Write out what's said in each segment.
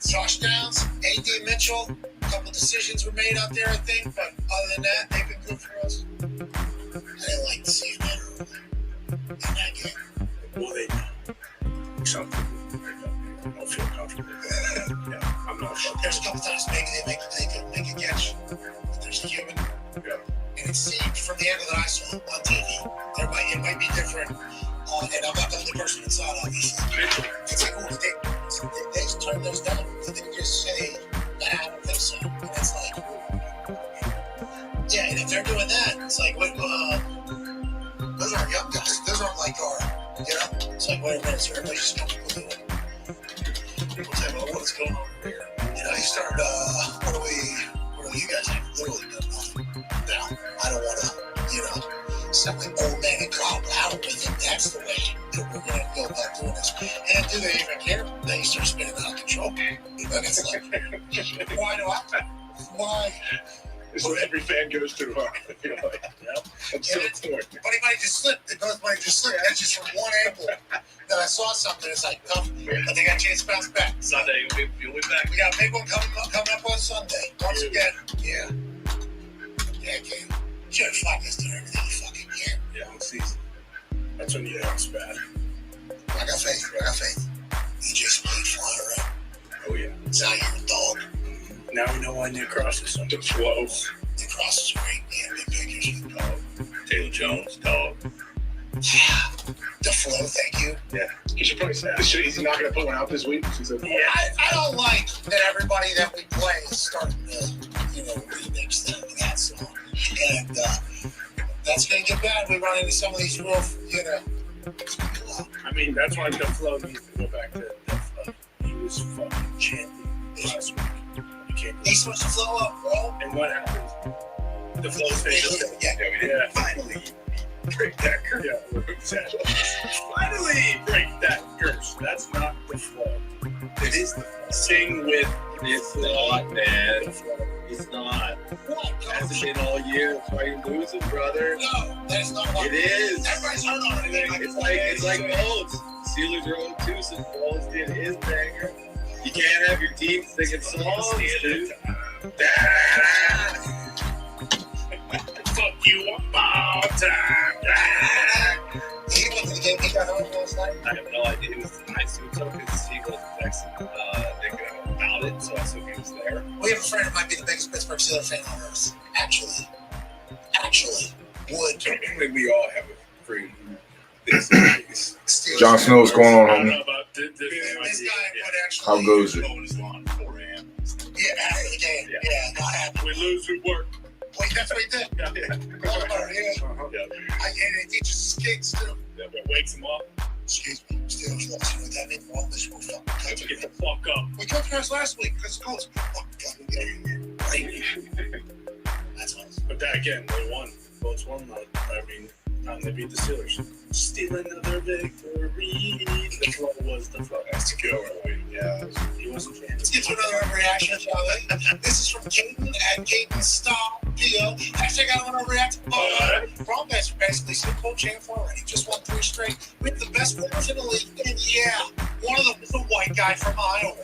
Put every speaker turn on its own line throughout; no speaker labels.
Touchdowns, A.D. Mitchell, a couple decisions were made out there, I think, but other than that, they've been good for us. I didn't like to see that early in that game.
Well, they know. Some people don't feel comfortable. Yeah, I'm not sure.
There's a couple times maybe they make a catch, but there's a human.
Yeah.
And it seemed from the angle that I saw on TV, it might be different. And I'm not the only person that saw it, obviously. It's like, oh, they just turned those down. They didn't just say, I don't think so. And it's like, yeah, and if they're doing that, it's like, wait, those aren't young guys. Those aren't like our, it's like, wait a minute, so everybody's just comfortable doing it. People say, well, what's going on here? You start, what do you guys have literally done nothing? Now, I don't want to, sound like old man and God, but I don't really think that's the way that we're going to go about doing this. And do they even care? They start spinning out of control. And it's like, why?
It's what every fan goes through, huh? But he might
just slipped. Might just slipped. That's just from one angle that I saw something. It's like, but they got a chance to bounce back.
Sunday, you'll be back.
We got a big one coming up on Sunday. Once again, yeah, King. Joe Flacco's doing everything he fucking can.
Yeah, all season. That's when you know it's bad.
I got faith. He just played flying around.
Oh, yeah.
It's out here, dog.
Now we know why Nick Cross is something slow.
Nick Cross is great. Yeah, big pictures.
Dog. Taylor Jones, dog.
Yeah. The flow, thank you.
Yeah. He should probably say he's not going to put one out this week.
I don't like that everybody that we play is starting to, remix that song. And that's going to get bad. We run into some of these real,
I mean, that's why the flow needs to go back to the flow. He was fucking champion last week.
He's supposed to flow up, bro.
And what happens? The flow stays. Yeah. Finally break that curse. Yeah, exactly. Finally break that curse. That's not the flow. It is the flow. Sing with.
It's not, man. It's not.
What?
It hasn't been all year. That's why you're losing, brother.
No, that's not what
it is.
Everybody's hurt on it.
It's like Bones. Steelers are 0-2 since Bones did his banger. You can't have your team singing songs, dude.
Fuck you about time.
He went to the game. He got home last night.
I have no idea. It was nice to talk because Eagles texted Nick about it, so I assume he was there.
We have a friend who might be the biggest Pittsburgh Steelers fan on earth. Actually, would.
I think we all have a free.
Jon Snow's going on,
I don't
homie.
know about this
This guy would actually.
How goes it?
Mowing his lawn at 4 a.m.
Yeah, out of the game. Yeah, not happy.
We lose, we work.
Wait, that's what he did.
Yeah.
I get it. He teaches his kids too.
Yeah, but wakes him up.
Excuse me, Steelers lost with that name wrong this whole fucking country.
Get the fuck up.
We took yours last week because the Colts. That's awesome.
But that again, they won. Colts won. Time they beat the Steelers. Still another victory. The flow was the flow. Has to go away. Yeah, he wasn't fan.
Let's get to another reaction, shall we? This is from Caden at Caden Stop PO. Hashtag I don't want to react. Broncos are basically Super Bowl champ already. Just won 3 straight. We have the best winners in the league. And yeah, one of them is a white guy from Iowa.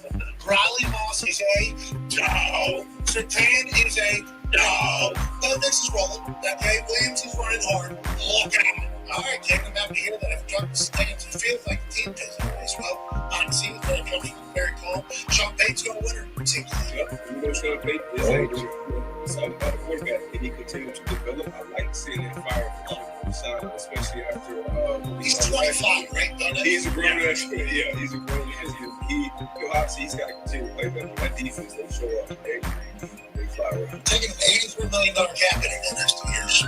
Riley Moss is a no. Sertan is a no. This is rolling. Okay, Williams is running hard. Look out. All right, Ken, I'm happy to hear that. If Chuck stands, it feels like the team does as well. Honestly, it's very coming, very calm. Sean Pate's going to win her. Seems like.
Yep, we know Sean Payton is it's all about the quarterback, and he continues to develop. I like seeing him fire from the side, especially after.
He's 25, right?
He's a grown man. Yeah, he's a grown man. Obviously, he's got to continue to play better. That defense, they show up. They fly around.
Taking an $83 million cap in the next 2 years.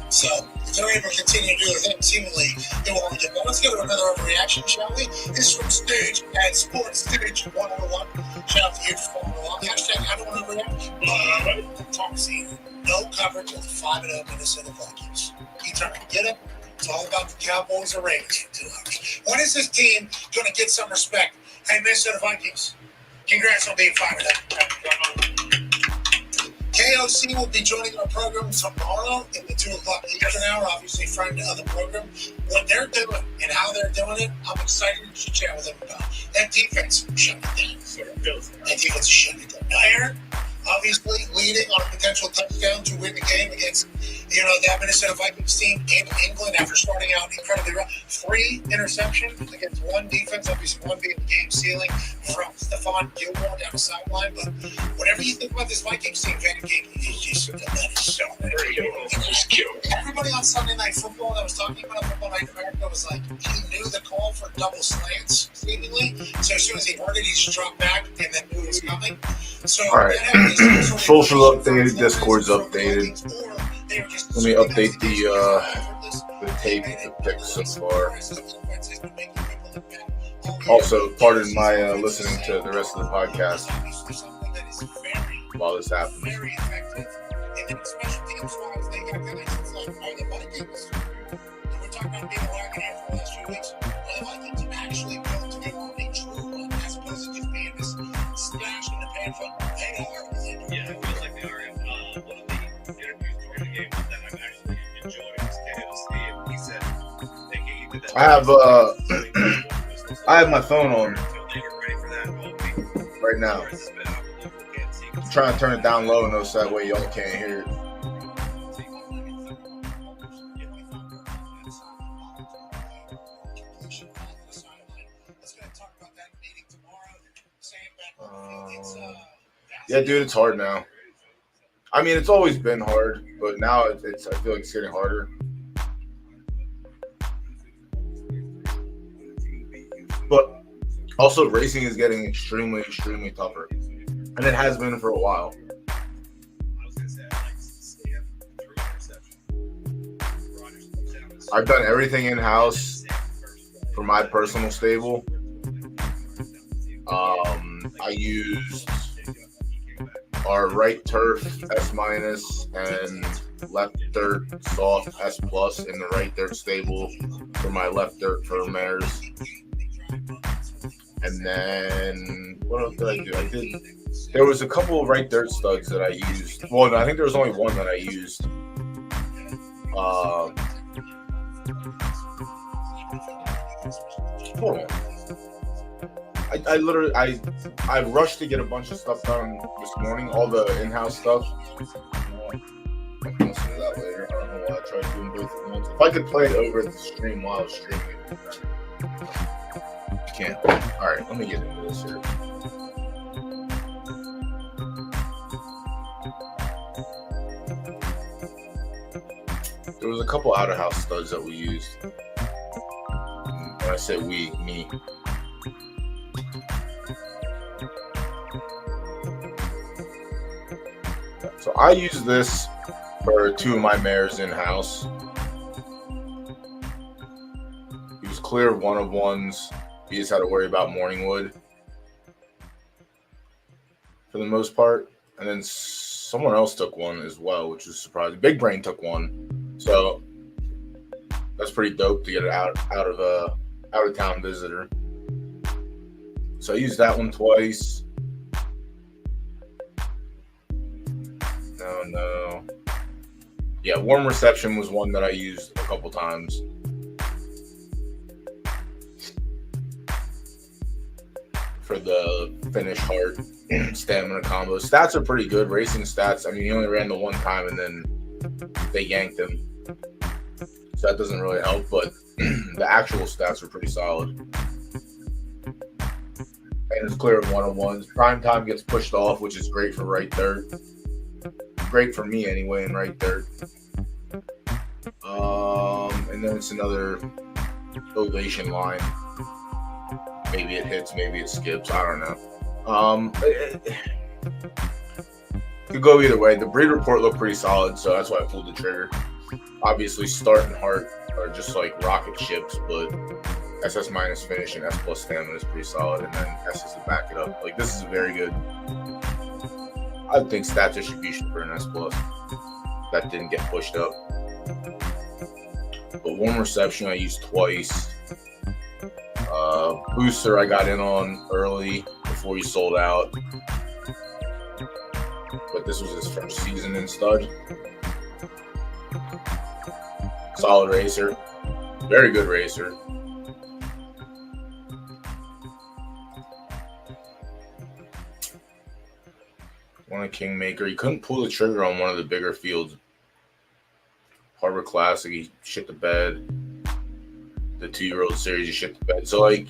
So, if they're able to continue to do their thing, seemingly, they won't get better. Let's go to another overreaction, shall we? This is from Stage at Sports Stage 101. Shout out to you for following along. Hashtag I don't want to overreact. Talk season. No coverage of the 5-0 Minnesota Vikings. You trying to get up? It's all about the Cowboys and Raiders for 2 hours. When is this team going to get some respect? Hey, Minnesota Vikings, congrats on being 5-0. KOC will be joining our program tomorrow in the 2 o'clock Eastern hour. Obviously, friend of the program. What they're doing and how they're doing it, I'm excited to chat with them about. That defense shut it down. That defense shut it down. Aaron, obviously, leading on a potential touchdown to win the game against, that Minnesota Vikings team in England after starting out incredibly rough. 3 interceptions against 1 defense, obviously 1 being the game ceiling from Stephon Gilmore down the sideline. But whatever you think about this Vikings team, Van King is just so everybody on Sunday Night Football that was talking about Football Night in America was like, he knew the call for double slants, seemingly. So as soon as he heard it, he just dropped back and then knew it was coming. So
all right. Social updated, Discord's updated. Let me update the tape, the picks so far. Also, pardon my listening to the rest of the podcast while this happens.
Yeah, it feels like they are. One of the interviews during the game that I'm actually enjoying is KOC, and he said that he did that.
I have my phone on right now. I'm trying to turn it down low enough so that way y'all can't hear it. Yeah, dude, it's hard now. I mean, it's always been hard, but now it's I feel like it's getting harder. But also, racing is getting extremely, extremely tougher. And it has been for a while. I've done everything in-house for my personal stable. I used our right turf S- and left dirt soft S+ in the right dirt stable for my left dirt for mares. And then what else did I do? There was a couple of right dirt studs that I used. Well, no, I think there was only one that I used. Hold on. I literally rushed to get a bunch of stuff done this morning, all the in-house stuff. I can listen to that later. I don't know why I tried doing both at once. If I could play it over the stream while I was streaming, it would be better. I can't. All right, let me get into this here. There was a couple out-of-house studs that we used. When I say we, me. So I use this for 2 of my mares in-house. He was clear of 1-of-1s. He just had to worry about Morningwood for the most part. And then someone else took one as well, which was surprising. Big Brain took one. So that's pretty dope to get it out of town visitor. So I used that one twice. No. Yeah, Warm Reception was one that I used a couple times. For the finish hard stamina combo. Stats are pretty good, racing stats. I mean, he only ran the one time and then they yanked him. So that doesn't really help, but the actual stats are pretty solid. And it's clear of 1-on-1s. Prime time gets pushed off, which is great for right dirt. Great for me anyway in right dirt. And then it's another ovation line. Maybe it hits, maybe it skips. I don't know. It could go either way. The breed report looked pretty solid, so that's why I pulled the trigger. Obviously, Start and Heart are just like rocket ships, but SS- finish and S+ stamina is pretty solid, and then SS to back it up. Like, this is a very good, I think, stat distribution for an S+ that didn't get pushed up. But Warm Reception I used twice. Booster I got in on early before he sold out. but this was his first season in stud. Solid racer. Very good racer. Won a Kingmaker. He couldn't pull the trigger on one of the bigger fields. Harbor Classic, he shit the bed. The 2-year-old series, he shit the bed. So, like,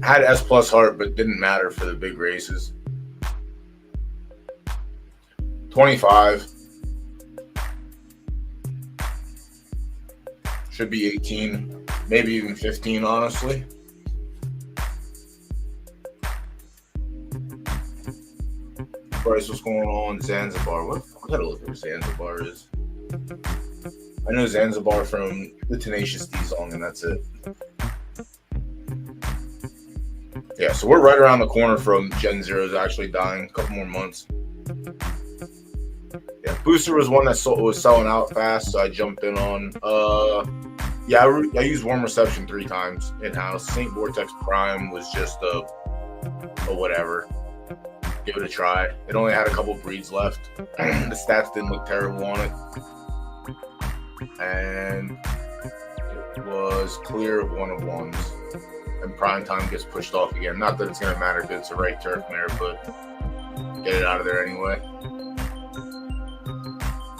had S plus heart, but didn't matter for the big races. 25. Should be 18, maybe even 15, honestly. Bryce, what's going on? Zanzibar. What? I gotta look at what Zanzibar is. I know Zanzibar from the Tenacious D song, and that's it. Yeah, so we're right around the corner from Gen Zero's actually dying. A couple more months. Yeah, Booster was one that was selling out fast, so I jumped in on. Yeah, I used Warm Reception 3 times in-house. St. Vortex Prime was just a whatever. Give it a try. It only had a couple breeds left. The stats didn't look terrible on it. And it was clear of 1 of 1s. And prime time gets pushed off again. Not that it's going to matter because it's a right turf mare, but get it out of there anyway.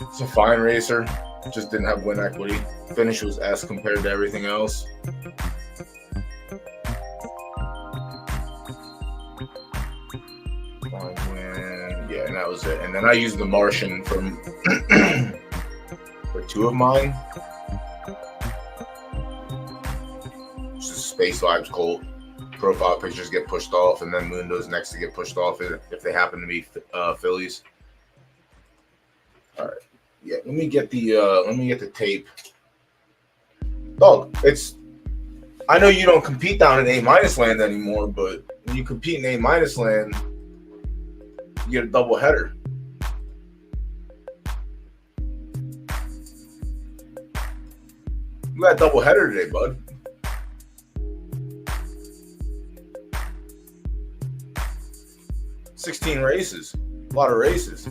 It's a fine racer. Just didn't have win equity. Finish was S compared to everything else. Fine win. Yeah, and that was it. And then I used the Martian from for 2 of mine. Just Space Vibes Colt. Profile pictures get pushed off, and then Mundo's next to get pushed off if they happen to be fillies. All right. Yeah, let me get the tape. Dog, I know you don't compete down in A- land anymore, but when you compete in A- land, you get a double header. You got a double header today, bud. $16 races. A lot of races.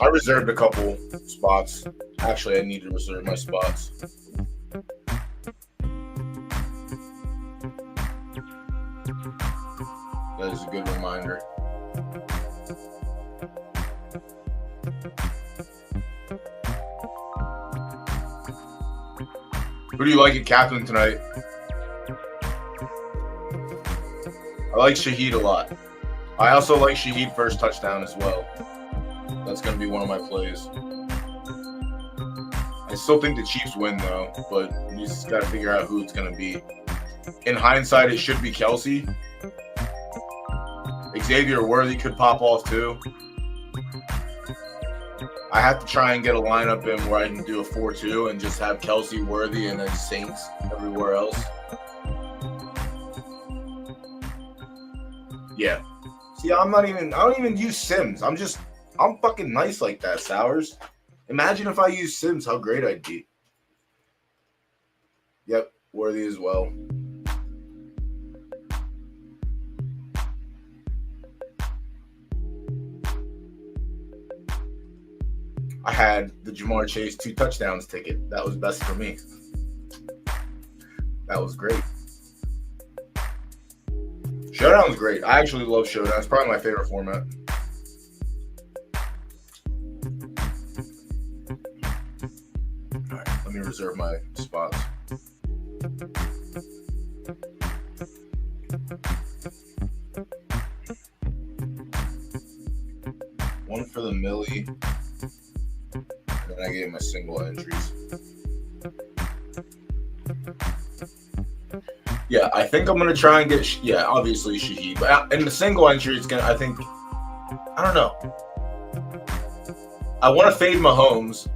I reserved a couple spots. Actually, I need to reserve my spots. That is a good reminder. Who do you like at captain tonight? I like Shaheed a lot. I also like Shaheed first touchdown as well. That's going to be one of my plays. I still think the Chiefs win, though, but you just got to figure out who it's going to be. In hindsight, it should be Kelsey. Xavier Worthy could pop off, too. I have to try and get a lineup in where I can do a 4-2 and just have Kelsey, Worthy, and then Saints everywhere else. Yeah. See, I don't even use Sims. I'm fucking nice like that, Sowers. Imagine if I used Sims, how great I'd be. Yep, Worthy as well. I had the Jamar Chase 2 touchdowns ticket. That was best for me. That was great. Showdown's great. I actually love Showdown. It's probably my favorite format. All right, let me reserve my spots. One for the Millie. And then I gave my single entries. Yeah, I think I'm gonna try and get obviously Shaheed, but in the single entry, it's gonna. I don't know. I want to fade Mahomes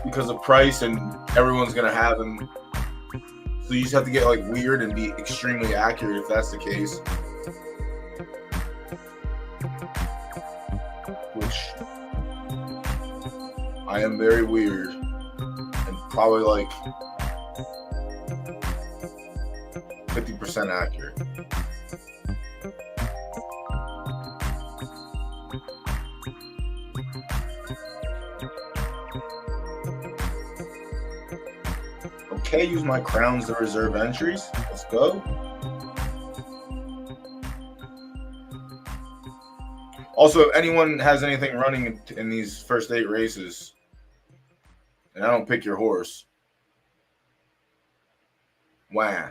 because of price, and everyone's gonna have him. So you just have to get like weird and be extremely accurate if that's the case. I am very weird and probably like 50% accurate. Okay, use my crowns to reserve entries. Let's go. Also, if anyone has anything running in these first 8 races, and I don't pick your horse, wah.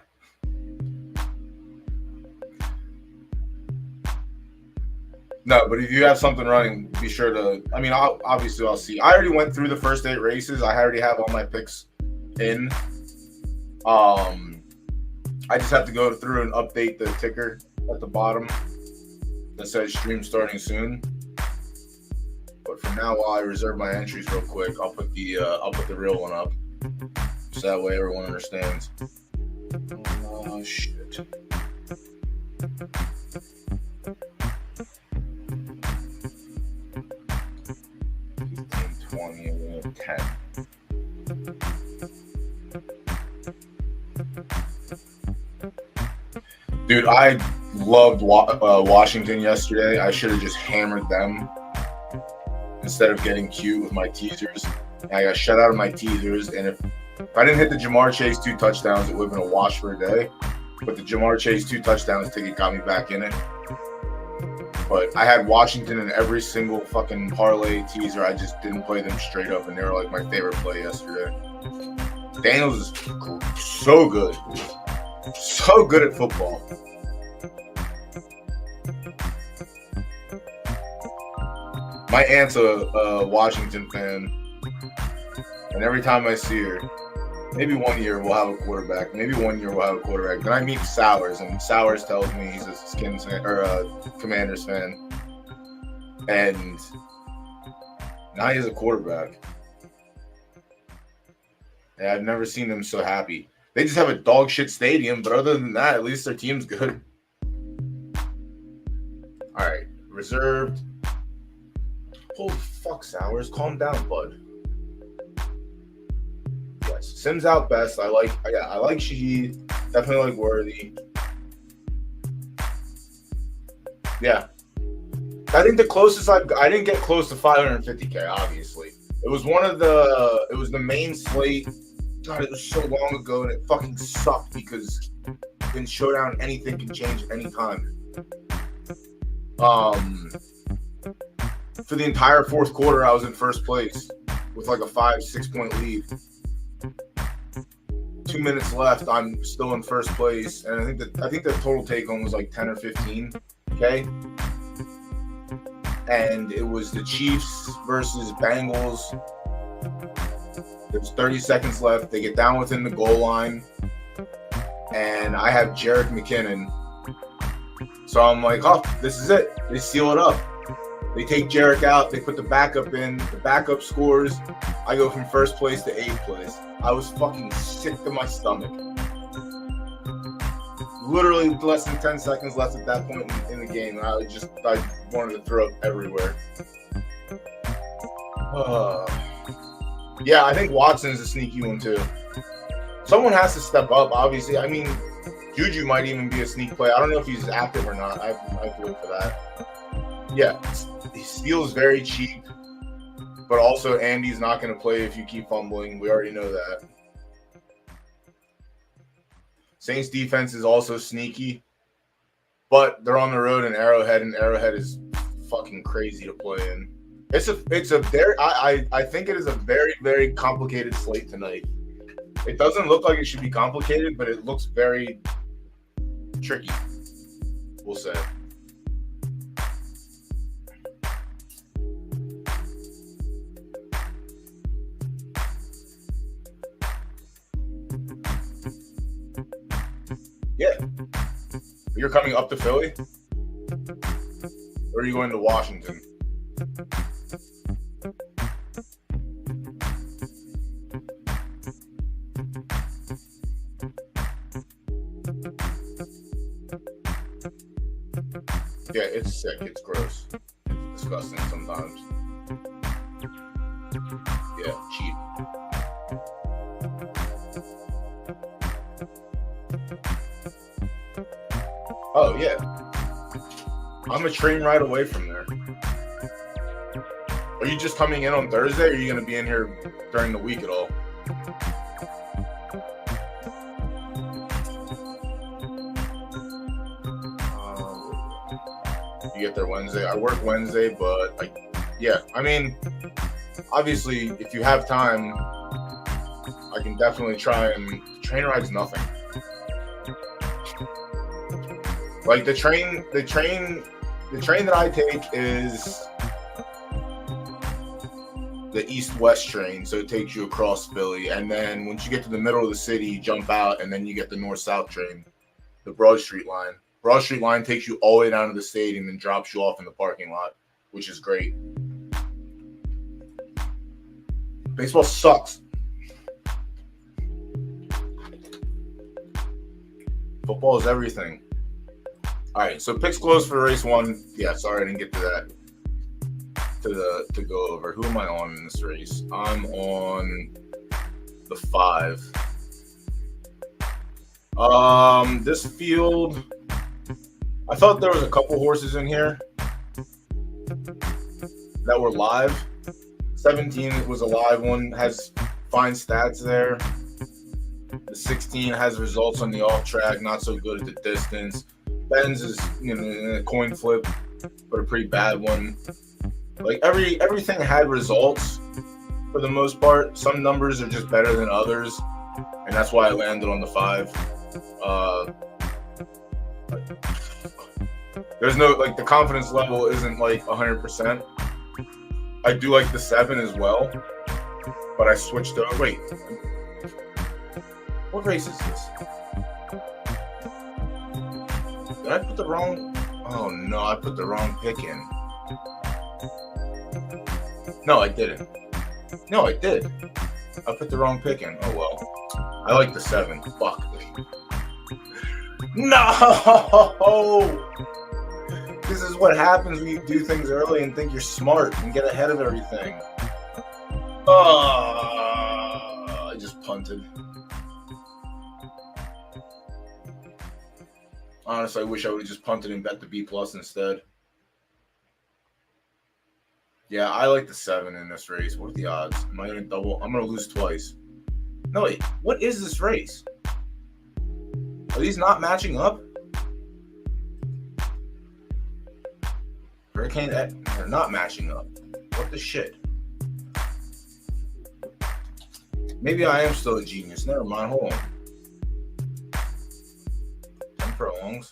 No, but if you have something running, be sure to. I mean, obviously I'll see. I already went through the first 8 races. I already have all my picks in. I just have to go through and update the ticker at the bottom that says stream starting soon. But for now, while I reserve my entries real quick, I'll put the real one up, so that way everyone understands. Oh shit. 20, 10. Dude, I loved Washington yesterday. I should have just hammered them instead of getting cute with my teasers. And I got shut out of my teasers, and if I didn't hit the Jamar Chase 2 touchdowns, it would have been a wash for a day. But the Jamar Chase 2 touchdowns ticket got me back in it. But I had Washington in every single fucking parlay teaser. I just didn't play them straight up, and they were like my favorite play yesterday. Daniels is so good. So good at football. My aunt's a Washington fan, and every time I see her, maybe one year we'll have a quarterback. Then I meet Sowers, and Sowers tells me he's a Skins fan, or a Commanders fan, and now he's a quarterback. And I've never seen them so happy. They just have a dog shit stadium, but other than that, at least their team's good. All right, reserved. Holy fuck, Sowers, calm down, bud. Yes, Sims out best. I like Shaheed. Definitely like Worthy. Yeah, I think the closest I didn't get close to 550K. Obviously, it was the main slate. God, it was so long ago, and it fucking sucked because in Showdown anything can change at any time. For the entire fourth quarter, I was in first place with like a 5-6 point lead. 2 minutes left, I'm still in first place, and I think the total take home was like 10 or 15K. And it was the Chiefs versus Bengals. There's 30 seconds left. They get down within the goal line, and I have Jerick McKinnon. So I'm like, oh, this is it. They seal it up. They take Jerick out. They put the backup in. The backup scores. I go from first place to 8th place. I was fucking sick to my stomach. Literally less than 10 seconds left at that point in the game. I wanted to throw up everywhere. Yeah, I think Watson's a sneaky one too. Someone has to step up, obviously. I mean, Juju might even be a sneak play. I don't know if he's active or not. I have to look for that. Yeah, Steele's very cheap, but also Andy's not going to play if you keep fumbling. We already know that. Saints defense is also sneaky, but they're on the road in Arrowhead, and Arrowhead is fucking crazy to play in. I think it is a very, very complicated slate tonight. It doesn't look like it should be complicated, but it looks very tricky, we'll say. Yeah. You're coming up to Philly? Or are you going to Washington? Yeah, it's sick. It's gross. It's disgusting sometimes. Yeah, cheap. Oh, yeah. I'm a train ride away from there. Are you just coming in on Thursday, or are you going to be in here during the week at all? You get there Wednesday. I work Wednesday, but I mean, obviously, if you have time, I can definitely try. And train ride's nothing. Like the train that I take is the east-west train, so it takes you across Philly, and then once you get to the middle of the city, you jump out, and then you get the north-south train, the Broad Street line. Broad Street line takes you all the way down to the stadium and drops you off in the parking lot, which is great. Baseball sucks. Football is everything. All right, so picks closed for race 1. Yeah, sorry I didn't get to that to go over. Who am I on in this race? I'm on the 5. This field, I thought there was a couple horses in here that were live. 17 was a live one, has fine stats there. The 16 has results on the off track, not so good at the distance. Benz is in a coin flip, but a pretty bad one. Like everything had results for the most part. Some numbers are just better than others, and that's why I landed on the 5. There's no the confidence level isn't 100%. I do like the 7 as well, but I switched to wait. What race is this? Did I put the wrong? Oh no, I put the wrong pick in. No, I didn't. No, I did. I put the wrong pick in. Oh well. I like the 7. Fuck. No! This is what happens when you do things early and think you're smart and get ahead of everything. I just punted. Honestly, I wish I would have just punted and bet the B+ instead. Yeah, I like the 7 in this race. What are the odds? Am I going to double? I'm going to lose twice. No, wait. What is this race? Are these not matching up? Hurricane, they're not matching up. What the shit? Maybe I am still a genius. Never mind. Hold on. 10 furlongs.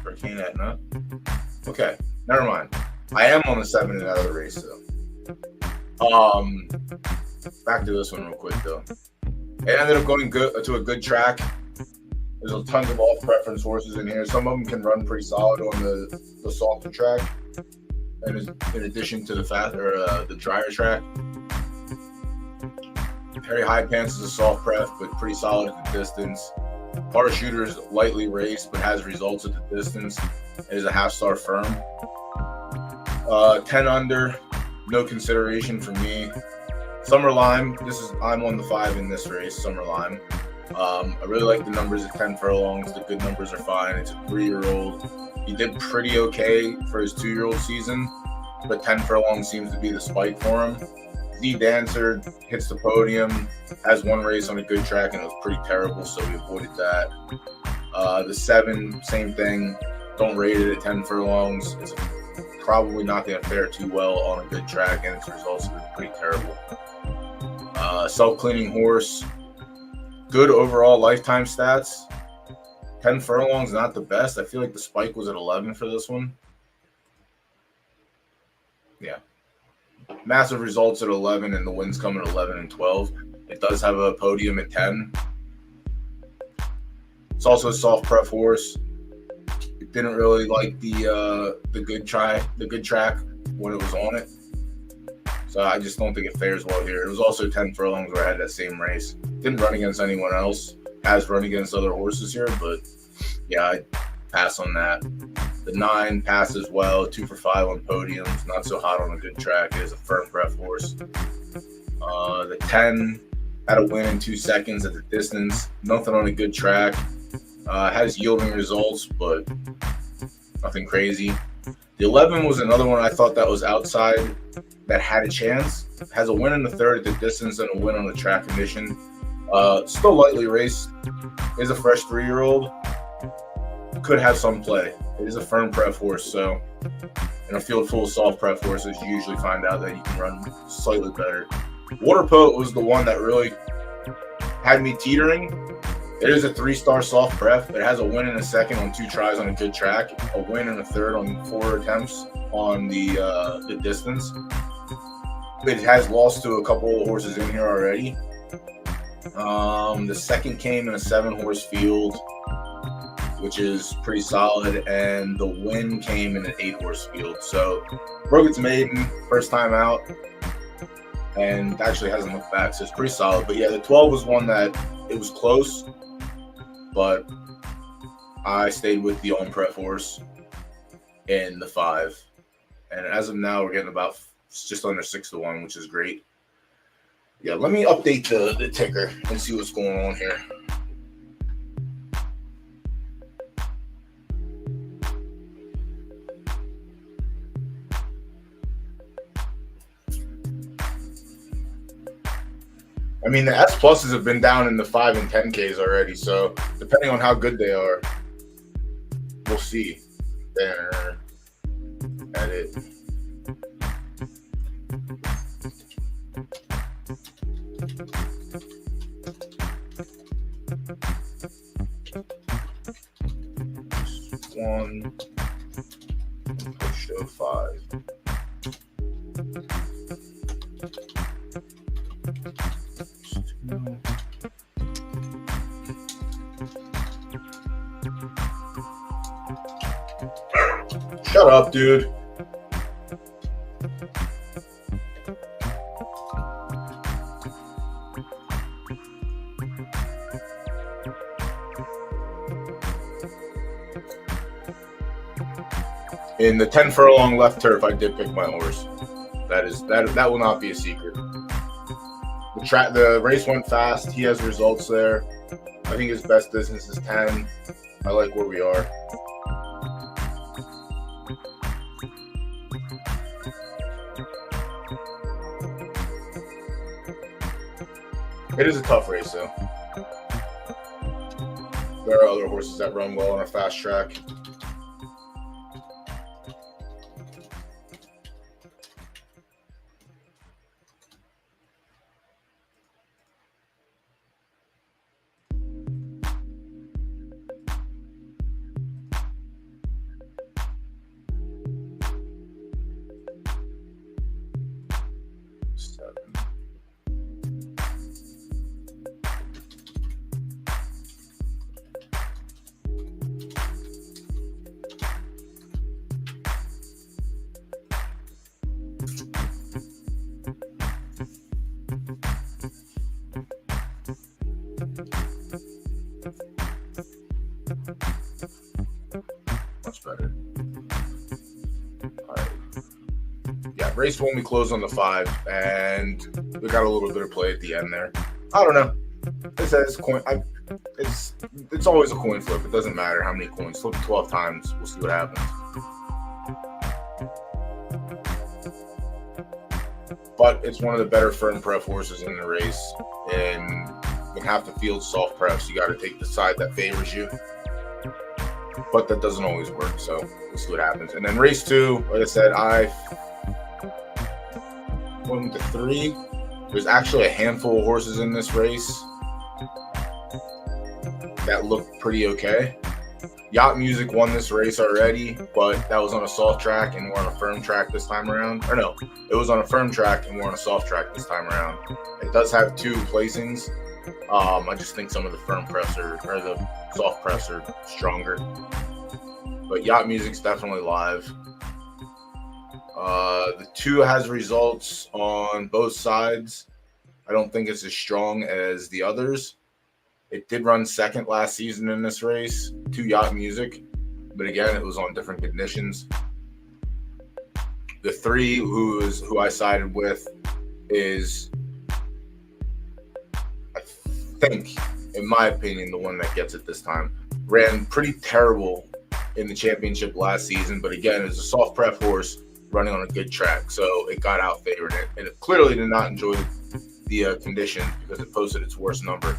Hurricane Etna. Okay. Never mind. I am on the 7 in that other race, though. Back to this one real quick, though. It ended up going to a good track. There's tons of off-preference horses in here. Some of them can run pretty solid on the softer track, and in addition to the drier track. Harry High Pants is a soft pref, but pretty solid at the distance. Parachuter's lightly raced, but has results at the distance. It is a half-star firm. 10 under, no consideration for me. Summer Lime, I'm on the 5 in this race, Summer Lime. I really like the numbers at 10 furlongs. The good numbers are fine. It's a 3-year-old. He did pretty okay for his 2-year-old season, but 10 furlongs seems to be the spike for him. Z Dancer hits the podium, has one race on a good track, and it was pretty terrible, so we avoided that. The 7, same thing. Don't rate it at 10 furlongs. It's probably not going to fare too well on a good track, and its results have been pretty terrible. Self-cleaning horse. Good overall lifetime stats. 10 furlongs, not the best. I feel like the spike was at 11 for this one. Yeah. Massive results at 11, and the wins come at 11 and 12. It does have a podium at 10. It's also a soft pref horse. It didn't really like the good track when it was on it. So I just don't think it fares well here. It was also 10 furlongs where I had that same race. Didn't run against anyone else. Has run against other horses here, but yeah, I'd pass on that. The 9 passes well, 2 for 5 on podiums, not so hot on a good track. It is a firm prep horse. The 10 had a win in 2 seconds at the distance, nothing on a good track. Has yielding results, but nothing crazy. The 11 was another one I thought that was outside that had a chance. Has a win in the 3rd at the distance and a win on the track condition. Still lightly raced. Is a fresh 3-year-old. Could have some play. It is a firm prep horse, so in a field full of soft prep horses, you usually find out that you can run slightly better. Water Poet was the one that really had me teetering. It is a 3-star soft prep. It has a win in a 2nd on 2 tries on a good track, a win in a 3rd on 4 attempts on the distance. It has lost to a couple of horses in here already. The 2nd came in a 7-horse field, which is pretty solid, and the win came in an 8-horse field. So broke its maiden, first time out, and actually hasn't looked back, so it's pretty solid. But yeah, the 12 was one that it was close, but I stayed with the on prep horse in the 5. And as of now, we're getting about just under 6-1, which is great. Yeah, let me update the ticker and see what's going on here. I mean, the S pluses have been down in the 5 and 10Ks already, so depending on how good they are, we'll see. There, edit. One, show 5. Shut up, dude. In the 10 furlong left turf, I did pick my horse. That will not be a secret. The race went fast. He has results there. I think his best distance is 10. I like where we are. It is a tough race, though. There are other horses that run well on a fast track. Much better. All right. Yeah, race one we closed on the 5, and we got a little bit of play at the end there. I don't know. It says coin. It's always a coin flip. It doesn't matter how many coins. Flip 12 times. We'll see what happens. But it's one of the better firm prep horses in the race, and you have to field soft preps. You got to take the side that favors you, but that doesn't always work. So we'll see what happens. And then race 2, like I said, I went to 3. There's actually a handful of horses in this race that looked pretty okay. Yacht Music won this race already, but that was on a soft track and we're on a firm track this time around. Or no, it was on a firm track and we're on a soft track this time around. It does have 2 placings. I just think some of the firm press or the soft press are stronger. But Yacht Music's definitely live. The 2 has results on both sides. I don't think it's as strong as the others. It did run second last season in this race to Yacht Music. but again, it was on different conditions. The 3 who I sided with is, I think, in my opinion, the one that gets it this time. Ran pretty terrible in the championship last season, but again, it's a soft prep horse running on a good track, so it got out favored, and it clearly did not enjoy the conditions because it posted its worst number.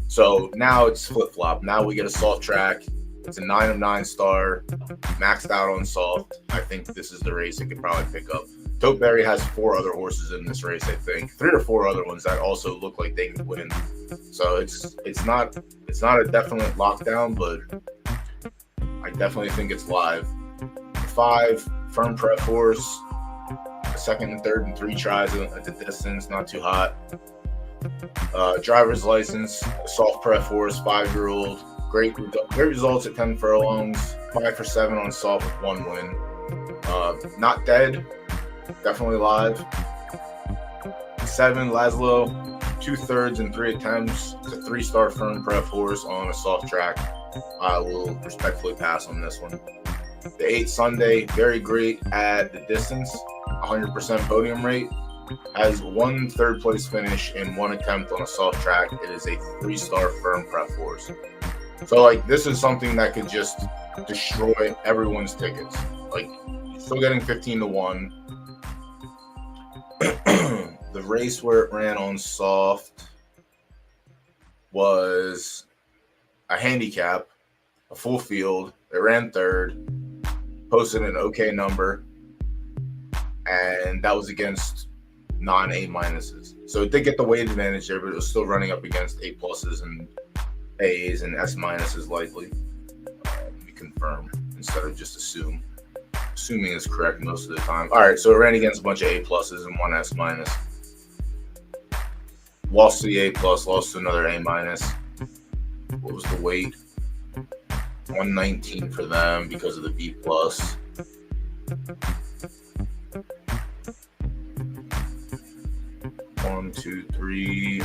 So now it's flip-flop. Now we get a soft track. It's a 9 of 9 star, maxed out on soft. I think this is the race it could probably pick up. Toteberry has 4 other horses in this race, I think. 3 or 4 other ones that also look like they could win. So it's not a definite lockdown, but I definitely think it's live. 5, firm prep horse. Second and third and 3 tries at the distance, not too hot. Driver's license, soft prep horse, 5-year-old. Great results at 10 furlongs, 5 for 7 on soft with 1 win. Not dead, definitely live. 7, Laszlo, 2/3 and 3 attempts. It's a 3-star firm prep horse on a soft track. I will respectfully pass on this one. The 8, Sunday, very great at the distance, 100% podium rate. Has 1 third-place finish in 1 attempt on a soft track. It is a 3-star firm prep horse. So, like, this is something that could just destroy everyone's tickets. Like, still getting 15-1. The race where it ran on soft was a handicap, a full field. It ran 3rd, posted an okay number, and that was against non-A minuses. So it did get the weight advantage there, but it was still running up against A pluses and A's and S minuses likely. We confirm instead of just assume. Assuming is correct most of the time. All right, so it ran against a bunch of A pluses and 1 S minus. Lost to the A plus, lost to another A minus. What was the weight? 119 for them because of the B plus. One, two, three.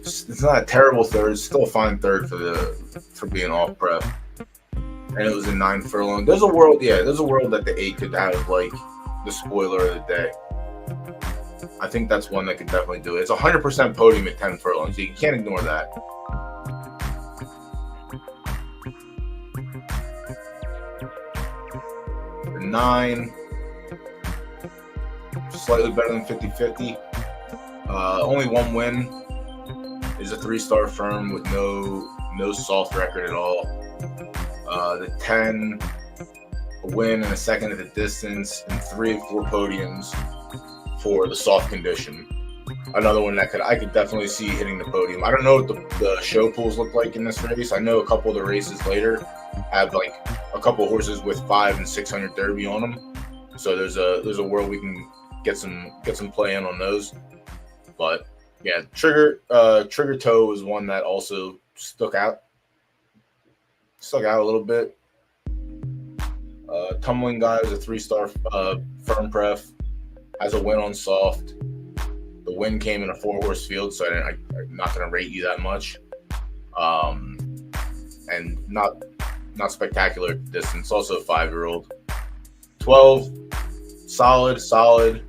It's not a terrible third. It's still a fine third for being off prep. And it was in 9 furlong. There's a world that the 8 could have like the spoiler of the day. I think that's one that could definitely do it. It's 100% podium at 10 furlongs, so you can't ignore that. For 9, slightly better than 50-50. Only 1 win. Is a 3-star firm with no soft record at all. The 10, a win and a second at the distance, and 3 and 4 podiums for the soft condition. Another one that I could definitely see hitting the podium. I don't know what the show pools look like in this race. I know a couple of the races later have like a couple of horses with 5 and 600 Derby on them. So there's a world we can get some play in on those. But yeah, Trigger Toe is one that also stuck out a little bit. Tumbling Guy is a 3-star firm pref, has a win on soft. The win came in a 4-horse field, so I'm not going to rate you that much. And not spectacular distance. Also a 5-year-old. 12, solid.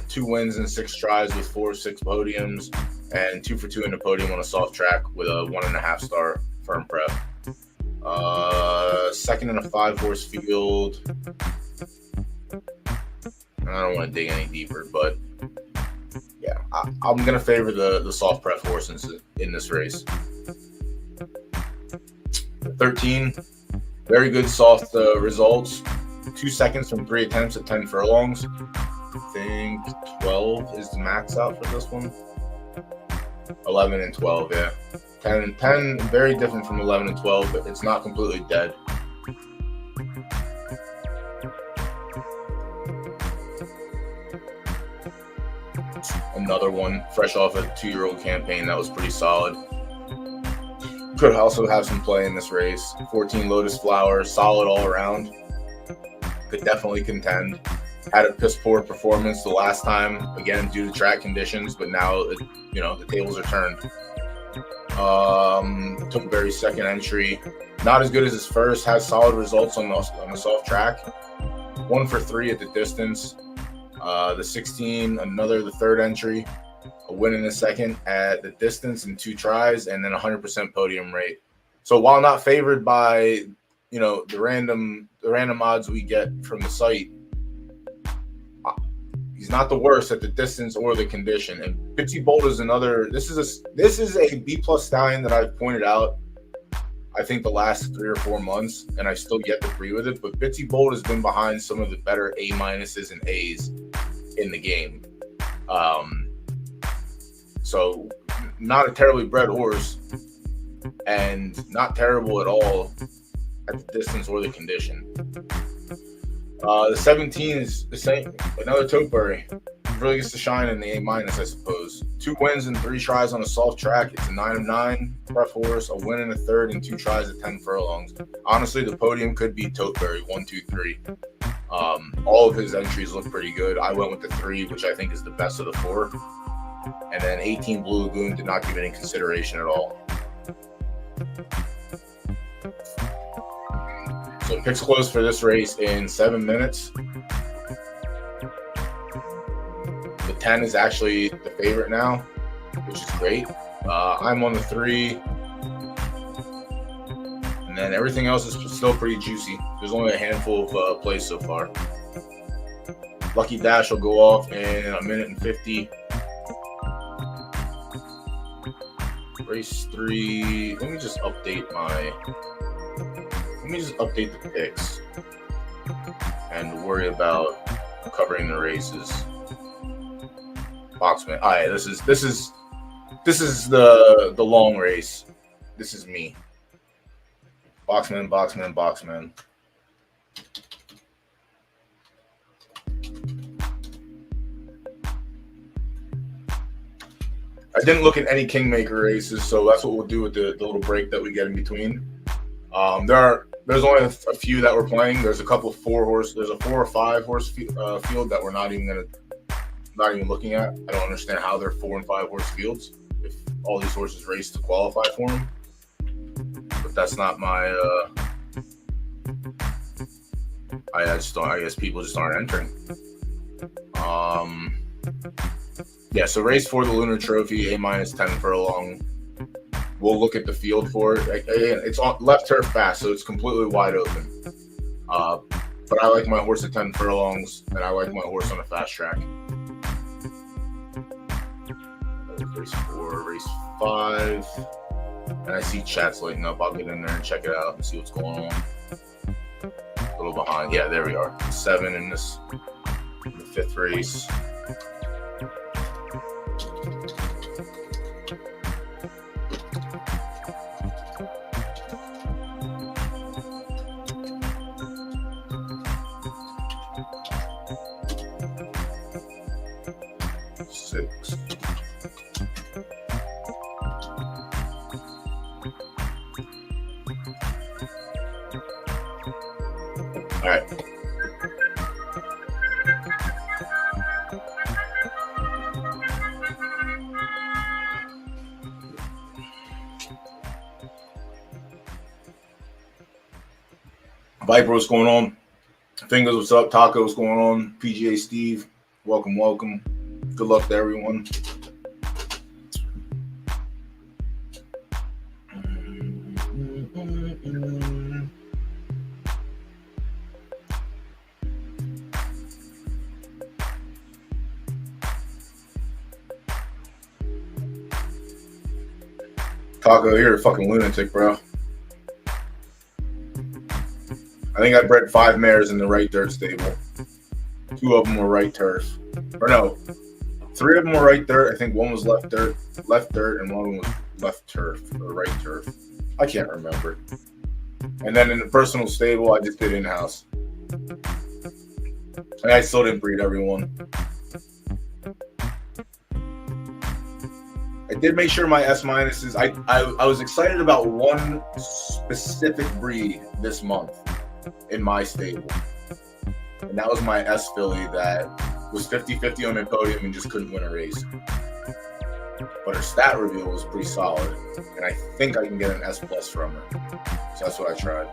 2 wins and 6 tries with 4 of 6 podiums, and 2 for 2 in the podium on a soft track with a 1.5-star firm prep. Second in a 5-horse field. I don't want to dig any deeper, but yeah, I'm going to favor the soft prep horses in this race. 13, very good soft results. 2 seconds from 3 attempts at 10 furlongs. I think 12 is the max out for this one. 11 and 12, yeah. 10, very different from 11 and 12, but it's not completely dead. Another one, fresh off a 2-year-old campaign, that was pretty solid. Could also have some play in this race. 14, Lotus Flower, solid all around. Could definitely contend. Had a piss poor performance the last time, again due to track conditions, but now the tables are turned. Tookberry's second entry, not as good as his first. Has solid results on the soft track. 1 for 3 at the distance. The 16, the third entry, a win in the second at the distance in 2 tries, and then 100% podium rate. So while not favored by the random odds we get from the site, he's not the worst at the distance or the condition. And Bitsy Bolt is another. This is a B+ stallion that I've pointed out, I think, the last 3 or 4 months, and I still yet to agree with it. But Bitsy Bolt has been behind some of the better A- and A's in the game. So not a terribly bred horse, and not terrible at all at the distance or the condition. The 17 is the same. Another Toteberry. Really gets to shine in the A-, I suppose. 2 wins and 3 tries on a soft track. It's a 9 of 9 prep horse, a win in a third, and 2 tries at 10 furlongs. Honestly, the podium could be Toteberry, 1, 2, 3. All of his entries look pretty good. I went with the 3, which I think is the best of the 4. And then 18 Blue Lagoon did not give any consideration at all. So picks close for this race in 7 minutes. The 10 is actually the favorite now, which is great. I'm on the 3. And then everything else is still pretty juicy. There's only a handful of plays so far. Lucky Dash will go off in 1 minute and 50. Race 3. Let me just update the picks and worry about covering the races. Boxman. All right, this is the long race. This is me. Boxman. I didn't look at any Kingmaker races, so that's what we'll do with the little break that we get in between. There's only a few that we're playing. There's a couple of 4 horse. There's a 4 or 5 horse field that we're not even looking at. I don't understand how they're 4 and 5 horse fields if all these horses race to qualify for them. But that's not my. I just don't. I guess people just aren't entering. Yeah. So race 4, the Lunar Trophy, A- 10 furlong. We'll look at the field for it. Again, it's on left turf fast, so it's completely wide open. But I like my horse at 10 furlongs, and I like my horse on a fast track. Race 4, race 5. And I see chat's lighting up. I'll get in there and check it out and see what's going on. A little behind. Yeah, there we are. 7 in the 5th race. All right. Viper, what's going on? Fingers, what's up? Taco, what's going on? PGA Steve, welcome. Good luck to everyone. Taco, you're a fucking lunatic, bro. I think I bred 5 mares in the right dirt stable. 2 of them were right turf. Or no, 3 of them were right dirt. I think 1 was left dirt, and 1 was left turf or right turf. I can't remember. And then in the personal stable, I just did in-house. And I still didn't breed everyone. I did make sure my S minuses. I was excited about one specific breed this month in my stable. And that was my S filly that was 50-50 on my podium and just couldn't win a race. but her stat reveal was pretty solid, and I think I can get an S+ from her. So that's what I tried.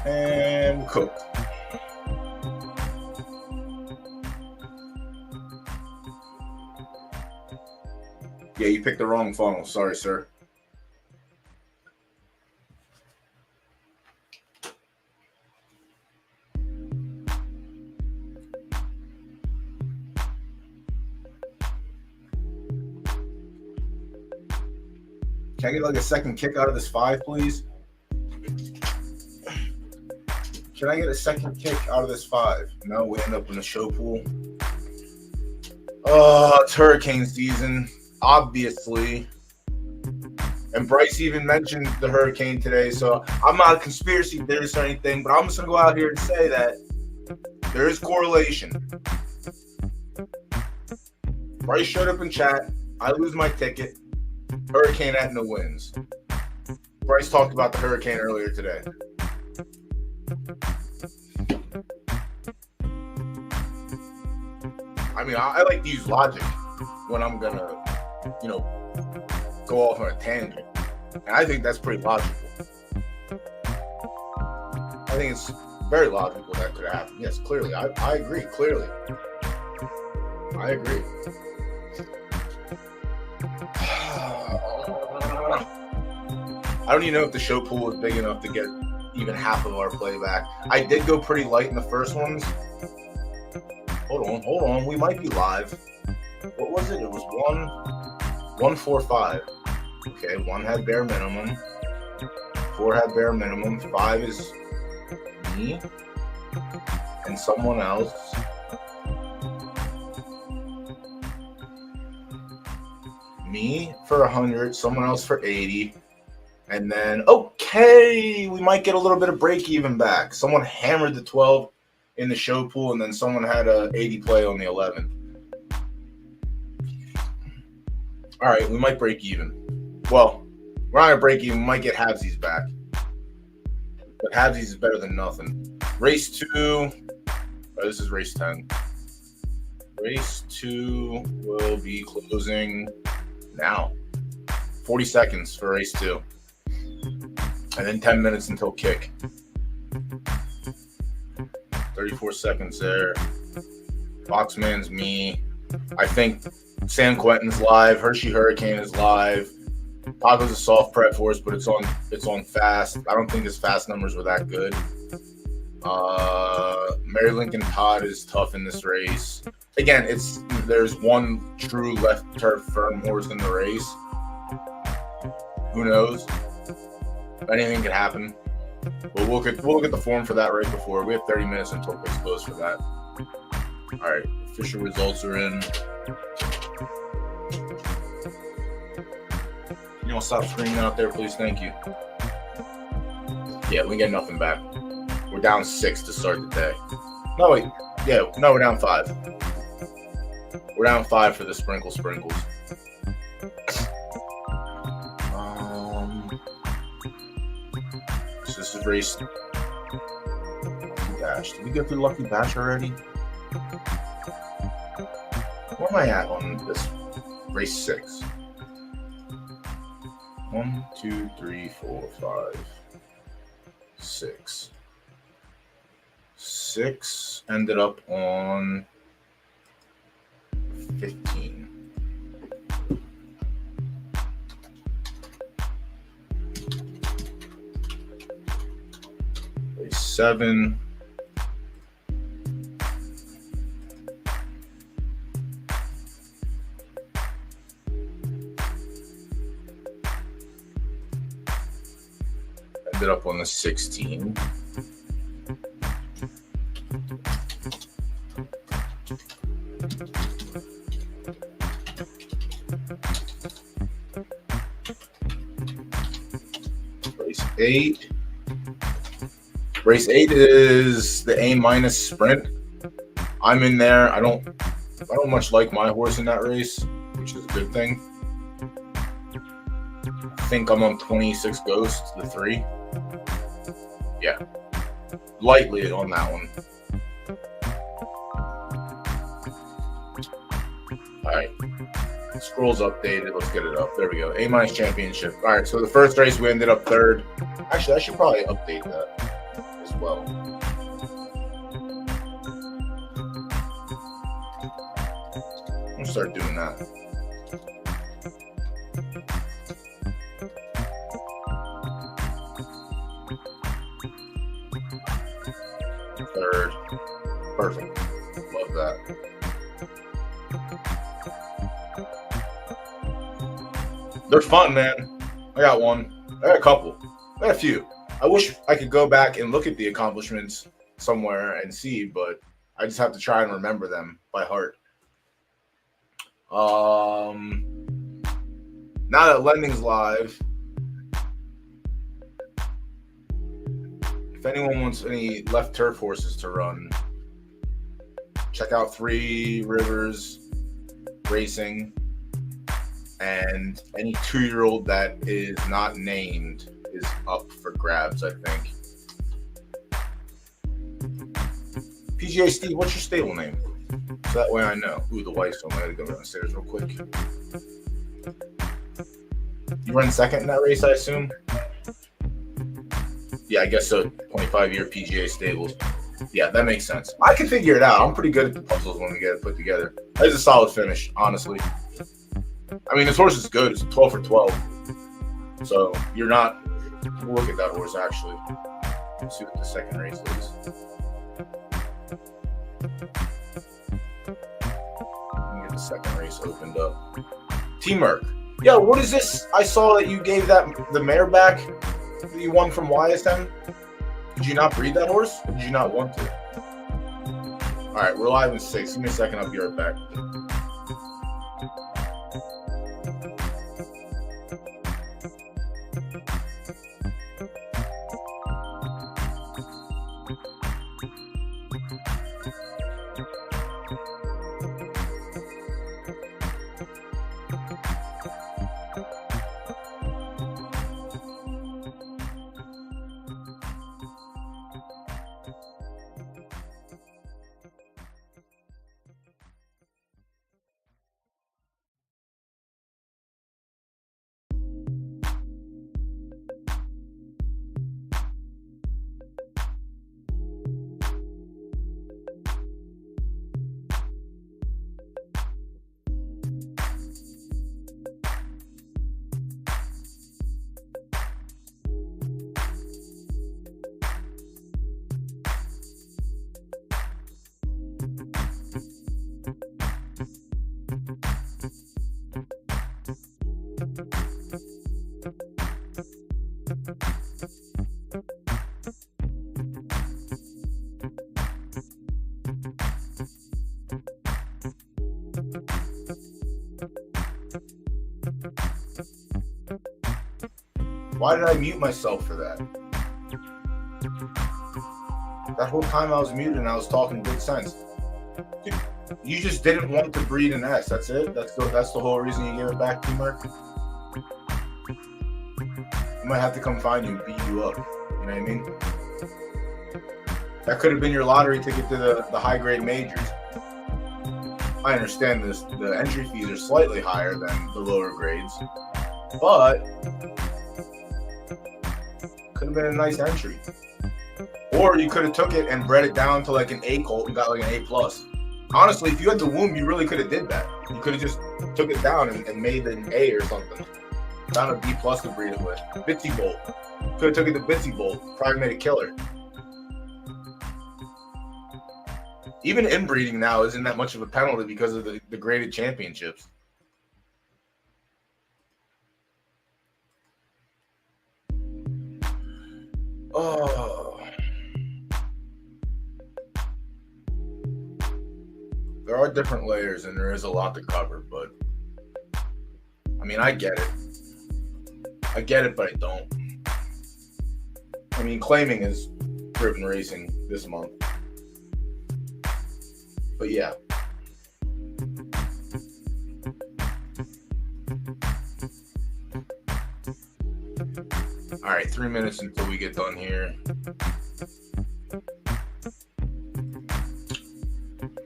And cooked. Yeah, you picked the wrong funnel. Sorry, sir. Can I get like a second kick out of this 5, please? Can I get a second kick out of this 5? No, we end up in the show pool. Oh, it's hurricane season, obviously. And Bryce even mentioned the hurricane today, so I'm not a conspiracy theorist or anything, but I'm just going to go out here and say that there is correlation. Bryce showed up in chat. I lose my ticket. Hurricane Etna wins. Bryce talked about the hurricane earlier today. I mean, I like to use logic when I'm going to, go off on a tangent. And I think that's pretty logical. I think it's very logical that could happen. Yes, clearly. I agree, clearly. I agree. I don't even know if the show pool is big enough to get even half of our playback. I did go pretty light in the first ones. Hold on. We might be live. What was it? It was 145. Okay, 1 had bare minimum. 4 had bare minimum. 5 is me and someone else. Me for 100, someone else for 80. And then, okay, we might get a little bit of break even back. Someone hammered the 12 in the show pool, and then someone had a 80 play on the 11. All right, we might break even. Well, we're not going to break even. We might get halvesies back. But halvesies is better than nothing. Race 2. Oh, this is race 10. Race 2 will be closing now. 40 seconds for race 2. And then 10 minutes until kick. 34 seconds there. Boxman's me. I think San Quentin's live. Hershey Hurricane is live. Paco's a soft prep for us, but it's on fast. I don't think his fast numbers were that good. Mary Lincoln Todd is tough in this race. Again, there's one true left turf firm horse in the race. Who knows? Anything could happen. But we'll look at the form for that right before. We have 30 minutes until it's closed for that. All right, official results are in. You want to stop screaming out there, please? Thank you. Yeah, we get nothing back. We're down 6 to start the day. No, wait. Yeah, no, we're down 5. We're down 5 for the sprinkles. So this is race Lucky Dash. Did we go through Lucky Dash already? Where am I at on this race 6? 1, 2, 3, 4, 5, 6. 6 ended up on 15. Race 7. Ended up on the 16. Race 8. Race 8 is the A- sprint. I'm in there. I don't much like my horse in that race, which is a good thing. I think I'm on 26 Ghost, the 3. Yeah. Lightly on that one. Alright. Scroll's updated. Let's get it up. There we go. A- championship. Alright, so the first race we ended up 3rd. Actually, I should probably update that as well. I'm gonna start doing that. Third. Perfect. Love that. They're fun, man. I got one. I got a couple. I got a few. I wish I could go back and look at the accomplishments somewhere and see, but I just have to try and remember them by heart. Now that Lending's live, if anyone wants any left turf horses to run, check out 3 Rivers Racing, and any 2-year-old that is not named is up for grabs, I think. PGA Steve, what's your stable name? So that way I know. Ooh, the wife's on. I gotta go downstairs real quick. You run second in that race, I assume? Yeah, I guess so. 25-year PGA stables. Yeah, that makes sense. I can figure it out. I'm pretty good at the puzzles when we get it put together. That is a solid finish, honestly. I mean, this horse is good. It's 12 for 12. So you're not. We'll look at that horse, actually. Let's see what the second race is. Let me get the second race opened up. T-Merc. Yo, what is this? I saw that you gave the mare back that you won from YSM. Did you not breed that horse? Or did you not want to? All right, we're live in 6. Give me a second. I'll be right back. Why did I mute myself for that? That whole time I was muted and I was talking good sense. Dude, you just didn't want to breed an S. That's it? That's the whole reason you gave it back to Mark? I might have to come find you and beat you up. You know what I mean? That could have been your lottery ticket to the high-grade majors. I understand this. The entry fees are slightly higher than the lower grades, but could have been a nice entry. Or you could have took it and bred it down to like an A colt and got like an A+. Honestly, if you had the womb, you really could have did that. You could have just took it down and made an A or something. Found a B+ to breed it with. Bitsy Bolt. Could have took it to Bitsy Bolt. Probably made a killer. Even inbreeding now isn't that much of a penalty because of the graded championships. Oh. There are different layers and there is a lot to cover, but I mean, I get it. I get it, but I don't. I mean, claiming is driven racing this month. But yeah. All right, 3 minutes until we get done here.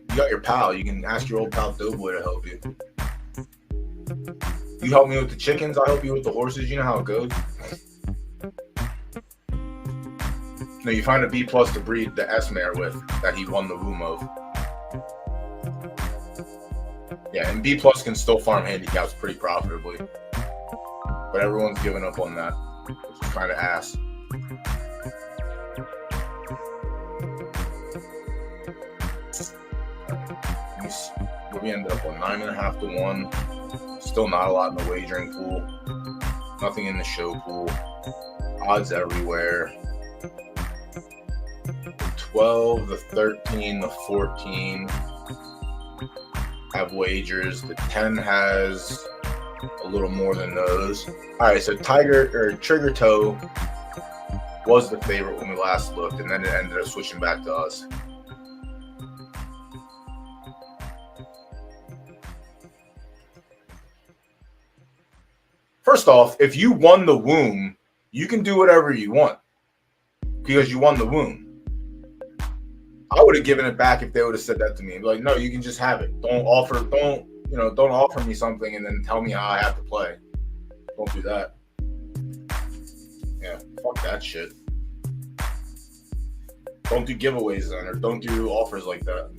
You got your pal. You can ask your old pal Doughboy to help you. You help me with the chickens, I'll help you with the horses. You know how it goes. No, you find a B+ to breed the S mare with that he won the womb of. Yeah, and B+ can still farm handicaps pretty profitably. But everyone's giving up on that, which is kind of ass. We ended up on 9.5 to 1. Still not a lot in the wagering pool. Nothing in the show pool. Odds everywhere. 12, the 13, the 14 have wagers. The 10 has a little more than those. All right, so Trigger Toe was the favorite when we last looked, and then it ended up switching back to us. First off, if you won the womb, you can do whatever you want because you won the womb. I would have given it back if they would have said that to me. Like, no, you can just have it. Don't offer me something and then tell me how I have to play. Don't do that. Yeah, fuck that shit. Don't do giveaways then, or don't do offers like that.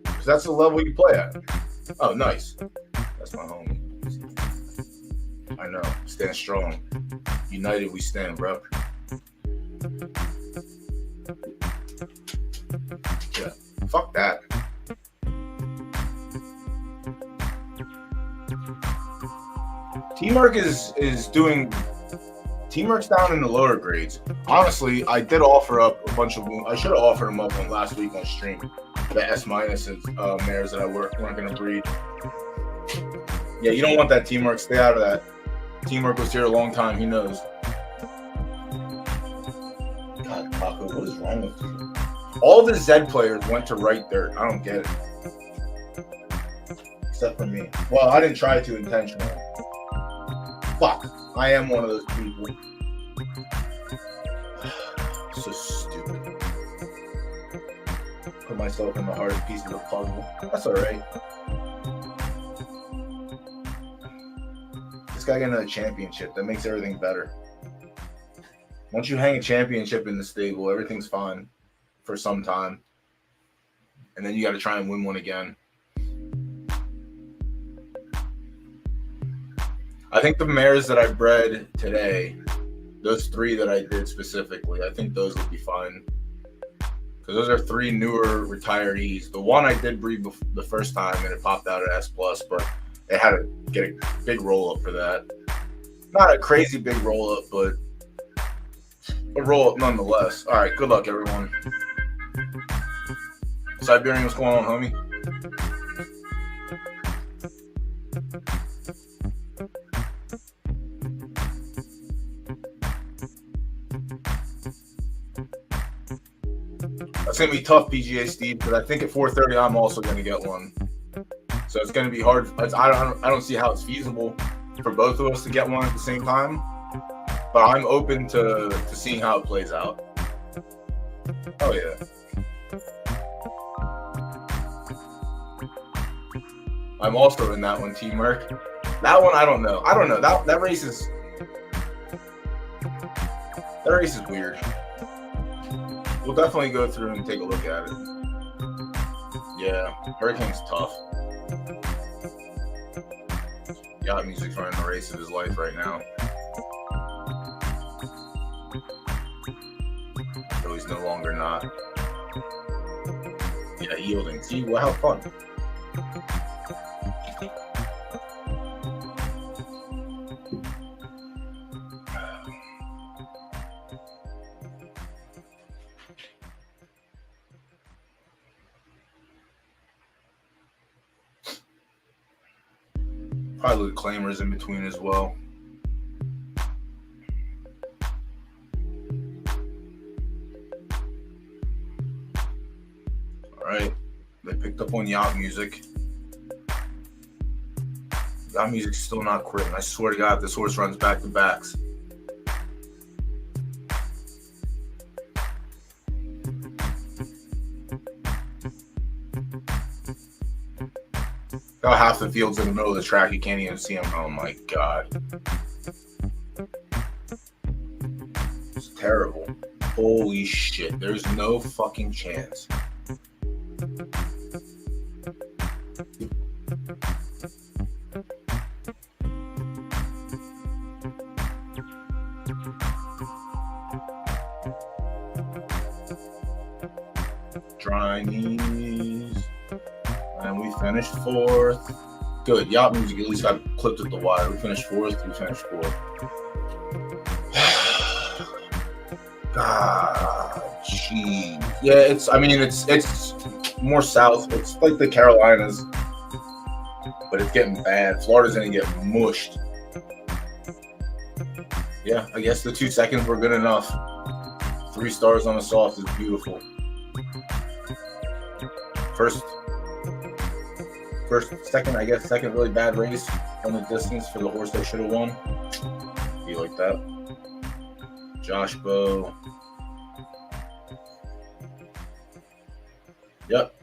Because that's the level you play at. Oh, nice. That's my homie. I know. Stand strong. United we stand, bro. Yeah. Fuck that. Teamwork is doing. Teamwork's down in the lower grades. Honestly, I did offer up a bunch of. I should have offered them up on last week on stream. The S- mares that I weren't going to breed. Yeah, you don't want that Teamwork. Stay out of that. Teamwork was here a long time. He knows. God, Paco, what is wrong with you? All the Z players went to right dirt. I don't get it. Except for me. Well, I didn't try to intentionally. Fuck. I am one of those people. So stupid. Put myself in the hardest piece of the puzzle. That's alright. This guy getting a championship. That makes everything better. Once you hang a championship in the stable, everything's fine for some time. And then you got to try and win one again. I think the mares that I bred today, those 3 that I did specifically, I think those would be fine. Because those are 3 newer retirees. The one I did breed the first time and it popped out at S+, but it had to get a big roll-up for that. Not a crazy big roll-up, but a roll-up nonetheless. All right, good luck, everyone. Siberian, what's going on, homie? That's going to be tough, PGA Steve, because I think at 4:30 I'm also going to get one. So it's going to be hard. I don't see how it's feasible for both of us to get one at the same time. But I'm open to seeing how it plays out. Oh, yeah. I'm also in that one, Teamwork. That one, I don't know. That race is weird. We'll definitely go through and take a look at it. Yeah, Hurricane's tough. Yacht Music's running the race of his life right now. So he's no longer not. Yeah, yielding. See, well, how fun. Probably the claimers in between as well. All right. They picked up on yacht music. Yacht music's still not quitting. I swear to God, this horse runs back to backs. Got half the field's in the middle of the track. You can't even see him. Oh my God. It's terrible. Holy shit. There's no fucking chance. Dry knees. And we finished fourth. Good. Yacht music at least got clipped at the wire. We finished fourth. We finished fourth. God, jeez. Yeah, it's more south. It's like the Carolinas, but it's getting bad. Florida's gonna get mushed. Yeah, I guess the 2 seconds were good enough. 3 stars on the soft is beautiful. Second really bad race on the distance for the horse that should have won. Be like that. Josh Bowe. Yep.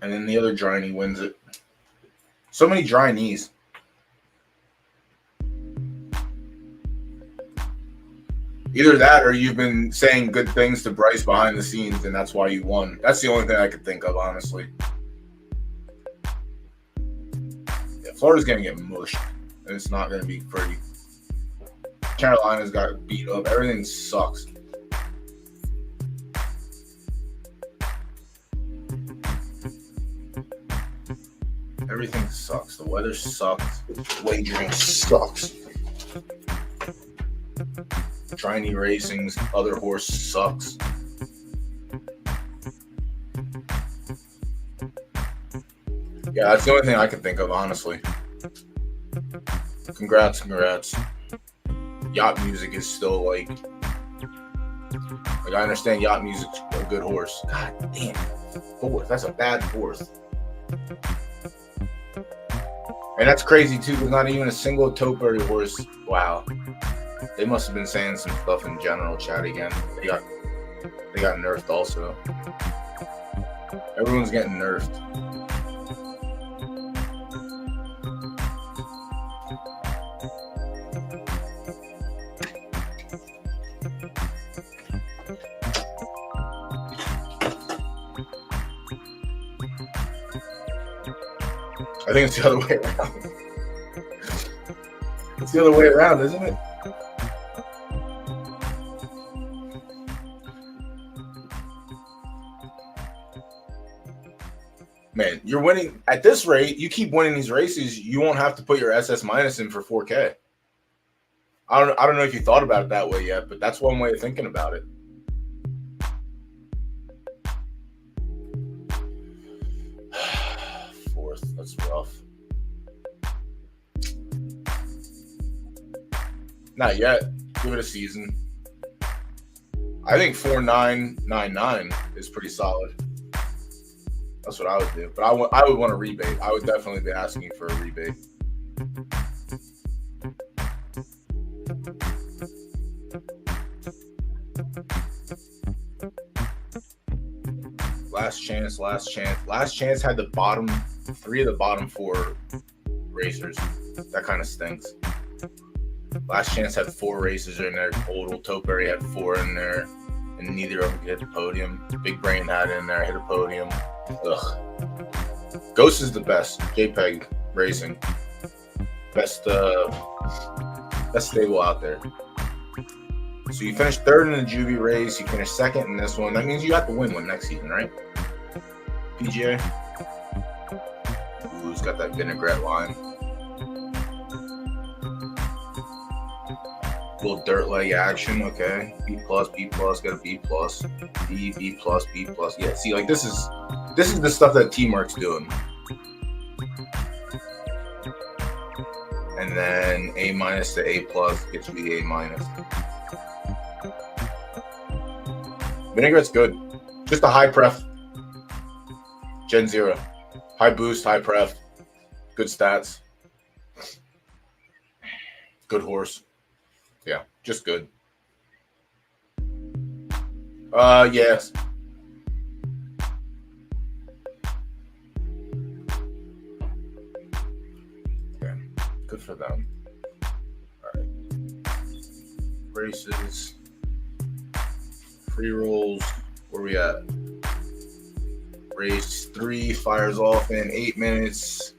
And then the other dry knee wins it. So many dry knees. Either that or you've been saying good things to Bryce behind the scenes and that's why you won. That's the only thing I could think of, honestly. Yeah, Florida's going to get mushed. And it's not going to be pretty. Carolina's got beat up. Everything sucks. Everything sucks. The weather sucks. Wagering sucks. Trinity Racing's other horse sucks. Yeah, that's the only thing I can think of, honestly. Congrats. Yacht music is still like I understand yacht music's a good horse. God damn. Fourth. That's a bad fourth. And that's crazy too. There's not even a single topiary horse. Wow. They must have been saying some stuff in general chat again. They got nerfed also. Everyone's getting nerfed. I think it's the other way around. It's the other way around, isn't it? Man, you're winning at this rate. You keep winning these races, you won't have to put your SS minus in for 4K. I don't know if you thought about it that way yet, but that's one way of thinking about it. Fourth, that's rough. Not yet. Give it a season. I think 4.999 is pretty solid. That's what I would do. But I would want a rebate. I would definitely be asking for a rebate. Last chance. Last chance had the bottom 3 of the bottom 4 racers. That kind of stinks. Last chance had 4 races in there total. Topiary had 4 in there, and neither of them could hit the podium. Big Brain had it in there, hit a podium. Ugh. Ghost is the best. JPEG Racing. Best stable out there. So you finished 3rd in the Juvie race. You finished 2nd in this one. That means you have to win one next season, right? PGA. Ooh, he's got that vinaigrette line. Little dirt leg action, okay. B+, got a B+, B+. Yeah, see, like this is the stuff that T-Mark's doing. And then A- to A+ gets you the A-. Vinaigrette's good. Just a high pref. Gen 0. High boost, high pref. Good stats. Good horse. Yeah, just good. Yes. Yeah, good for them. All right. Races. Free rolls. Where we at? Race 3 fires off in 8 minutes.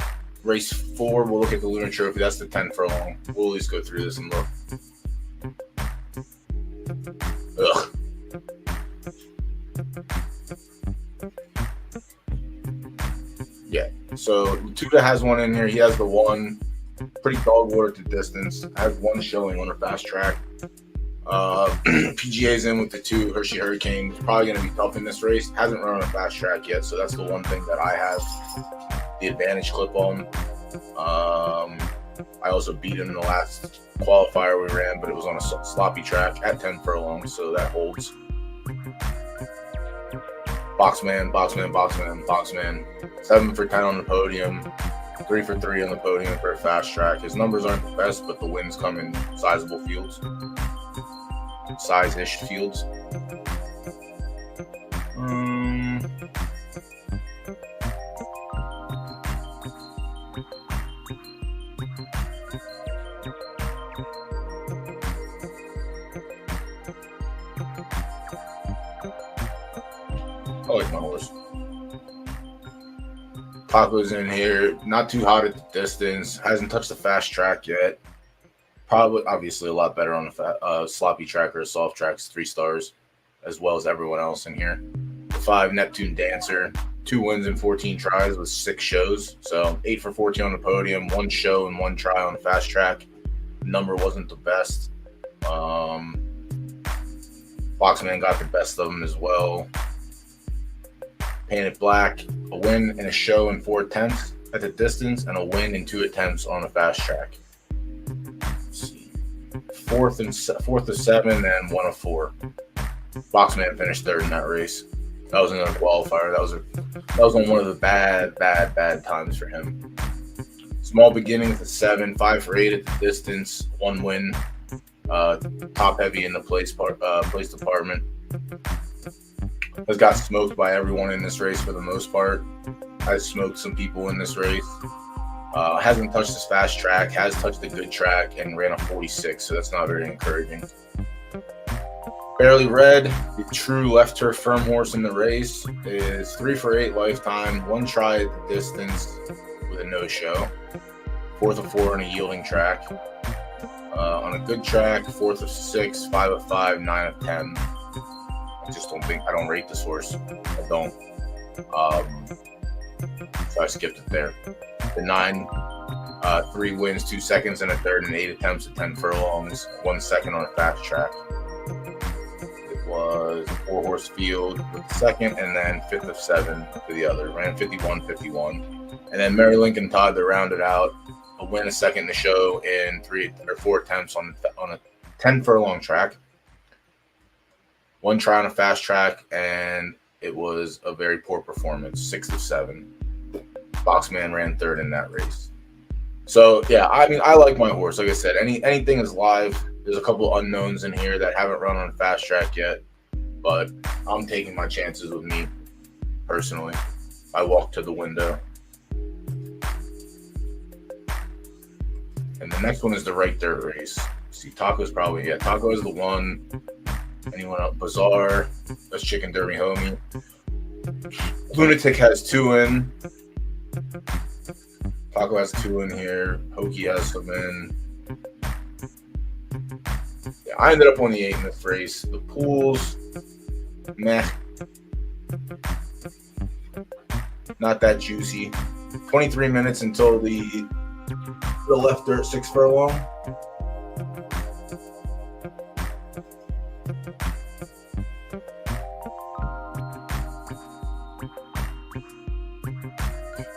Race 4, we'll look at the Lunar Trophy. That's the 10 furlong. We'll at least go through this and look. Ugh. Yeah, so Tuda has one in here. He has the 1. Pretty dog water to distance. Has 1 showing on her fast track. PGA's in with the 2. Hershey Hurricane. Probably going to be tough in this race. Hasn't run on a fast track yet, so that's the one thing that I have the advantage clip on. I also beat him in the last qualifier we ran, but it was on a sloppy track at 10 furlongs, so that holds. Boxman. 7 for 10 on the podium. 3 for 3 on the podium for a fast track. His numbers aren't the best, but the wins come in sizable fields. Size-ish fields. I like my horse. Taco's in here. Not too hot at the distance. Hasn't touched the fast track yet. Probably, obviously, a lot better on the sloppy track or soft tracks. 3 stars, as well as everyone else in here. The 5 Neptune Dancer. 2 wins in 14 tries with 6 shows. So 8 for 14 on the podium. 1 show and 1 try on the fast track. Number wasn't the best. Boxman got the best of them as well. Painted Black, a win and a show in 4 attempts at the distance, and a win in 2 attempts on the fast track. Let's see. 4th of 7 and 1 of 4. Boxman finished 3rd in that race. That was another qualifier. That was on one of the bad times for him. Small beginnings at 7, 5 for 8 at the distance, 1 win. Top heavy in the place department. Has got smoked by everyone in this race for the most part. Has smoked some people in this race. Hasn't touched his fast track. Has touched a good track and ran a 46, so that's not very encouraging. Barely Red, the true left turf firm horse in the race, is 3 for 8 lifetime. 1 try at the distance with a no-show. 4th of 4 on a yielding track. On a good track, 4th of 6, 5 of 5, 9 of 10. I don't rate this horse. I don't. So I skipped it there. The 9, 3 wins, 2 seconds and a third, and 8 attempts at 10 furlongs, 1 second on a fast track. It was a 4-horse field with the second, and then 5th of 7 for the other. Ran 51-51. And then Mary Lincoln Todd to round it out. A win, a second in the show in 3 or 4 attempts on a 10 furlong track. 1 try on a fast track, and it was a very poor performance, 6 of 7. Boxman ran 3rd in that race. So, yeah, I mean, I like my horse. Like I said, anything is live. There's a couple unknowns in here that haven't run on a fast track yet, but I'm taking my chances with me, personally. I walk to the window. And the next one is the right dirt race. See, Taco's Taco is the 1. Anyone up? Bazaar. That's Chicken Derby Homie. Lunatic has 2 in. Taco has 2 in here. Hokey has some in. Yeah, I ended up on the 8 in this race. The pools, meh. Not that juicy. 23 minutes until the left dirt 6 furlong.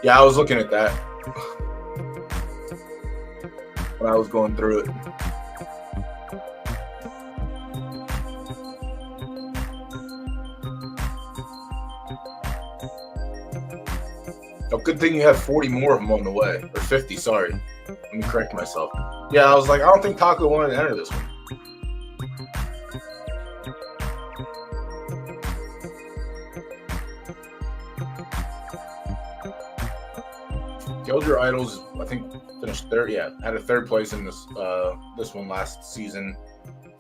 Yeah, I was looking at that. when I was going through it. Oh, good thing you have 40 more of them on the way. Or 50, sorry. Let me correct myself. Yeah, I was like, I don't think Taco wanted to enter this one. Killed Your Idols, I think, finished third. Yeah, had a third place in this one last season.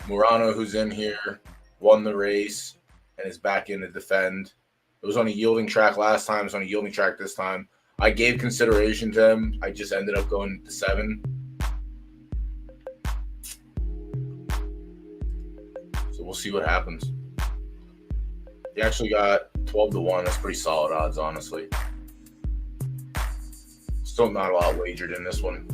Murano, who's in here, won the race and is back in to defend. It was on a yielding track last time. It's on a yielding track this time. I gave consideration to him. I just ended up going to 7. So we'll see what happens. He actually got 12-1. That's pretty solid odds, honestly. Still not a lot wagered in this one.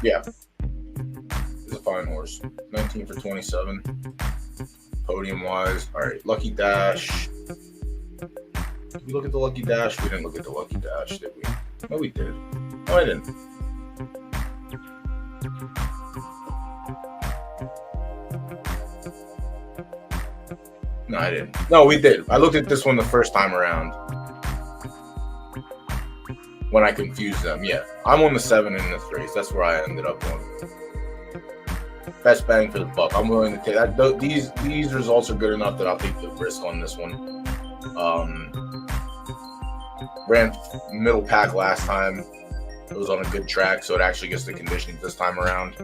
Yeah, he's a fine horse. 19 for 27. Podium wise, all right. Lucky Dash. Did we look at the Lucky Dash? We didn't look at the Lucky Dash, did we? No, we did. No, I didn't. No, I didn't. No, we did. I looked at this one the first time around. When I confused them, yeah. I'm on the 7 in this race. That's where I ended up on. Best bang for the buck. I'm willing to take that. These results are good enough that I'll take the risk on this one. Ran middle pack last time. It was on a good track, so it actually gets the conditioning this time around.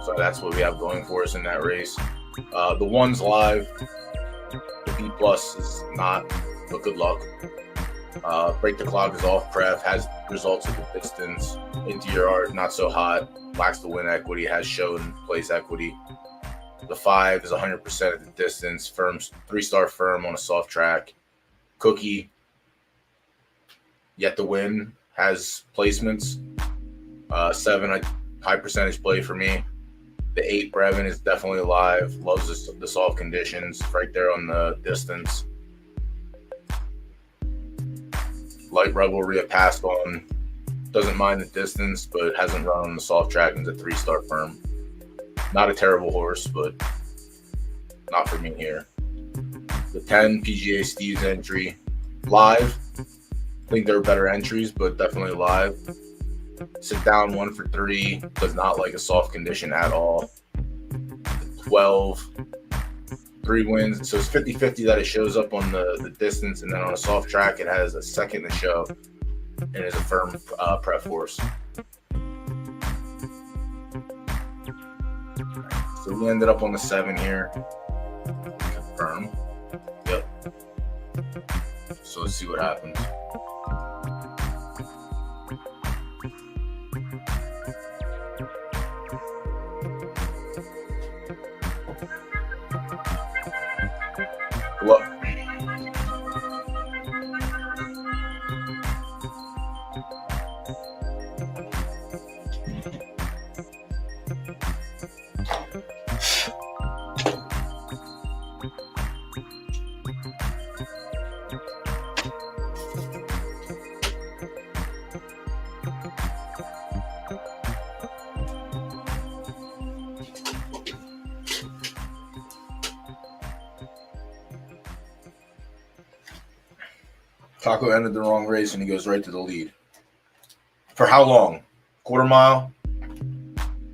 So that's what we have going for us in that race. The 1's live. The B+ is not, but good luck. Break the Clock is off pref, has results at the distance. Into Your Art, not so hot. Lacks the win equity, has shown place equity. The 5 is 100% at the distance. Firm's 3-star firm on a soft track. Cookie, yet to win, has placements. 7, a high percentage play for me. The 8, Brevin, is definitely alive. Loves the soft conditions, right there on the distance. Light Revelry, a passed on. Doesn't mind the distance, but hasn't run on the soft track and is a 3-star firm. Not a terrible horse, but not for me here. The 10, PGA Steve's entry. Live. I think there are better entries, but definitely live. Sit down 1 for 3. Does not like a soft condition at all. 12. 3 wins. So it's 50-50 that it shows up on the distance, and then on a soft track, it has a second to show, and is a firm prep horse. So we ended up on the 7 here. Confirm. Yep. So let's see what happens. Look. Taco ended the wrong race and he goes right to the lead. For how long? Quarter mile?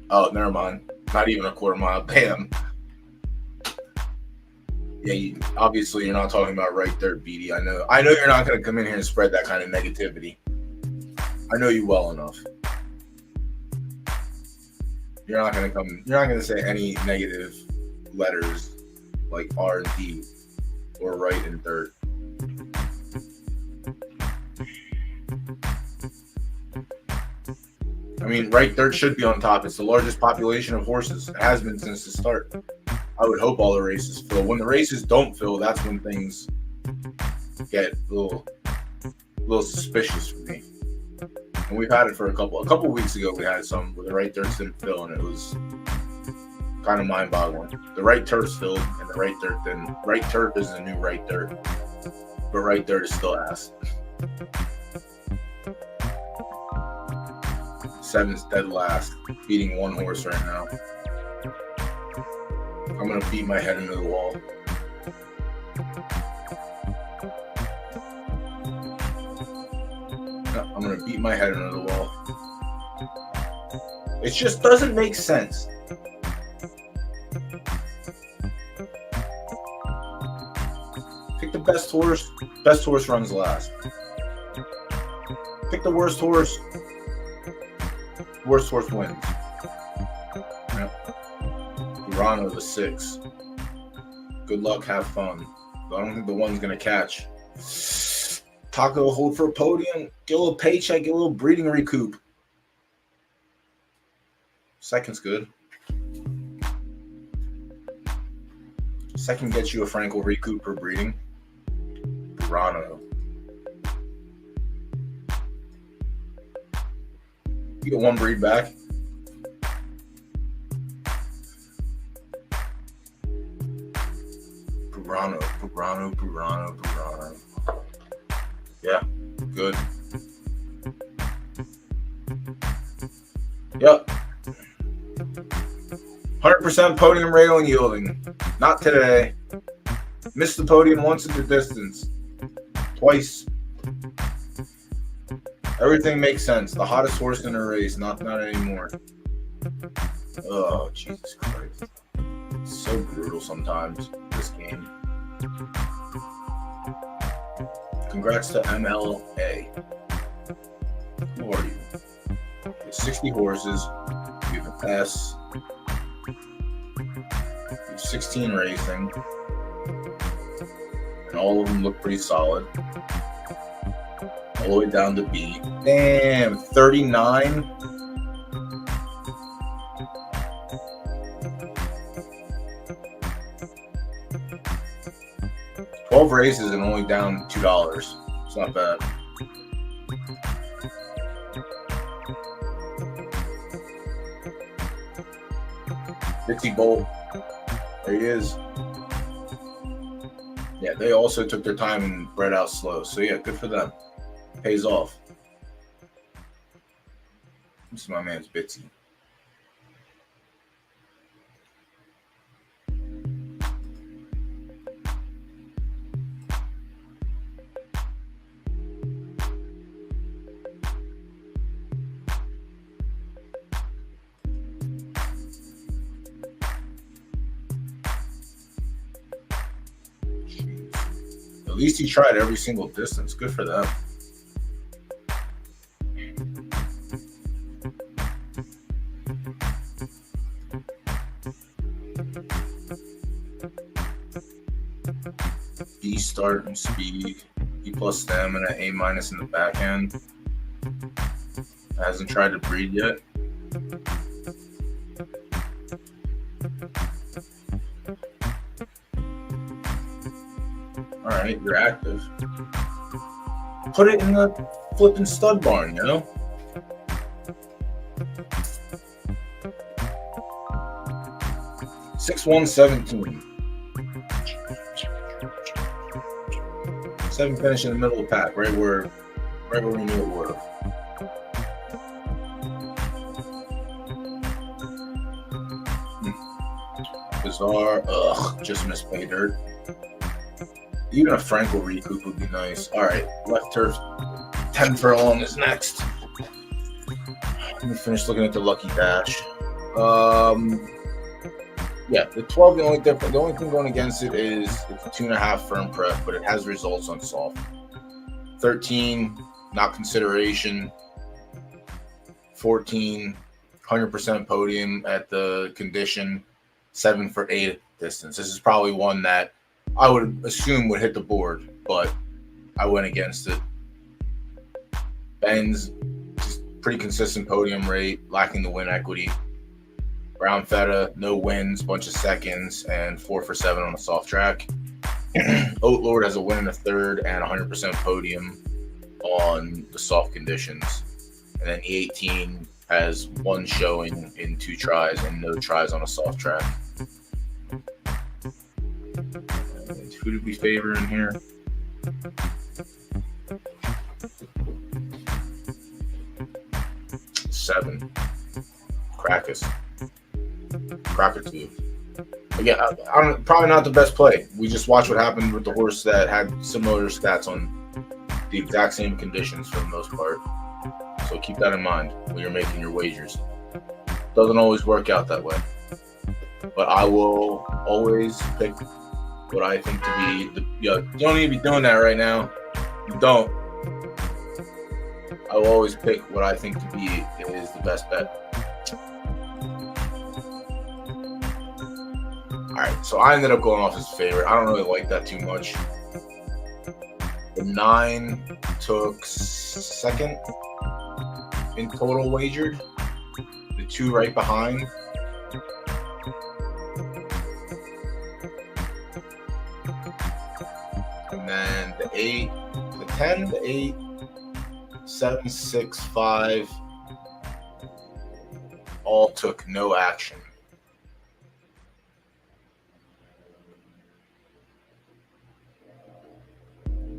Oh, never mind. Not even a quarter mile. Damn. Yeah, obviously you're not talking about right there, BD. I know you're not going to come in here and spread that kind of negativity. I know you well enough. You're not going to say any negative letters like R and D or right and dirt. I mean, right dirt should be on top. It's the largest population of horses. It has been since the start. I would hope all the races fill. When the races don't fill, that's when things get a little suspicious for me. And we've had it for a couple weeks ago. We had some where the right dirts didn't fill, and it was kind of mind-boggling. The right turf's filled, and the right dirt didn't. Right turf is the new right dirt, but right dirt is still ass. 7's dead last, beating one horse right now. I'm gonna beat my head into the wall. No, I'm gonna beat my head into the wall. It just doesn't make sense. Pick the best horse. Best horse runs last. Pick the worst horse. Worst horse wins. Yep. Urano the 6. Good luck, have fun. But I don't think the one's gonna catch. Taco will hold for a podium. Get a little paycheck. Get a little breeding recoup. Second's good. Second gets you a Frankel recoup for breeding. Urano. You get one breed back. Purano. Yeah, good. Yep. 100% podium rate on yielding. Not today. Missed the podium once at the distance. Twice. Everything makes sense. The hottest horse in the race, not anymore. Oh, Jesus Christ. It's so brutal sometimes, this game. Congrats to MLA. Who are you? You have 60 horses. You have an S. You have 16 racing. And all of them look pretty solid. All the way down to B. Damn, 39. $12 races and only down $2. It's not bad. Dixie Bolt. There he is. Yeah, they also took their time and bred out slow. So yeah, good for them. Pays off. This is my man's Bitsy. At least he tried every single distance. Good for them. B start and speed. B plus stamina, A minus in the back end. Hasn't tried to breed yet. All right, you're active. Put it in the flipping stud barn, you know? (6-1-17). 7 finish in the middle of the pack, right where we knew it would have. Bizarre. Ugh, just missed pay dirt. Even a Frankel recoup would be nice. All right, left turf 10 furlong is next. Let me finish looking at the lucky dash. Yeah, the 12. The only thing going against it is it's a 2.5 firm prep, but it has results on soft. 13, not consideration. 14, 100% podium at the condition. 7 for 8 distance. This is probably one that I would assume would hit the board, but I went against it. Ben's just pretty consistent podium rate, lacking the win equity. Brown Feta, no wins, bunch of seconds, and 4 for 7 on a soft track. Oat Lord has a win in the third and 100% podium on the soft conditions. And then the 18 has 1 showing in 2 tries and no tries on a soft track. And who did we favor in here? Seven. Krakatoa. Again, I'm probably not the best play. We just watched what happened with the horse that had similar stats on the exact same conditions for the most part. So keep that in mind when you're making your wagers. Doesn't always work out that way. But I will always pick what I think to be you don't need to be doing that right now. You don't. I will always pick what I think to be is the best bet. All right, so I ended up going off as favorite. I don't really like that too much. The 9 took second in total wagered. The 2 right behind. And then the 8, the 10, the 8, 7, 6, 5 all took no action.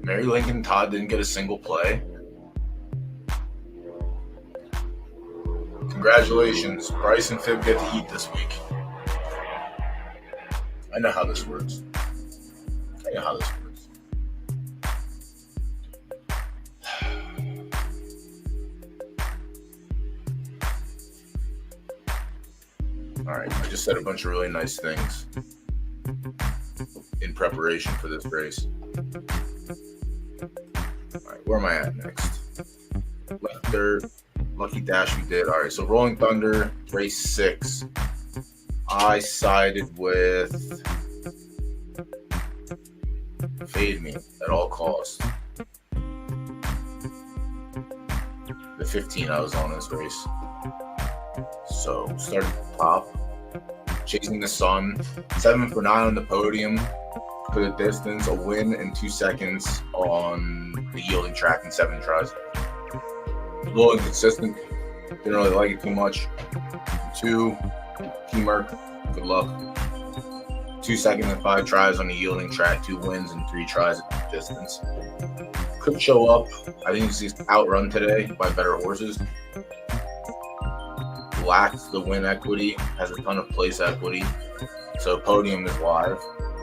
Mary Lincoln Todd didn't get a single play. Congratulations. Bryce and Fib get to eat this week. I know how this works. All right, I just said a bunch of really nice things in preparation for this race. All right, where am I at next? Left Dirt, Lucky Dash we did. All right, so Rolling Thunder, race 6. I sided with Fade Me at all costs. The 15 I was on this race. So start at the top. Chasing the Sun, 7 for 9 on the podium. For the distance, a win in 2 seconds on the yielding track in 7 tries. A little inconsistent. Didn't really like it too much. 2, Kingmaker, good luck. 2 seconds and 5 tries on the yielding track, 2 wins and 3 tries at the distance. Could show up. I think he's outrun today by better horses. Lacks the win equity, has a ton of place equity. So podium is live.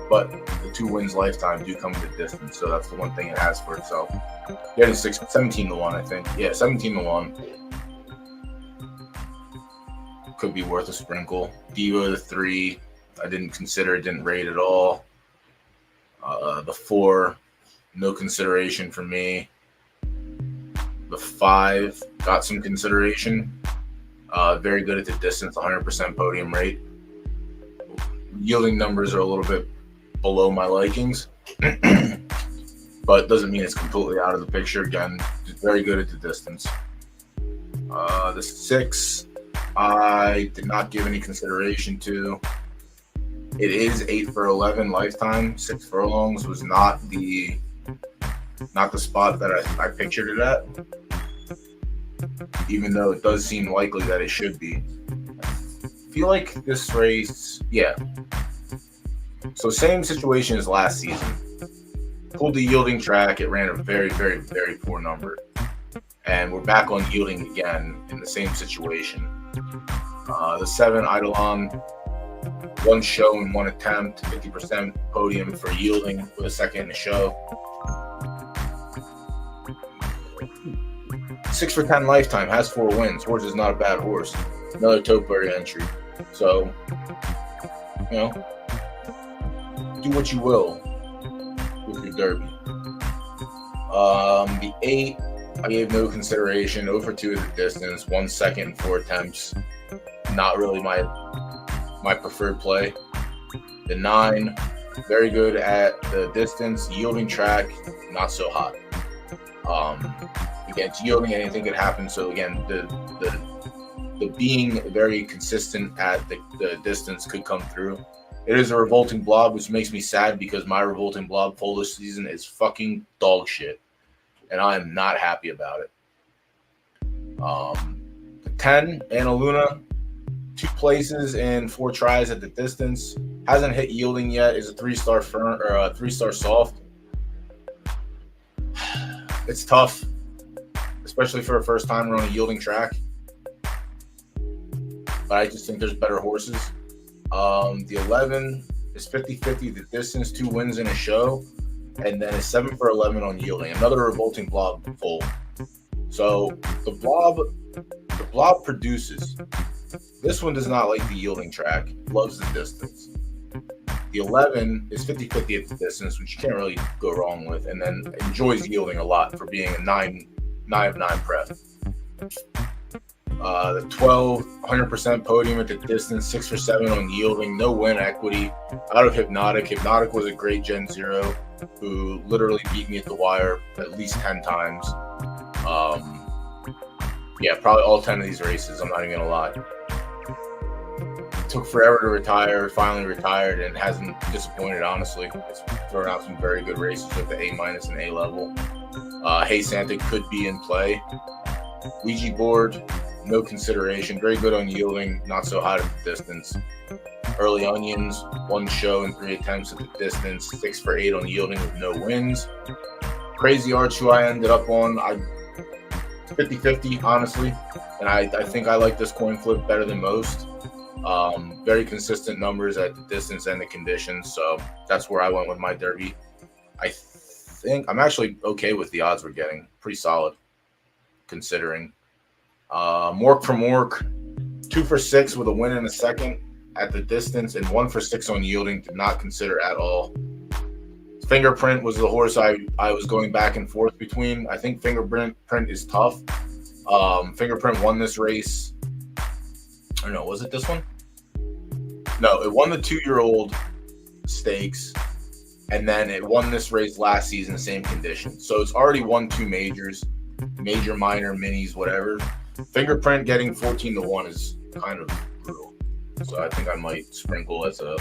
But the 2 wins lifetime do come to distance, so that's the one thing it has for itself. Getting 17-1, I think. Yeah, 17-1. Could be worth a sprinkle. Diva the 3, I didn't consider, didn't rate at all. The 4, no consideration for me. The 5 got some consideration. Very good at the distance, 100% podium rate. Yielding numbers are a little bit below my likings, but doesn't mean it's completely out of the picture. Again, very good at the distance. The 6, I did not give any consideration to. It is 8 for 11 lifetime. 6 furlongs was not the spot that I pictured it at, even though it does seem likely that it should be. I feel like this race, yeah. So same situation as last season. Pulled the yielding track. It ran a very, very, very poor number. And we're back on yielding again in the same situation. The 7, Eidolon, 1 show and 1 attempt, 50% podium for yielding with a second in the show. 6 for 10 lifetime, has 4 wins. Horse is not a bad horse. Another Topiary entry. So, do what you will with your Derby. The 8, I gave no consideration. 0 for 2 at the distance, 1 second and 4 attempts. Not really my preferred play. The 9, very good at the distance. Yielding track, not so hot. Again, it's yielding, anything could happen. So again, the being very consistent at the distance could come through. It is a revolting blob, which makes me sad because my revolting blob poll this season is fucking dog shit, and I am not happy about it. The 10, Anna Luna, 2 places and 4 tries at the distance. Hasn't hit yielding yet. Is a 3-star firm or a 3-star soft. It's tough, especially for a first timer on a yielding track. But I just think there's better horses. The 11 is 50-50 the distance, 2 wins in a show, and then is 7 for 11 on yielding. Another revolting blob full. So the blob produces. This one does not like the yielding track, loves the distance. The 11 is 50-50 at the distance, which you can't really go wrong with, and then enjoys yielding a lot for being a 9 of 9 prep. The 12, 100% podium at the distance, 6 for 7 on yielding, no win equity. Out of Hypnotic. Hypnotic was a great Gen 0 who literally beat me at the wire at least 10 times. Yeah, probably all 10 of these races, I'm not even going to lie. Took forever to retire, finally retired, and hasn't disappointed, honestly. It's thrown out some very good races with the A- and A level. Hey Santa could be in play. Ouija board, no consideration. Very good on yielding, not so hot at the distance. Early Onions, 1 show and 3 attempts at the distance, 6 for 8 on yielding with no wins. Crazy Arch, who I ended up on, 50-50, honestly. And I think I like this coin flip better than most. Very consistent numbers at the distance and the conditions, so that's where I went with my Derby. I think I'm actually okay with the odds we're getting. Pretty solid, considering. Mork for Mork, 2 for 6 with a win in a second at the distance, and 1 for 6 on yielding. Did not consider at all. Fingerprint was the horse I was going back and forth between. I think Fingerprint is tough. Fingerprint won this race. I don't know, was it this one? No, it won the 2-year-old stakes, and then it won this race last season, same conditions. So it's already won 2 majors, major, minor, minis, whatever. Fingerprint getting 14-1 is kind of brutal. So I think I might sprinkle as a...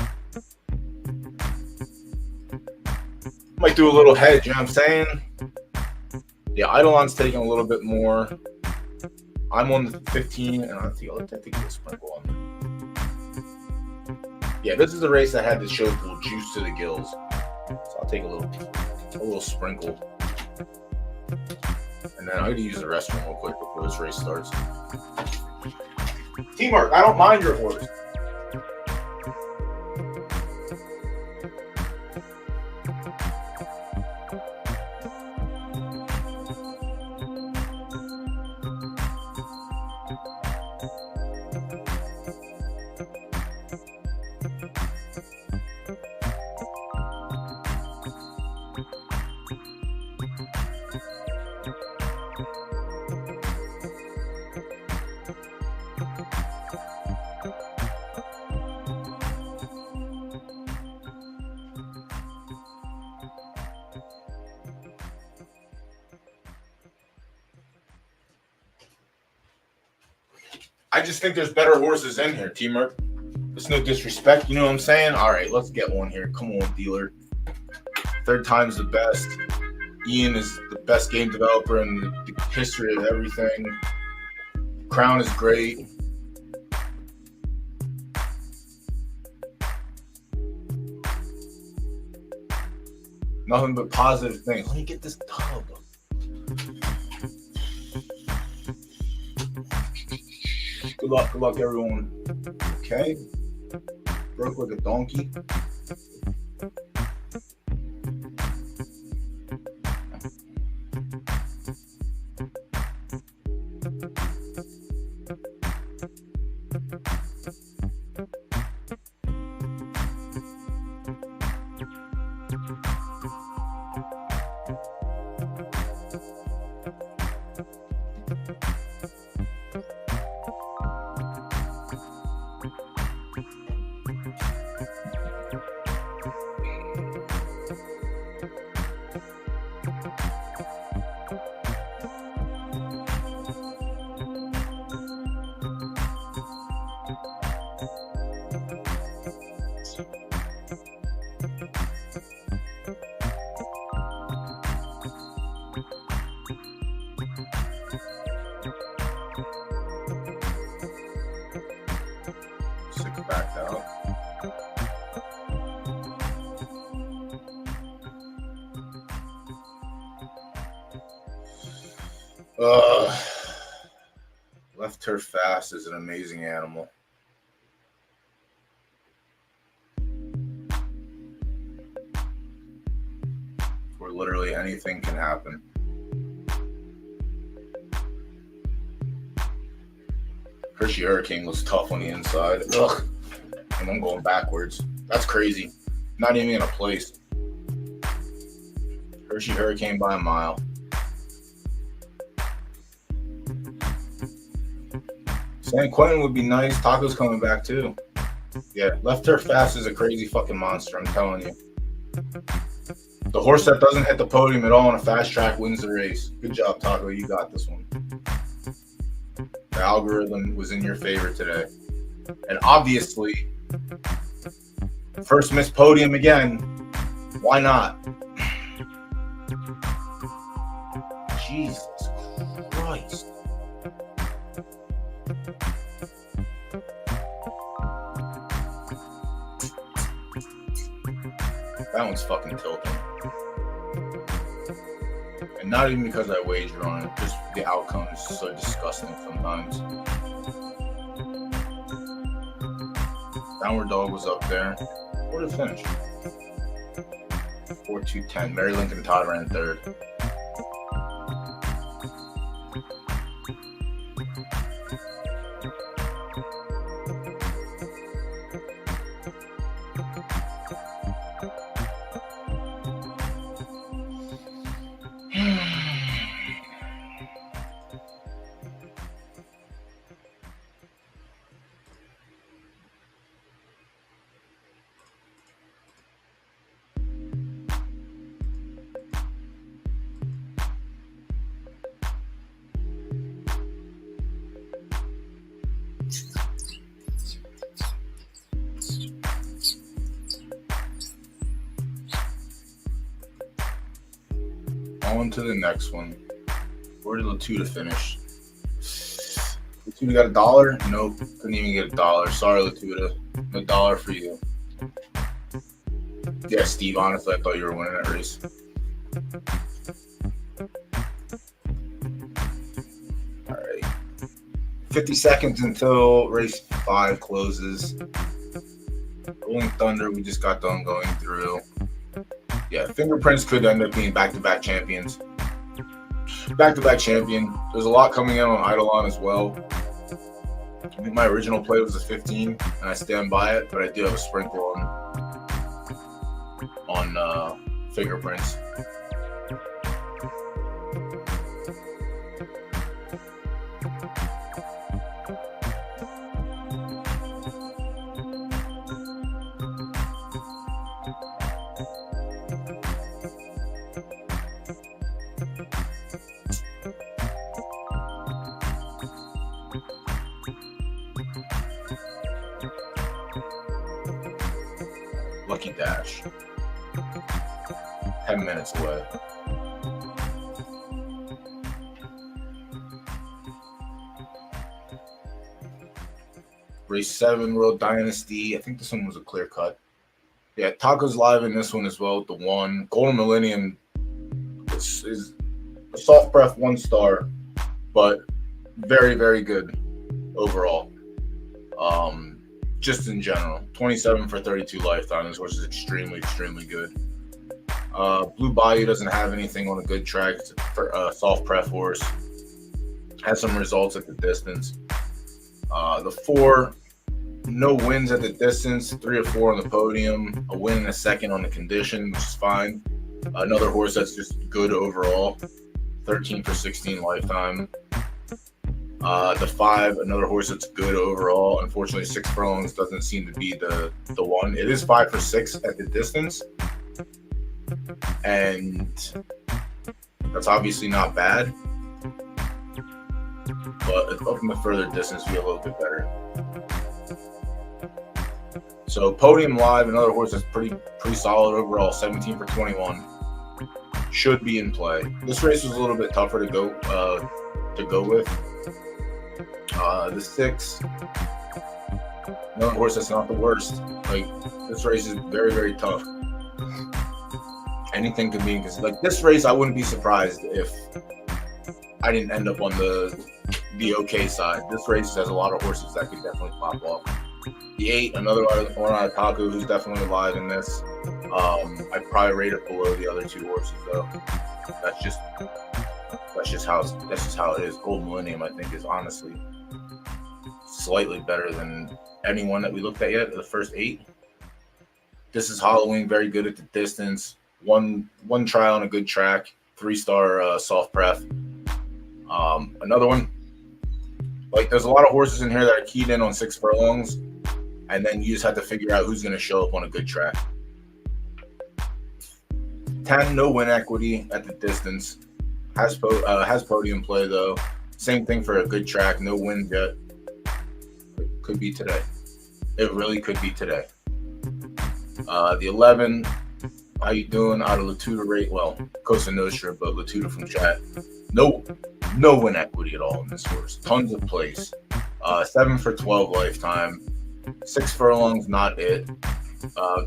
Might do a little hedge, you know what I'm saying? Yeah, Eidolon's taking a little bit more. I'm on the 15, and I think I'll take a sprinkle on. Yeah, this is a race that had the show full juice to the gills, so I'll take a little sprinkle, and then I'm gonna use the restroom real quick before this race starts. Teamwork, I don't mind your horse. I just think there's better horses in here, Teamwork. There's no disrespect, you know what I'm saying? All right, let's get one here. Come on, dealer. 3rd time's the best. Ian is the best game developer in the history of everything. Crown is great. Nothing but positive things. Let me get this tub. Good luck, everyone. Okay. Broke like a donkey. 6 backed out. Left turf fast is an amazing animal. Where literally anything can happen. Hershey Hurricane looks tough on the inside. Ugh. And I'm going backwards. That's crazy. Not even in a place. Hershey Hurricane by a mile. San Quentin would be nice. Taco's coming back too. Yeah, left turf fast is a crazy fucking monster, I'm telling you. The horse that doesn't hit the podium at all on a fast track wins the race. Good job, Taco. You got this one. The algorithm was in your favor today. And obviously, first missed podium again. Why not? Jesus Christ. That one's fucking tilting. And not even because I wager on it, just the outcome is so disgusting sometimes. Downward Dog was up there. Where did it finish? 4-2-10. Mary Lincoln Todd ran third. On to the next one. Where did Latuda finish? Latuda got $1? Nope, couldn't even get $1. Sorry, Latuda. No $1 for you. Yeah, Steve, honestly, I thought you were winning that race. All right. 50 seconds until race 5 closes. Rolling Thunder, we just got done going through. Yeah, Fingerprints could end up being back-to-back champions. Back-to-back champion. There's a lot coming in on Eidolon as well. I think my original play was a 15, and I stand by it, but I do have a sprinkle on Fingerprints. Lucky Dash. 10 minutes away. Race 7, World Dynasty. I think this one was a clear cut. Yeah, Taco's live in this one as well with the 1. Golden Millennium is a soft breath 1-star, but very, very good overall. Just in general, 27 for 32 lifetime. This horse is extremely, extremely good. Blue Bayou doesn't have anything on a good track. It's a soft prep horse. Has some results at the distance. The 4, no wins at the distance. 3 or 4 on the podium. A win and a second on the condition, which is fine. Another horse that's just good overall. 13 for 16 lifetime. The 5, another horse that's good overall. Unfortunately, 6 furlongs doesn't seem to be the one. It is 5 for 6 at the distance, and that's obviously not bad. But up from the further distance, be a little bit better. So Podium Live, another horse that's pretty solid overall. 17 for 21, should be in play. This race was a little bit tougher to go with. The 6, Another horse that's not the worst. Like, this race is very, very tough. Anything could be, because like this race, I wouldn't be surprised if I didn't end up on the okay side. This race has a lot of horses that could definitely pop off. The 8, another Taku, who's definitely alive in this. I'd probably rate it below the other 2 horses though. That's just how it is. Gold Millennium, I think, is honestly slightly better than anyone that we looked at yet. The first 8. This is Halloween, very good at the distance. One try on a good track. 3-star soft pref. Another one. Like, there's a lot of horses in here that are keyed in on 6 furlongs, and then you just have to figure out who's going to show up on a good track. 10, no win equity at the distance. Has podium play though. Same thing for a good track. No win yet. Could be today. It really could be today. The 11. How you doing? Out of Latuda rate. Well, Cosa Nostra, but Latuda from chat. No win equity at all in this horse. Tons of place. 7 for 12 lifetime. 6 furlongs, not it.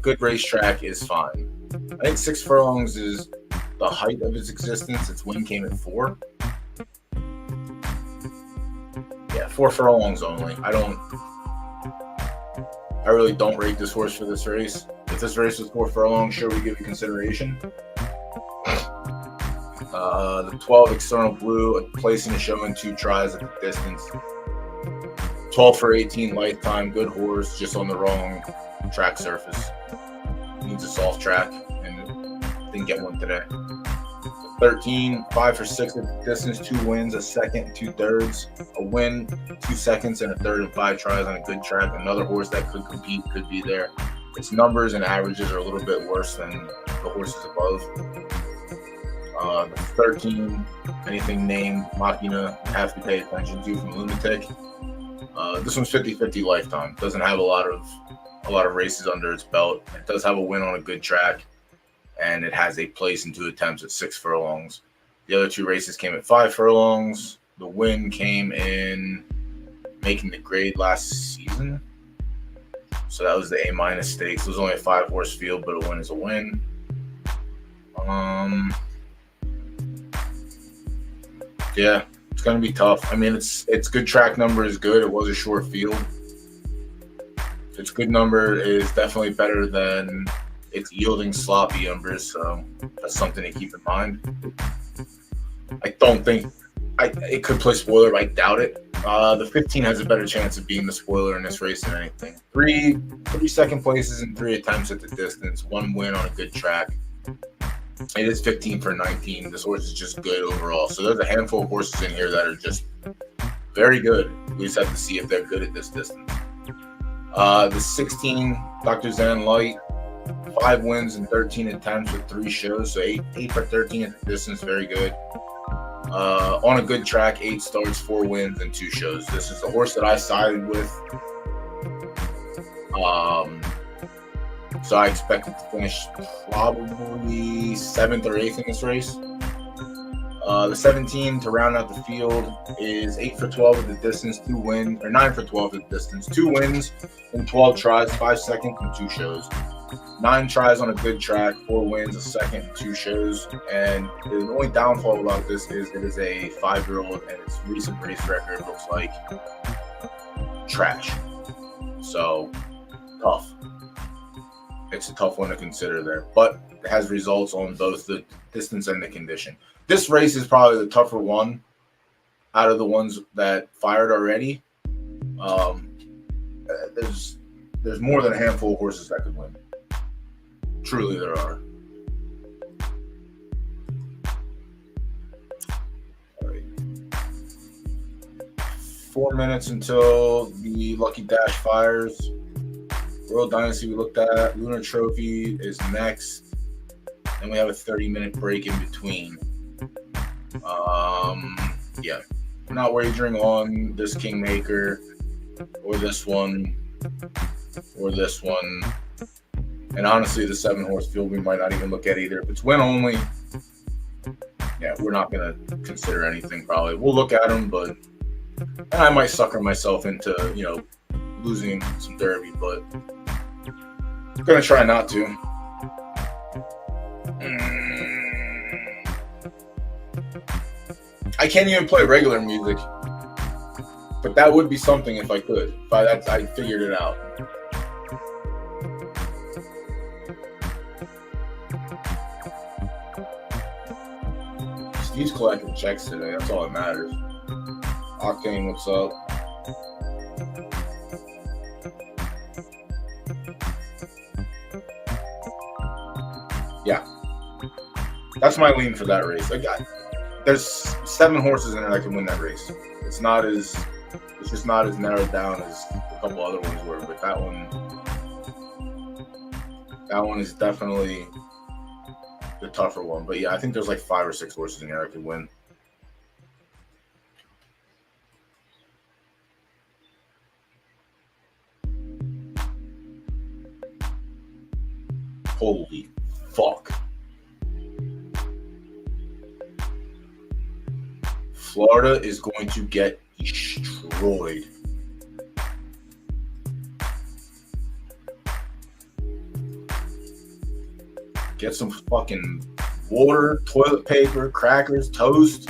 Good racetrack is fine. I think 6 furlongs is the height of its existence. Its win came at 4. Yeah, 4 furlongs only. I really don't rate this horse for this race. If this race was 4 furlongs, sure, we give it consideration. The 12 External Blue, a place in the show in 2 tries at the distance. 12 for 18 lifetime, good horse, just on the wrong track surface. Needs a soft track, and didn't get one today. 13, 5 for 6 at the distance, 2 wins, a second, 2 thirds, a win, 2 seconds, and a third and 5 tries on a good track. Another horse that could compete, could be there. Its numbers and averages are a little bit worse than the horses above. The 13, anything named Machina, have to pay attention to from Lunatic. This one's 50-50 lifetime. Doesn't have a lot of races under its belt. It does have a win on a good track, and it has a place in 2 attempts at 6 furlongs. The other 2 races came at 5 furlongs. The win came in making the grade last season. So that was the A- stakes. It was only a 5-horse field, but a win is a win. Yeah, it's going to be tough. I mean, its good track number is good. It was a short field. Its good number is definitely better than its yielding sloppy numbers, so that's something to keep in mind. I don't think it could play spoiler, but I doubt it. The 15 has a better chance of being the spoiler in this race than anything. 3 second places in 3 attempts at the distance, 1 win on a good track. It is 15 for 19. This horse is just good overall. So there's a handful of horses in here that are just very good. We just have to see if they're good at this distance. The 16, Dr. Zan Light, 5 wins and 13 attempts with 3 shows. So 8 for 13 at the distance, very good. On a good track, 8 starts, 4 wins, and 2 shows. This is the horse that I sided with. So I expect it to finish probably 7th or 8th in this race. The 17 to round out the field is 8 for 12 at the distance, 2 wins, or 9 for 12 at the distance, 2 wins in 12 tries, 5 seconds and 2 shows. 9 tries on a good track, 4 wins, a second, and 2 shows. And the only downfall about this is it is a 5-year-old, and its recent race record looks like trash. So tough. It's a tough one to consider there, but it has results on both the distance and the condition. This race is probably the tougher one out of the ones that fired already. There's more than a handful of horses that could win. Truly, there are. All right. 4 minutes until the Lucky Dash fires. Royal Dynasty we looked at. Lunar Trophy is next. Then we have a 30-minute break in between. Yeah. We're not wagering on this Kingmaker or this one or this one. And honestly, the 7-horse field, we might not even look at either. If it's win only, yeah, we're not going to consider anything probably. We'll look at them, but and I might sucker myself into, losing some Derby, but I'm gonna try not to. I can't even play regular music, but that would be something if I could. If I figured it out. Steve's collecting checks today. That's all that matters. Octane, what's up? Yeah, that's my lean for that race. There's 7 horses in there that can win that race. It's just not as narrowed down as a couple other ones were, but that one is definitely the tougher one. But yeah, I think there's like 5 or 6 horses in there that could win. Holy fuck. Florida is going to get destroyed. Get some fucking water, toilet paper, crackers, toast.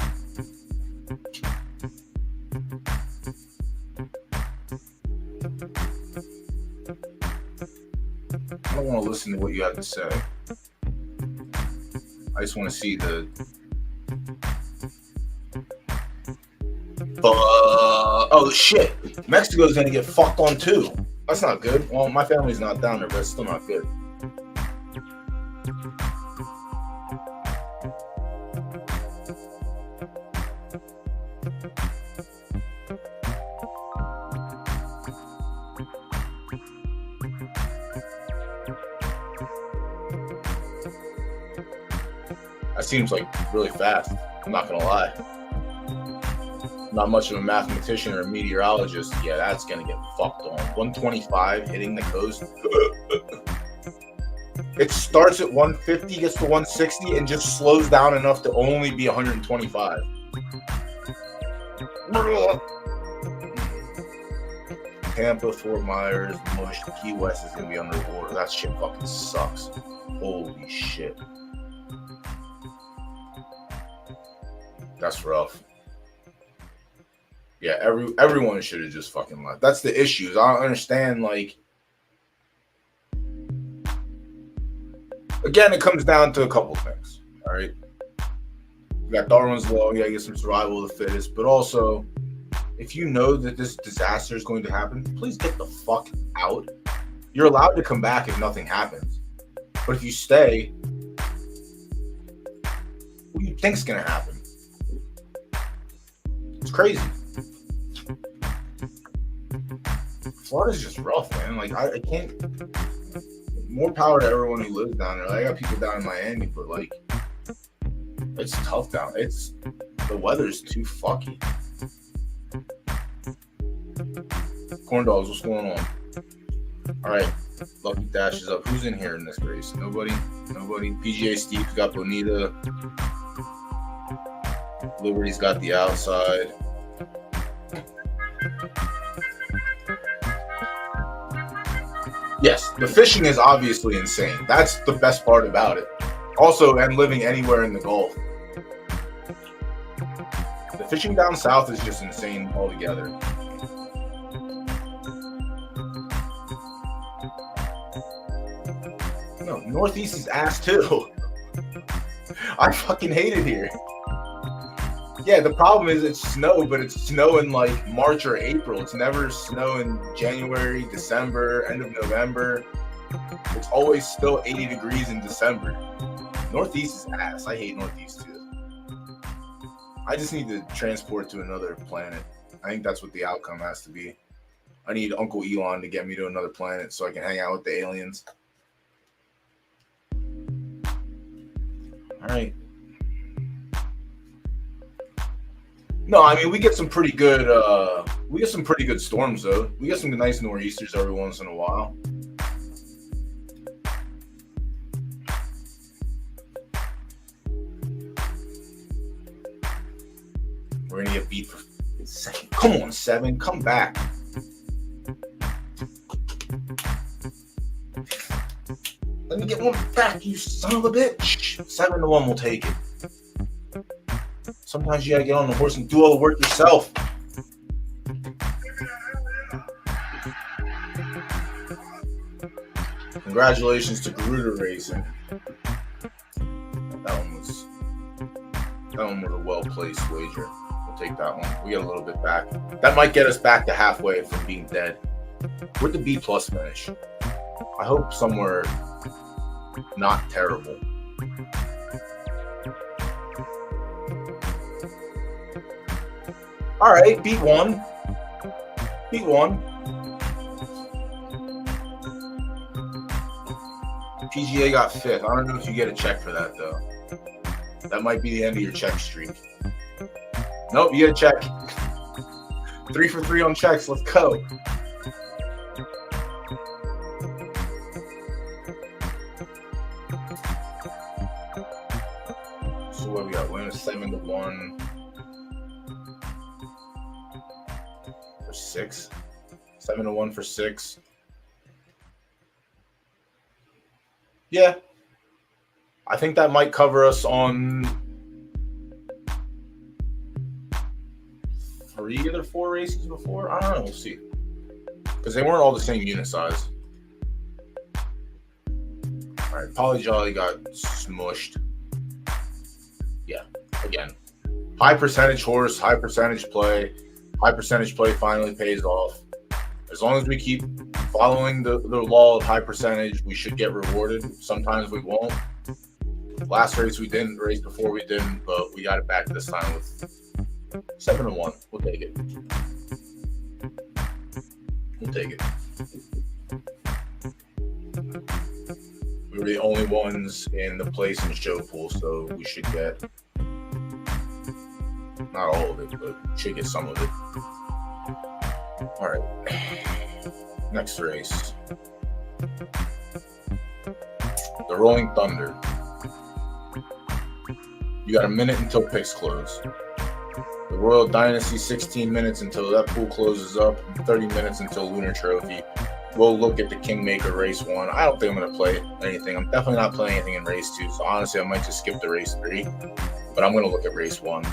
I don't want to listen to what you have to say. I just want to see the... oh shit! Mexico's gonna get fucked on too. That's not good. Well, my family's not down there, but it's still not good. That seems like really fast. I'm not gonna lie. Not much of a mathematician or a meteorologist. Yeah, that's gonna get fucked on. 125 hitting the coast. It starts at 150, gets to 160, and just slows down enough to only be 125. Tampa, Fort Myers, Mush, Key West is gonna be underwater. That shit fucking sucks. Holy shit. That's rough. Yeah, everyone should have just fucking left. That's the issues. I don't understand, like... Again, it comes down to a couple things, all right? You got Darwin's Law, you gotta get some survival of the fittest, but also, if you know that this disaster is going to happen, please get the fuck out. You're allowed to come back if nothing happens. But if you stay, what do you think's gonna happen? It's crazy. Florida's just rough, man. Like, I can't... More power to everyone who lives down there. Like, I got people down in Miami, but, like, it's tough down. The weather's too fucky. Corn dogs, what's going on? All right, Lucky Dash is up. Who's in here in this race? Nobody. PGA Steve's got Bonita. Liberty's got the outside. Yes, the fishing is obviously insane. That's the best part about it. Also, and living anywhere in the Gulf. The fishing down south is just insane altogether. No, Northeast is ass too. I fucking hate it here. Yeah, the problem is it's snow, but it's snow in like March or April. It's never snow in January, December, end of November. It's always still 80 degrees in December. Northeast is ass. I hate Northeast too. I just need to transport to another planet. I think that's what the outcome has to be. I need Uncle Elon to get me to another planet so I can hang out with the aliens. All right. No, I mean we get some pretty good storms though. We get some nice nor'easters every once in a while. We're gonna get beat for a second. Come on, 7, come back. Let me get one back, you son of a bitch. 7-1 will take it. Sometimes you gotta get on the horse and do all the work yourself. Congratulations to Garuda Racing. That one was a well-placed wager. We'll take that one. We get a little bit back. That might get us back to halfway from being dead. Where'd the B+ finish? I hope somewhere not terrible. All right, beat one. PGA got 5th. I don't know if you get a check for that, though. That might be the end of your check streak. Nope, you get a check. 3 for 3 on checks. Let's go. So what we got? Win 7-1 for 6. 7-1 for 6. Yeah, I think that might cover us on 3 of the 4 races before. I don't know. We'll see. Because they weren't all the same unit size. All right, Polly Jolly got smushed. Yeah, again. High percentage horse, high percentage play. High percentage play finally pays off. As long as we keep following the law of high percentage, we should get rewarded. Sometimes we won't. Last race we didn't, race before we didn't, but we got it back this time with 7-1. We'll take it. We were the only ones in the place and show pool, so we should get not all of it, but we should get some of it. All right. Next race. The Rolling Thunder. You got a minute until picks close. The Royal Dynasty, 16 minutes until that pool closes up, and 30 minutes until Lunar Trophy. We'll look at the Kingmaker race 1. I don't think I'm going to play anything. I'm definitely not playing anything in race 2, so honestly, I might just skip the race 3. But I'm going to look at race 1.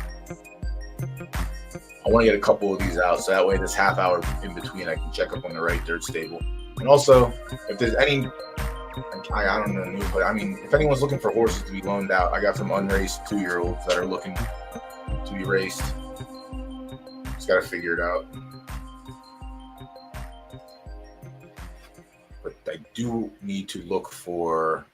I want to get a couple of these out, so that way this half hour in between I can check up on the right dirt stable. And also, if there's any, I don't know, but I mean, if anyone's looking for horses to be loaned out, I got some unraced 2-year-olds that are looking to be raced. Just got to figure it out. But I do need to look for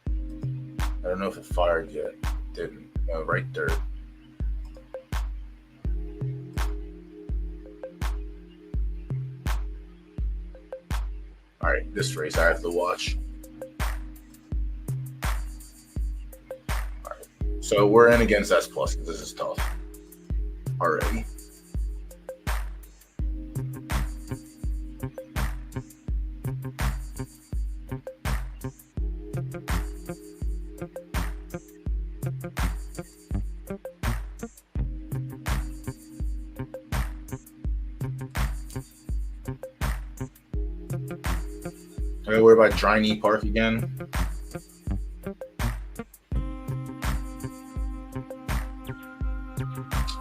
I don't know if it fired yet. Didn't. Right dirt. All right, this race I have to watch. All right, so we're in against S+. This is tough already. I gotta worry about Dry Knee Park again.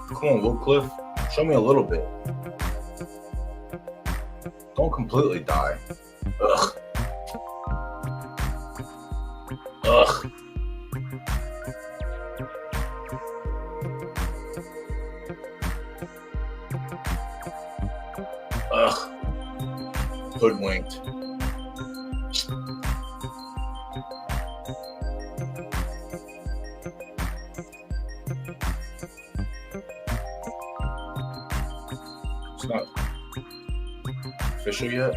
Come on, Woodcliff. Show me a little bit. Don't completely die. Ugh. Ugh. Ugh. Hoodwinked. It's not official yet.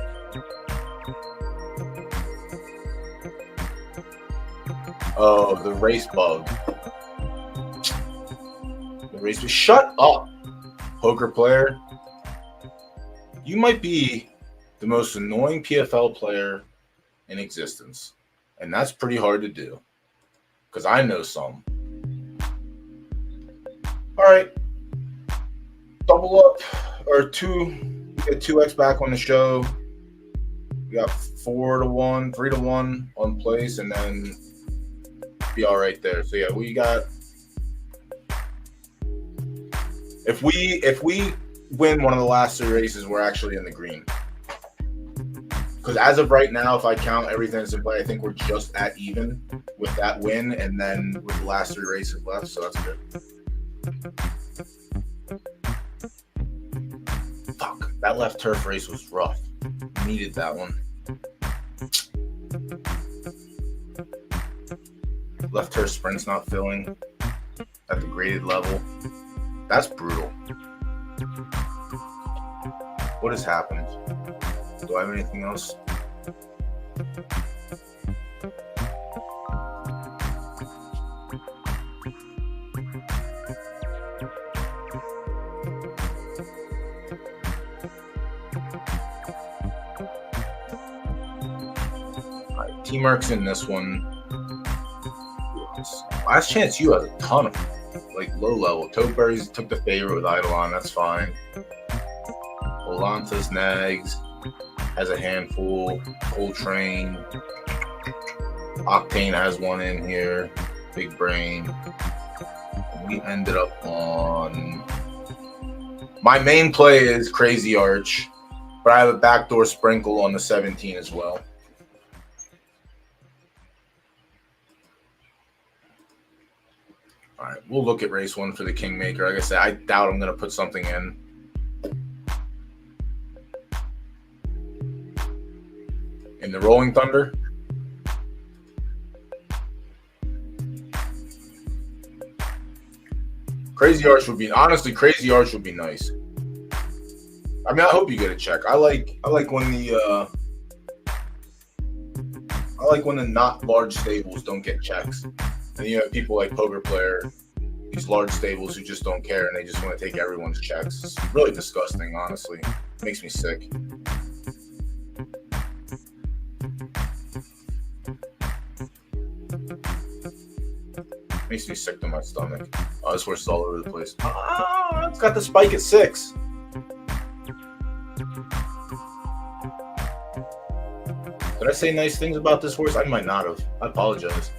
Oh, the race bug. The race bug. Shut up, poker player. You might be the most annoying PFL player in existence. And that's pretty hard to do. Because I know some. All right. Double up. Or 2. We get 2x back on the show. We got 4-1, 3-1 on place, and then be all right there. So yeah, we got. If we win one of the last 3 races, we're actually in the green. Because as of right now, if I count everything that's in play, I think we're just at even with that win, and then with the last 3 races left. So that's good. Fuck, that left turf race was rough. Needed that one. Left turf sprint's not filling at the graded level. That's brutal. What has happened? Do I have anything else? All right, T-Mark's in this one. Last Chance U has a ton of like low level. Toadberries took the favorite with Eidolon, that's fine. Olantas Nags has a handful. Coltrane. Octane has one in here. Big Brain. And we ended up on. My main play is Crazy Arch, but I have a backdoor sprinkle on the 17 as well. All right, we'll look at race 1 for the Kingmaker. Like I said, I doubt I'm going to put something in. In the Rolling Thunder. Crazy Arch would be Crazy Arch would be nice. I mean, I hope you get a check. I like when the not large stables don't get checks. And you have people like Poker Player, these large stables who just don't care and they just want to take everyone's checks. It's really disgusting, honestly. It makes me sick. Makes me sick to my stomach. Oh, this horse is all over the place. Oh, it's got the spike at 6. Did I say nice things about this horse? I might not have. I apologize.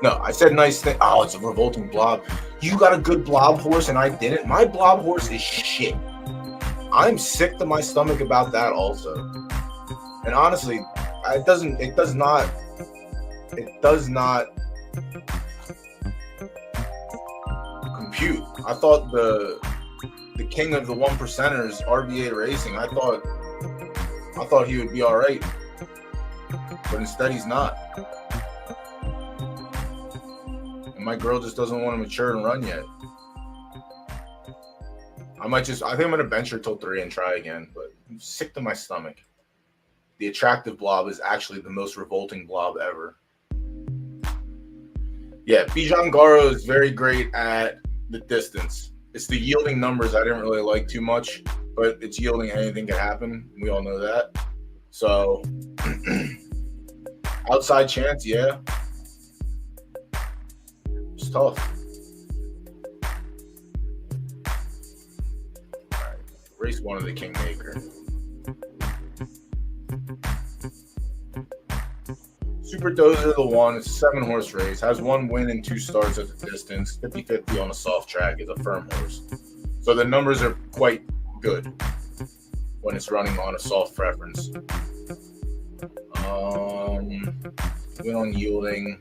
No, I said nice thing. Oh, it's a revolting blob. You got a good blob horse and I didn't. My blob horse is shit. I'm sick to my stomach about that also. And honestly, it does not compute. I thought the king of the 1%ers, RBA Racing, I thought he would be all right. But instead he's not. And my girl just doesn't want to mature and run yet. I think I'm going to bench her till 3 and try again, but I'm sick to my stomach. The attractive blob is actually the most revolting blob ever. Yeah, Bijan Garo is very great at the distance. It's the yielding numbers I didn't really like too much, but it's yielding anything can happen. We all know that. So, outside chance, yeah. It's tough. Race 1 of the Kingmaker. Super Dozer the 1. It's a 7-horse race. Has 1 win and 2 starts at the distance. 50-50 on a soft track. Is a firm horse. So the numbers are quite good when it's running on a soft preference. Win on yielding.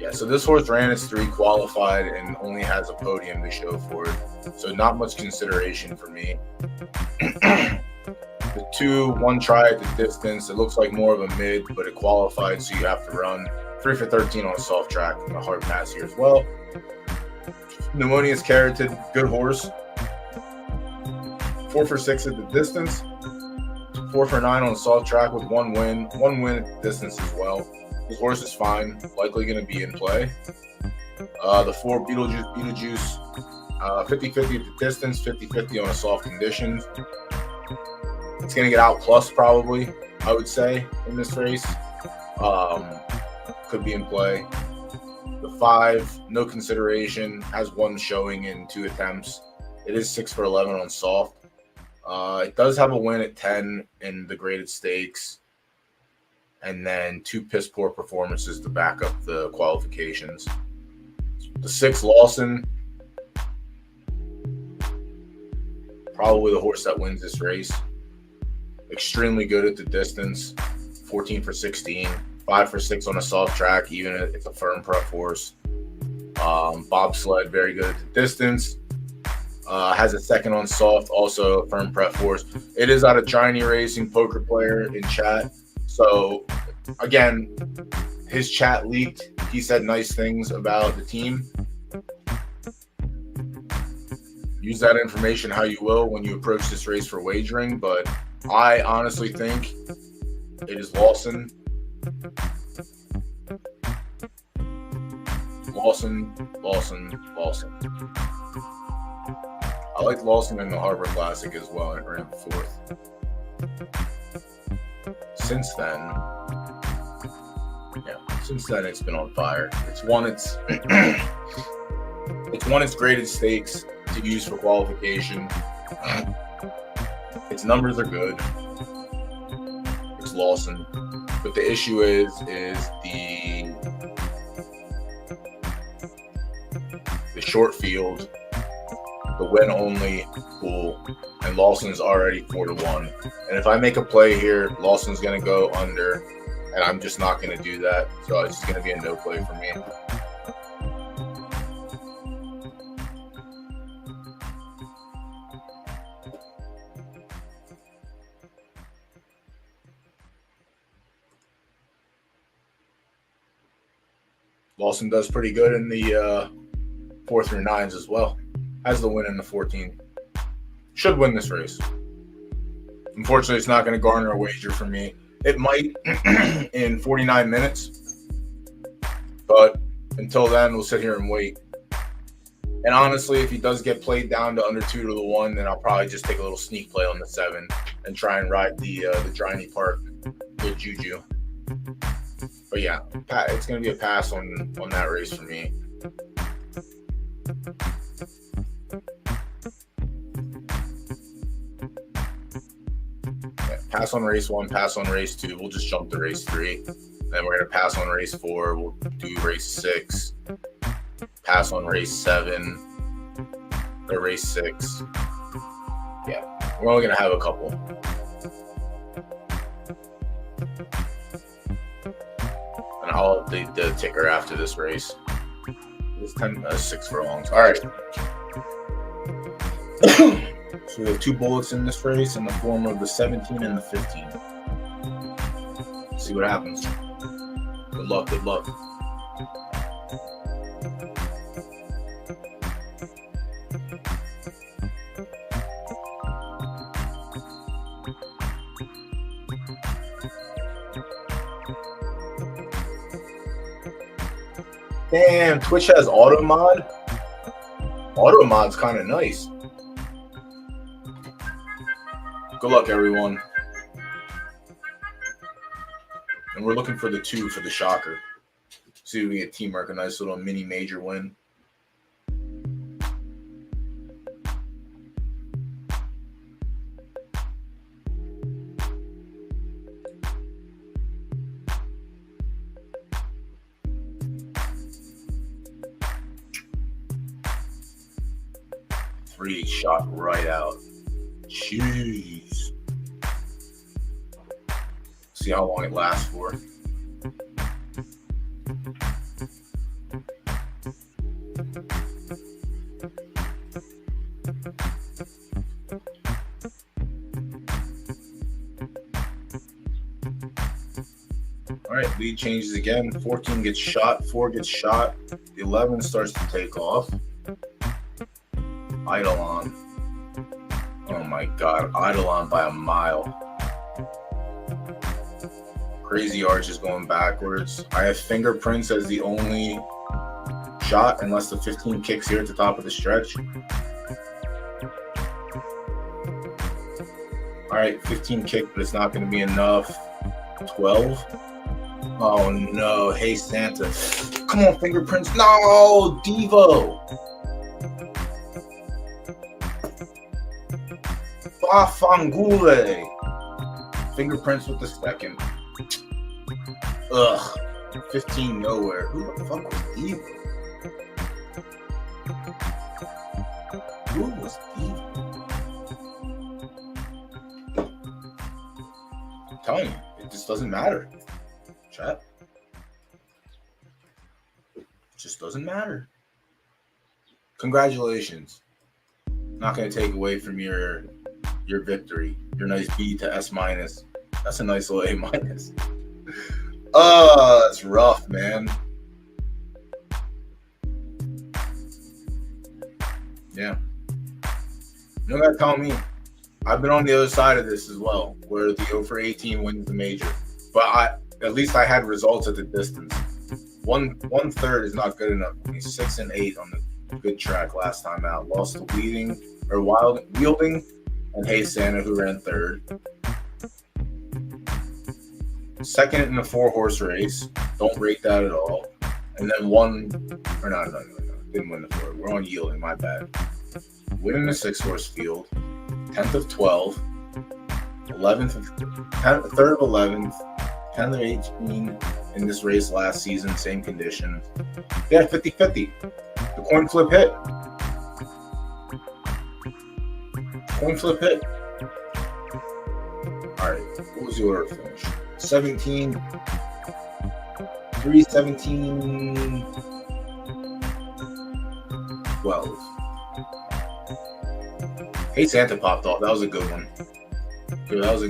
Yeah, so this horse ran its 3, qualified, and only has a podium to show for it. So not much consideration for me. The 2, 1 try at the distance. It looks like more of a mid, but it qualified, so you have to run. 3 for 13 on a soft track and a hard pass here as well. Pneumonia's Carotid, good horse. 4 for 6 at the distance. 4 for 9 on a soft track with 1 win. 1 win at the distance as well. This horse is fine, likely going to be in play. The 4 Beetlejuice, 50-50 at the distance, 50-50 on a soft condition. It's going to get out plus probably, I would say, in this race. Could be in play. The 5, no consideration, has 1 showing in 2 attempts. It is 6 for 11 on soft. It does have a win at 10 in the graded stakes, and then 2 piss poor performances to back up the qualifications. The 6, Lawson, probably the horse that wins this race. Extremely good at the distance, 14 for 16, 5 for 6 on a soft track, even if it's a firm prep horse. Bobsled, very good at the distance. Has a 2nd on soft, also a firm prep horse. It is out of Johnny Racing, poker player in chat. So, again, his chat leaked. He said nice things about the team. Use that information how you will when you approach this race for wagering, but I honestly think it is Lawson. Lawson. I like Lawson in the Harbor Classic as well. It ran 4th. Since then, it's been on fire. It's won its graded stakes to use for qualification. Its numbers are good. It's Lawson, but the issue is the short field, the win only pool, and Lawson's already 4-1. And if I make a play here, Lawson's going to go under, and I'm just not going to do that. So it's going to be a no play for me. Lawson does pretty good in the 4 through 9s as well. Has the win in the 14. Should win this race. Unfortunately, it's not going to garner a wager for me. It might in 49 minutes. But until then, we'll sit here and wait. And honestly, if he does get played down to under 2-1, then I'll probably just take a little sneak play on the 7 and try and ride the Driney Park with Juju. But yeah, it's going to be a pass on that race for me. Yeah, pass on race 1, pass on race 2. We'll just jump to race 3. Then we're going to pass on race 4. We'll do race 6. Pass on race 7. Or race 6. Yeah, we're only going to have a couple. And I'll update the ticker after this race. It's 6 furlongs. All right. So we have 2 bullets in this race in the form of the 17 and the 15. See what happens. Good luck, good luck. Damn, Twitch has auto mod. Auto mod's kind of nice. Good luck, everyone. And we're looking for the 2 for the shocker. See if we get Teamwork a nice little mini major win. Three shot right out. Jeez. See how long it lasts for. All right, lead changes again. 14 gets shot, 4 gets shot. The 11 starts to take off. Eidolon. Oh my God, Eidolon by a mile. Crazy Arch is going backwards. I have Fingerprints as the only shot, unless the 15 kicks here at the top of the stretch. All right, 15 kick, but it's not going to be enough. 12. Oh no, hey Santa. Come on, fingerprints. No, Devo. Fafangule. Fingerprints with the second. Ugh. 15 nowhere. Who the fuck was Devo? Who was Devo? I'm telling you, it just doesn't matter. Chat. It just doesn't matter. Congratulations. Not going to take away from your victory. Your nice B to S minus. That's a nice little A minus. It's rough, man. Yeah. You don't gotta tell me. I've been on the other side of this as well, where the 0 for 18 wins the major. But at least I had results at the distance. One third is not good enough. I mean, 6 and 8 on the good track last time out. Lost to Wielding and Hey Santa, who ran third. Second in a 4-horse race. Don't rate that at all. And then didn't win the 4. We're on Yielding, my bad. Winning the 6-horse field. 10th of 12. 11th of 3rd of 11th. 10th of 18 in this race last season, same condition. Yeah, 50-50. The coin flip hit. Coin flip hit. All right, what was the order of finish? 17, 3, 17, 12. Hey Santa popped off. That was a good one. Dude, that was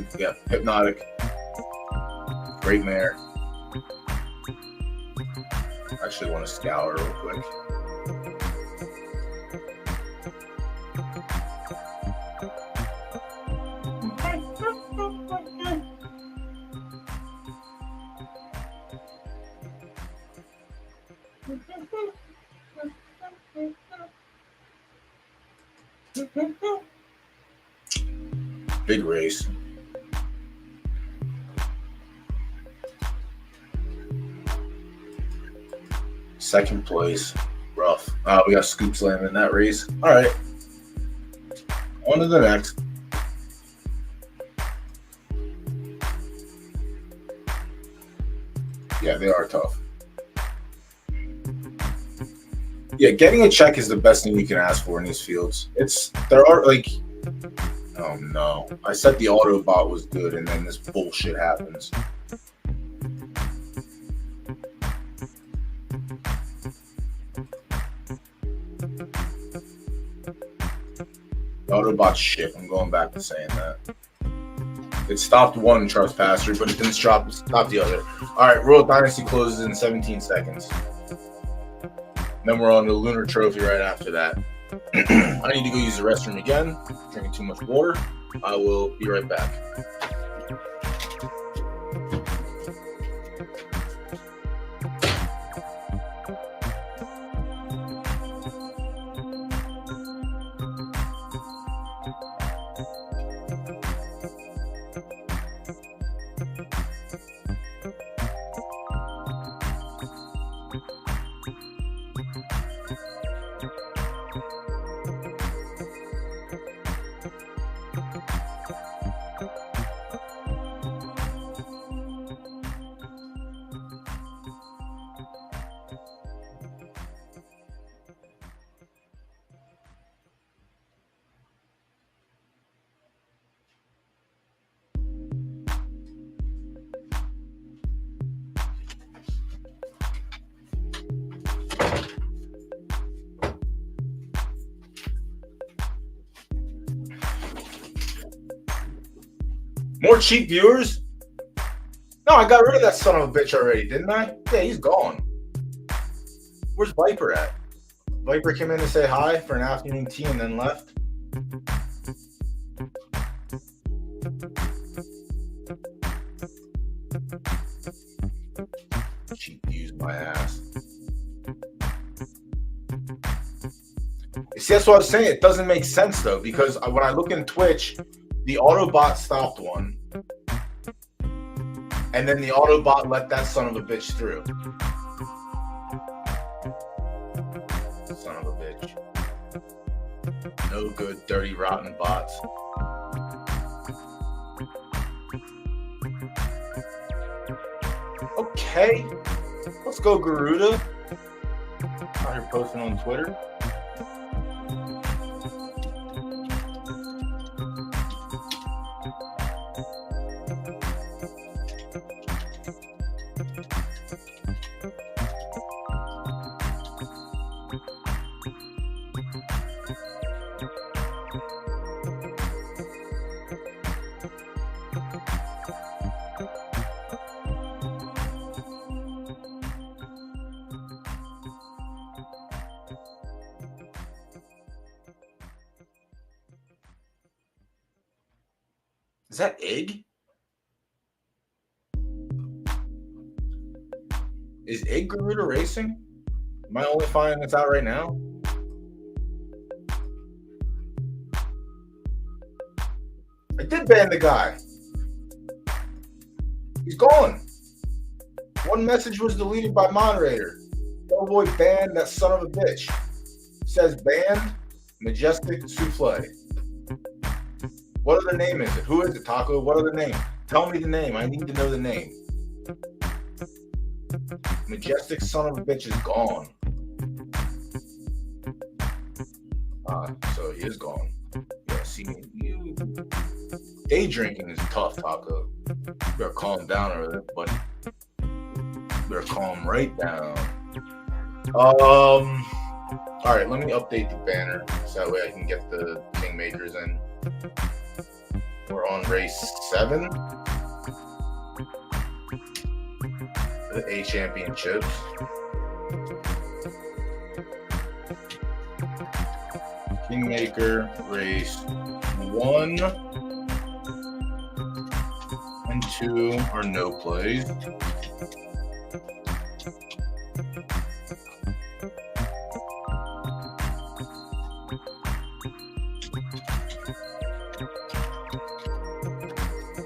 Hypnotic. Great mare. I actually want to scour real quick. Big race. Second place. Rough. We got Scoop Slam in that race. All right. On to the next. Yeah, they are tough. Yeah, getting a check is the best thing you can ask for in these fields. Oh no. I said the Autobot was good and then this bullshit happens. The Autobot's shit. I'm going back to saying that. It stopped one trespasser, but it didn't stop the other. All right, Royal Dynasty closes in 17 seconds. Then we're on the Lunar Trophy right after that. I need to go use the restroom again. Drinking too much water. I will be right back. More cheap viewers? No, I got rid of that son of a bitch already, didn't I? Yeah, he's gone. Where's Viper at? Viper came in to say hi for an afternoon tea and then left. Cheap views, my ass. See, that's what I was saying. It doesn't make sense, though, because when I look in Twitch, the Autobot stopped one, and then the Autobot let that son of a bitch through. Son of a bitch. No good, dirty, rotten bots. Okay. Let's go, Garuda. Out here posting on Twitter. Is that Egg? Is Egg Garuda racing? Am I only finding this out right now? I did ban the guy. He's gone. One message was deleted by moderator. Doughboy banned that son of a bitch. Says banned Majestic Souffle. What other name is it? Who is it, Taco? What other name? Tell me the name. I need to know the name. Majestic son of a bitch is gone. So he is gone. Yeah, see, you. Day drinking is tough, Taco. You better calm down over there, buddy. You better calm right down. All right, let me update the banner so that way I can get the Kingmakers in. We're on race 7. The A Championships. Kingmaker race 1 and 2 are no plays.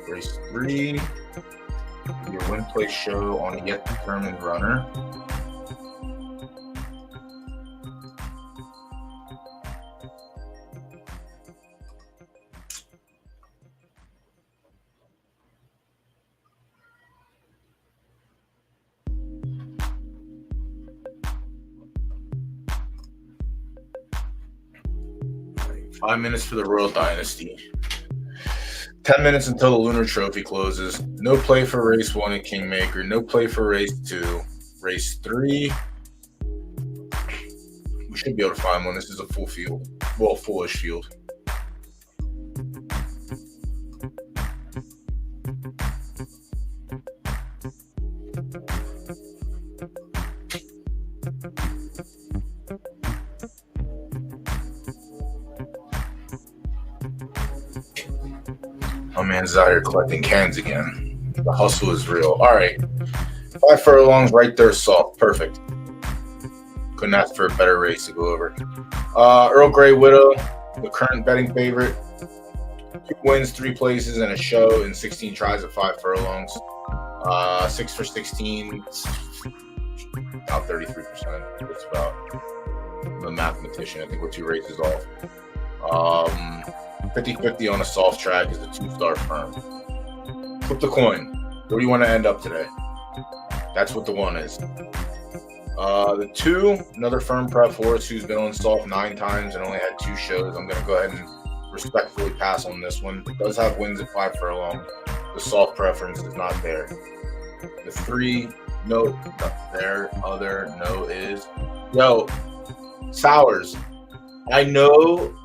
Race 3, your win play show on a yet determined runner. Five minutes for the Royal Dynasty. 10 minutes until the Lunar Trophy closes. No play for race 1 at Kingmaker. No play for race 2. Race 3. We should be able to find one. This is a full field. Well, fullish field. My man's out here collecting cans again. The hustle is real. All right. 5 furlongs right there, soft. Perfect. Couldn't ask for a better race to go over. Earl Grey Widow, the current betting favorite. 2 wins, 3 places, and a show in 16 tries at 5 furlongs. 6 for 16. About 33%. It's about the mathematician. I think we're 2 races off. 50-50 on a soft track is a 2-star firm. Flip the coin. Where do you want to end up today? That's what the 1 is. The 2, another firm prep horse who's been on soft 9 times and only had 2 shows. I'm going to go ahead and respectfully pass on this one. It does have wins at 5 furlongs. The soft preference is not there. The 3, no, not there. Other, no is. Yo, Sowers, I know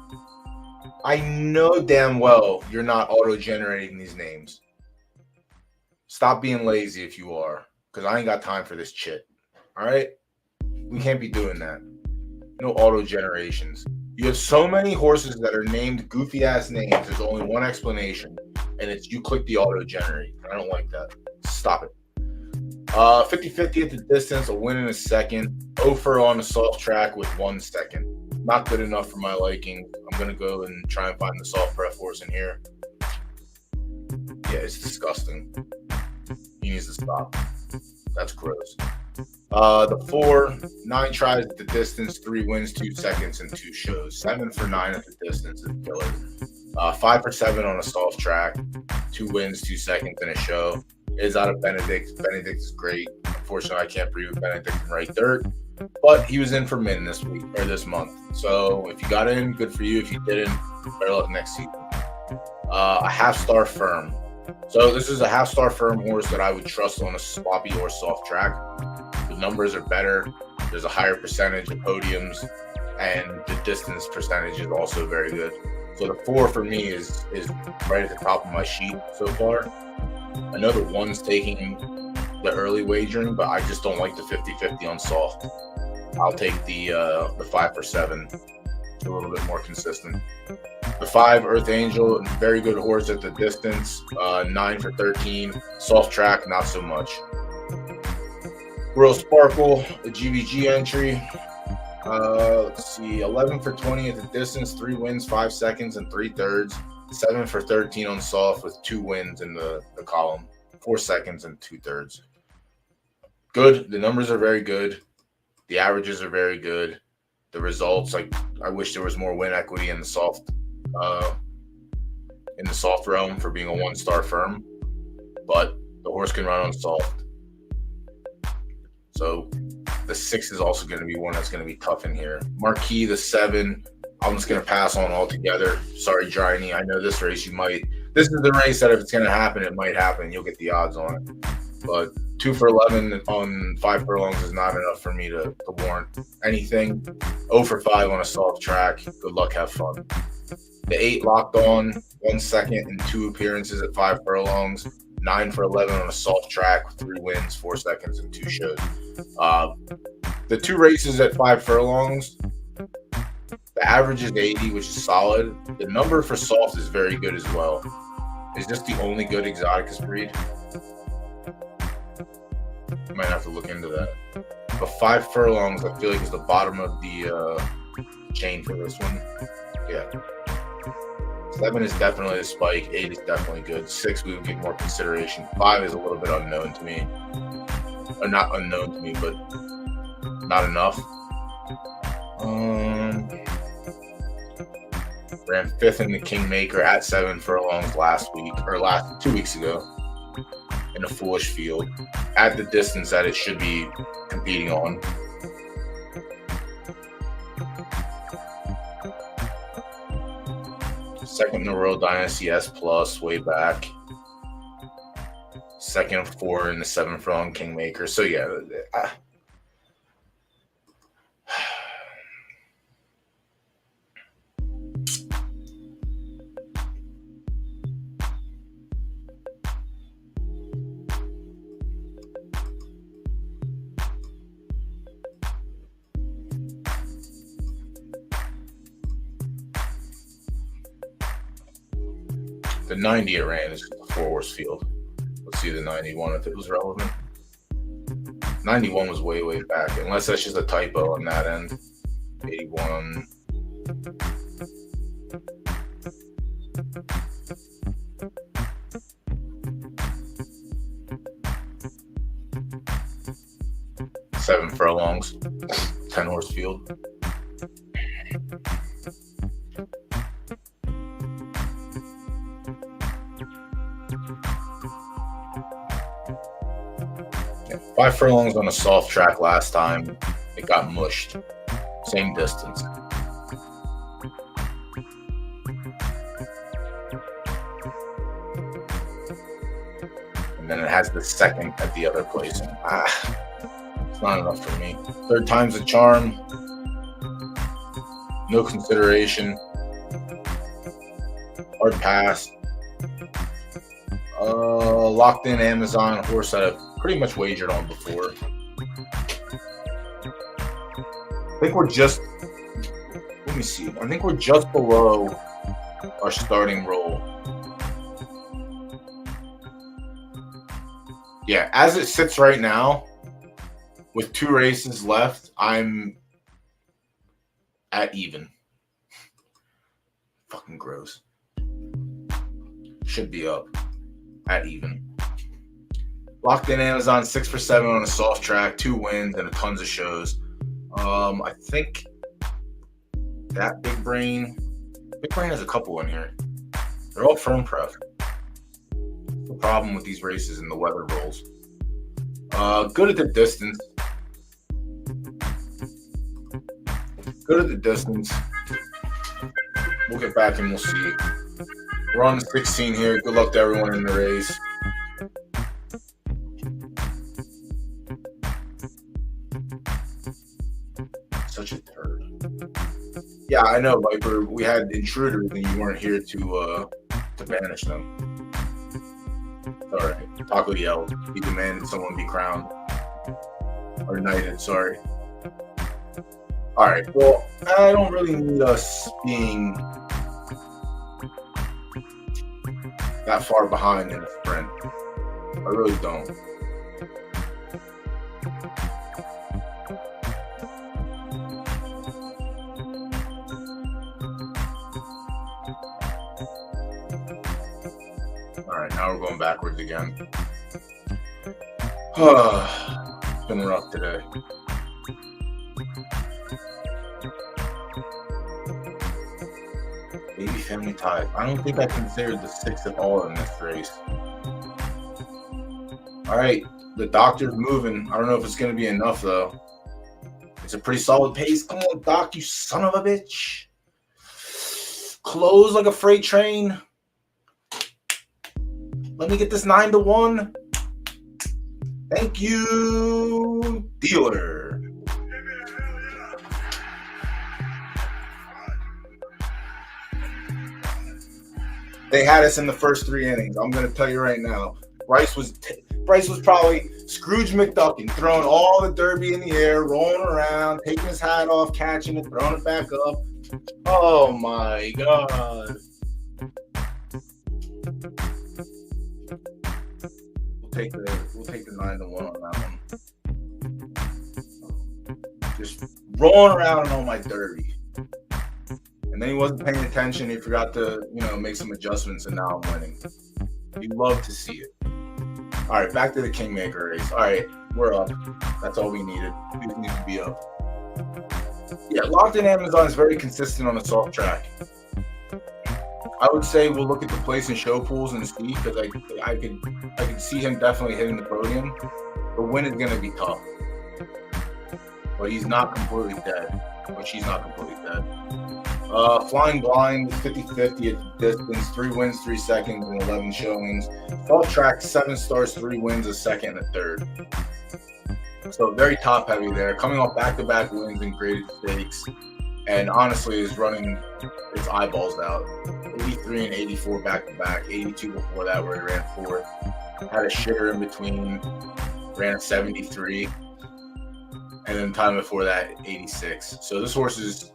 damn well you're not auto-generating these names. Stop being lazy if you are, because I ain't got time for this shit. All right? We can't be doing that. No auto-generations. You have so many horses that are named goofy-ass names. There's only one explanation, and it's you click the auto-generate. I don't like that. Stop it. 50-50 at the distance, a win in a second. 0 on the soft track with 1 second. Not good enough for my liking. I'm going to go and try and find the soft prep horse in here. Yeah, it's disgusting. He needs to stop. That's gross. The 4, 9 tries at the distance, 3 wins, 2 seconds, and 2 shows. 7 for 9 at the distance is killer. 5 for 7 on a soft track, 2 wins, 2 seconds, and a show. Is out of Benedict. Benedict is great. Unfortunately, I can't breed with Benedict in right dirt, but he was in for min this week or this month. So if you got in, good for you. If you didn't, better luck next season. A half-star firm. So this is a half-star firm horse that I would trust on a sloppy or soft track. The numbers are better. There's a higher percentage of podiums, and the distance percentage is also very good. So the 4 for me is right at the top of my sheet so far. I know the 1's taking the early wagering, but I just don't like the 50-50 on soft. I'll take the 5 for 7. A little bit more consistent. The 5, Earth Angel, very good horse at the distance. 9 for 13. Soft track, not so much. Royal Sparkle, the GVG entry. Let's see, 11 for 20 at the distance, 3 wins, 5 seconds, and 3/3. 7 for 13 on soft with 2 wins in the column, 4 seconds and 2/3. Good. The numbers are very good. The averages are very good. The results, like, I wish there was more win equity in the soft realm for being a 1-star firm, but the horse can run on soft. So the 6 is also going to be one that's going to be tough in here. Marquis, the 7, I'm just going to pass on altogether. Sorry, Driney. I know this race this is the race that if it's going to happen, it might happen. You'll get the odds on it. But 2 for 11 on 5 furlongs is not enough for me to warrant anything. 0 for 5 on a soft track. Good luck, have fun. The 8 locked on, 1 second and 2 appearances at 5 furlongs. 9 for 11 on a soft track with 3 wins, 4 seconds, and 2 shows. The 2 races at 5 furlongs, the average is 80, which is solid. The number for soft is very good as well. Is this the only good Exoticus breed? I might have to look into that. But 5 furlongs, I feel like, is the bottom of the chain for this one. Yeah. 7 is definitely a spike. 8 is definitely good. 6 we would give more consideration. 5 is a little bit unknown to me. Or not unknown to me, but not enough. Ran 5th in the Kingmaker at 7 furlongs last 2 weeks ago in a foolish field at the distance that it should be competing on. Second in the Royal Dynasty S Plus way back. Second of 4 in the 7 furlong Kingmaker. So yeah, the 90 it ran is a 4-horse field. Let's see the 91 if it was relevant. 91 was way, way back, unless that's just a typo on that end. 81. Seven furlongs, 10-horse field. Yeah, 5 furlongs on a soft track last time. It got mushed. Same distance. And then it has the second at the other place. It's not enough for me. 3rd time's a charm. No consideration. Hard pass. Locked in Amazon, a horse that I've pretty much wagered on before. I think we're just, let me see. I think we're just below our starting roll. Yeah, as it sits right now, with 2 races left, I'm at even. Fucking gross. Should be up at even. Locked in Amazon, 6 for 7 on a soft track, 2 wins and tons of shows. I think that Big Brain has a couple in here. They're all firm pref. The problem with these races and the weather rolls. Good at the distance. Good at the distance. We'll get back and we'll see. We're on the 16 here. Good luck to everyone in the race. Such a turd. Yeah, I know, Viper. We had intruders and you weren't here to banish them. All right. Taco yelled. He demanded someone be crowned. Or knighted, sorry. All right. Well, I don't really need us being that far behind in a sprint. I really don't. All right, now we're going backwards again. It's been rough today. Baby family ties. I don't think I considered the 6 at all in this race. All right, the doctor's moving. I don't know if it's going to be enough, though. It's a pretty solid pace. Come on, Doc, you son of a bitch. Close like a freight train. Let me get this 9-1. Thank you, dealer. They had us in the first 3 innings. I'm going to tell you right now. Bryce was probably Scrooge McDuckin, throwing all the derby in the air, rolling around, taking his hat off, catching it, throwing it back up. Oh my God. We'll take the 9-1 on that one. Just rolling around on my derby. And then he wasn't paying attention. He forgot to, make some adjustments, and now I'm winning. You love to see it. All right, back to the Kingmaker race. All right, we're up. That's all we needed. We just need to be up. Yeah, Locked in Amazon is very consistent on the soft track. I would say we'll look at the place and show pools and see, because I could see him definitely hitting the podium. The win is going to be tough. But he's not completely dead. But she's not completely dead. Flying Blind, 50-50 at the distance, 3 wins, 3 seconds, and 11 showings. Soft track, 7 stars, 3 wins, a second, and a third. So very top heavy there. Coming off back-to-back wins in graded stakes. And honestly is running its eyeballs out. 83 and 84 back-to-back. 82 before that where he ran 4th. Had a shitter in between. Ran a 73. And then time before that, 86. So this horse is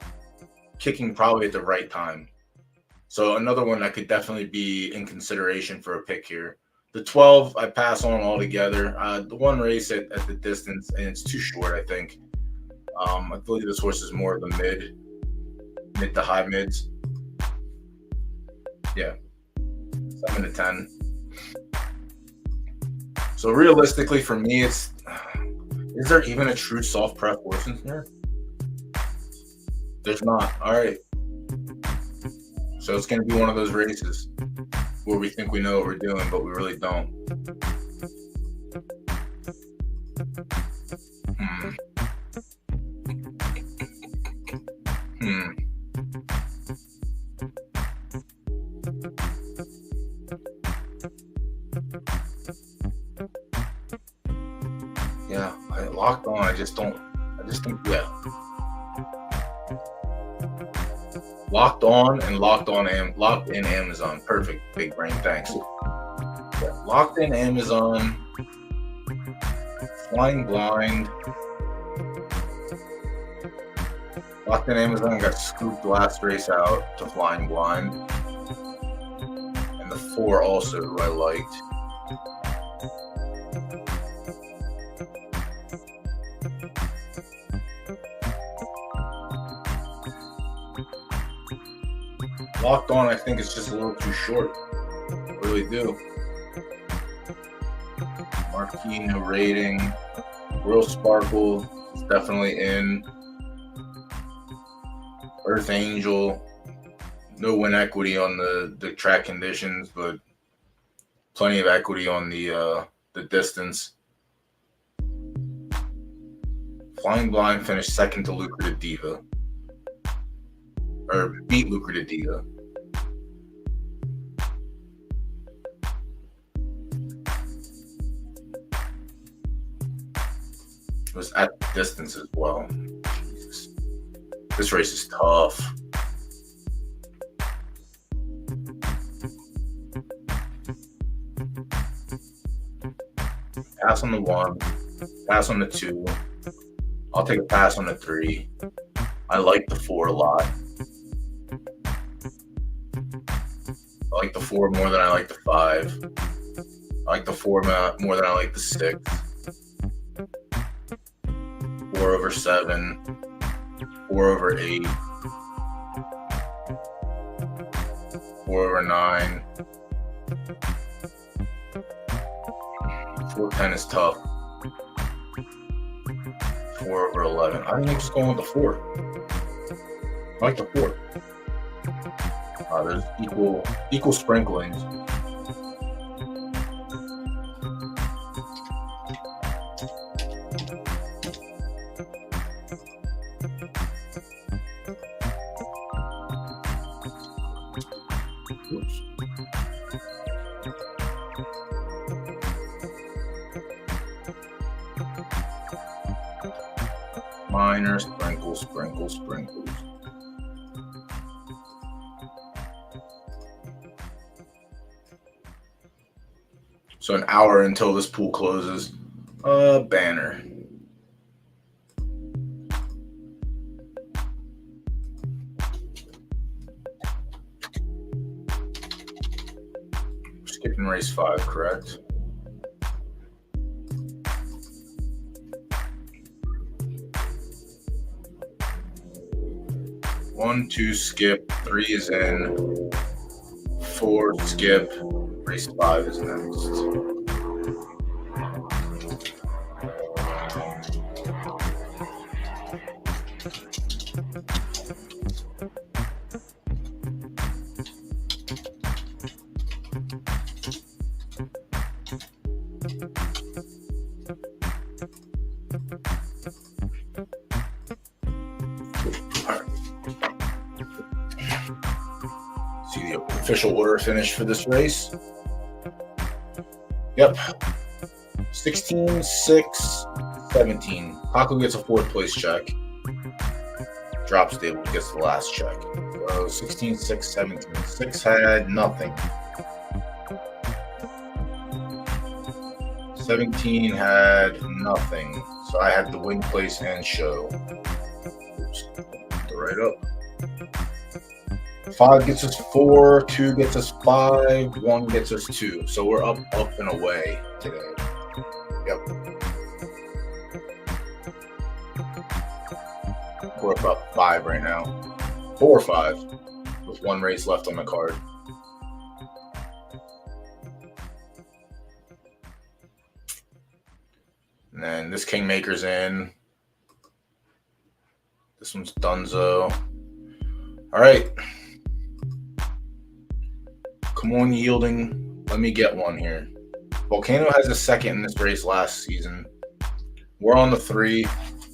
kicking probably at the right time. So another one that could definitely be in consideration for a pick here. The 12, I pass on altogether. The one race at the distance, and it's too short, I think. I believe this horse is more of the mid to high mids. Yeah, 7 to 10. So realistically, for me, is there even a true soft prep horse in here? There's not. All right. So it's going to be one of those races where we think we know what we're doing, but we really don't. Yeah, I locked on. I just think, yeah. Locked on and locked in Amazon. Perfect, big brain. Thanks. Yeah, locked in Amazon. Flying Blind. Locked in Amazon got scooped last race out to Flying Blind. And the 4 also, who I liked. Locked on, I think it's just a little too short. I really do. Marquee, no rating. Real Sparkle is definitely in. Earth Angel, no win equity on the track conditions, but plenty of equity on the distance. Flying Blind finished second to Lucrative Diva, or beat Lucrative Diva. It was at the distance as well. Jesus. This race is tough. Pass on the 1, pass on the 2. I'll take a pass on the 3. I like the 4 a lot. I like the 4 more than I like the 5. I like the 4 more than I like the 6. 4 over 7. 4 over 8. 4 over 9. 410 is tough. 4 over 11. I think I'm just going with the 4. I like the 4. There's equal sprinklings. Oops. Minor sprinkles, sprinkles, sprinkles. So an hour until this pool closes. Banner. Skipping race 5, correct? One, 2, skip. 3 is in. 4, skip. Race 5 is next. See the official order finish for this race. Yep. 16, 6, 17. Paco gets a 4th place check. Drop Stable gets the last check. So 16, 6, 17. 6 had nothing. 17 had nothing. So I had the win place and show. Oops. Right up. 5 gets us 4, 2 gets us 5, 1 gets us 2. So we're up and away today. Yep. We're up 5 right now. 4 or 5 with 1 race left on the card. And then this Kingmaker's in. This one's Dunzo. All right. Come on, Yielding. Let me get one here. Volcano has a 2nd in this race last season. We're on the 3,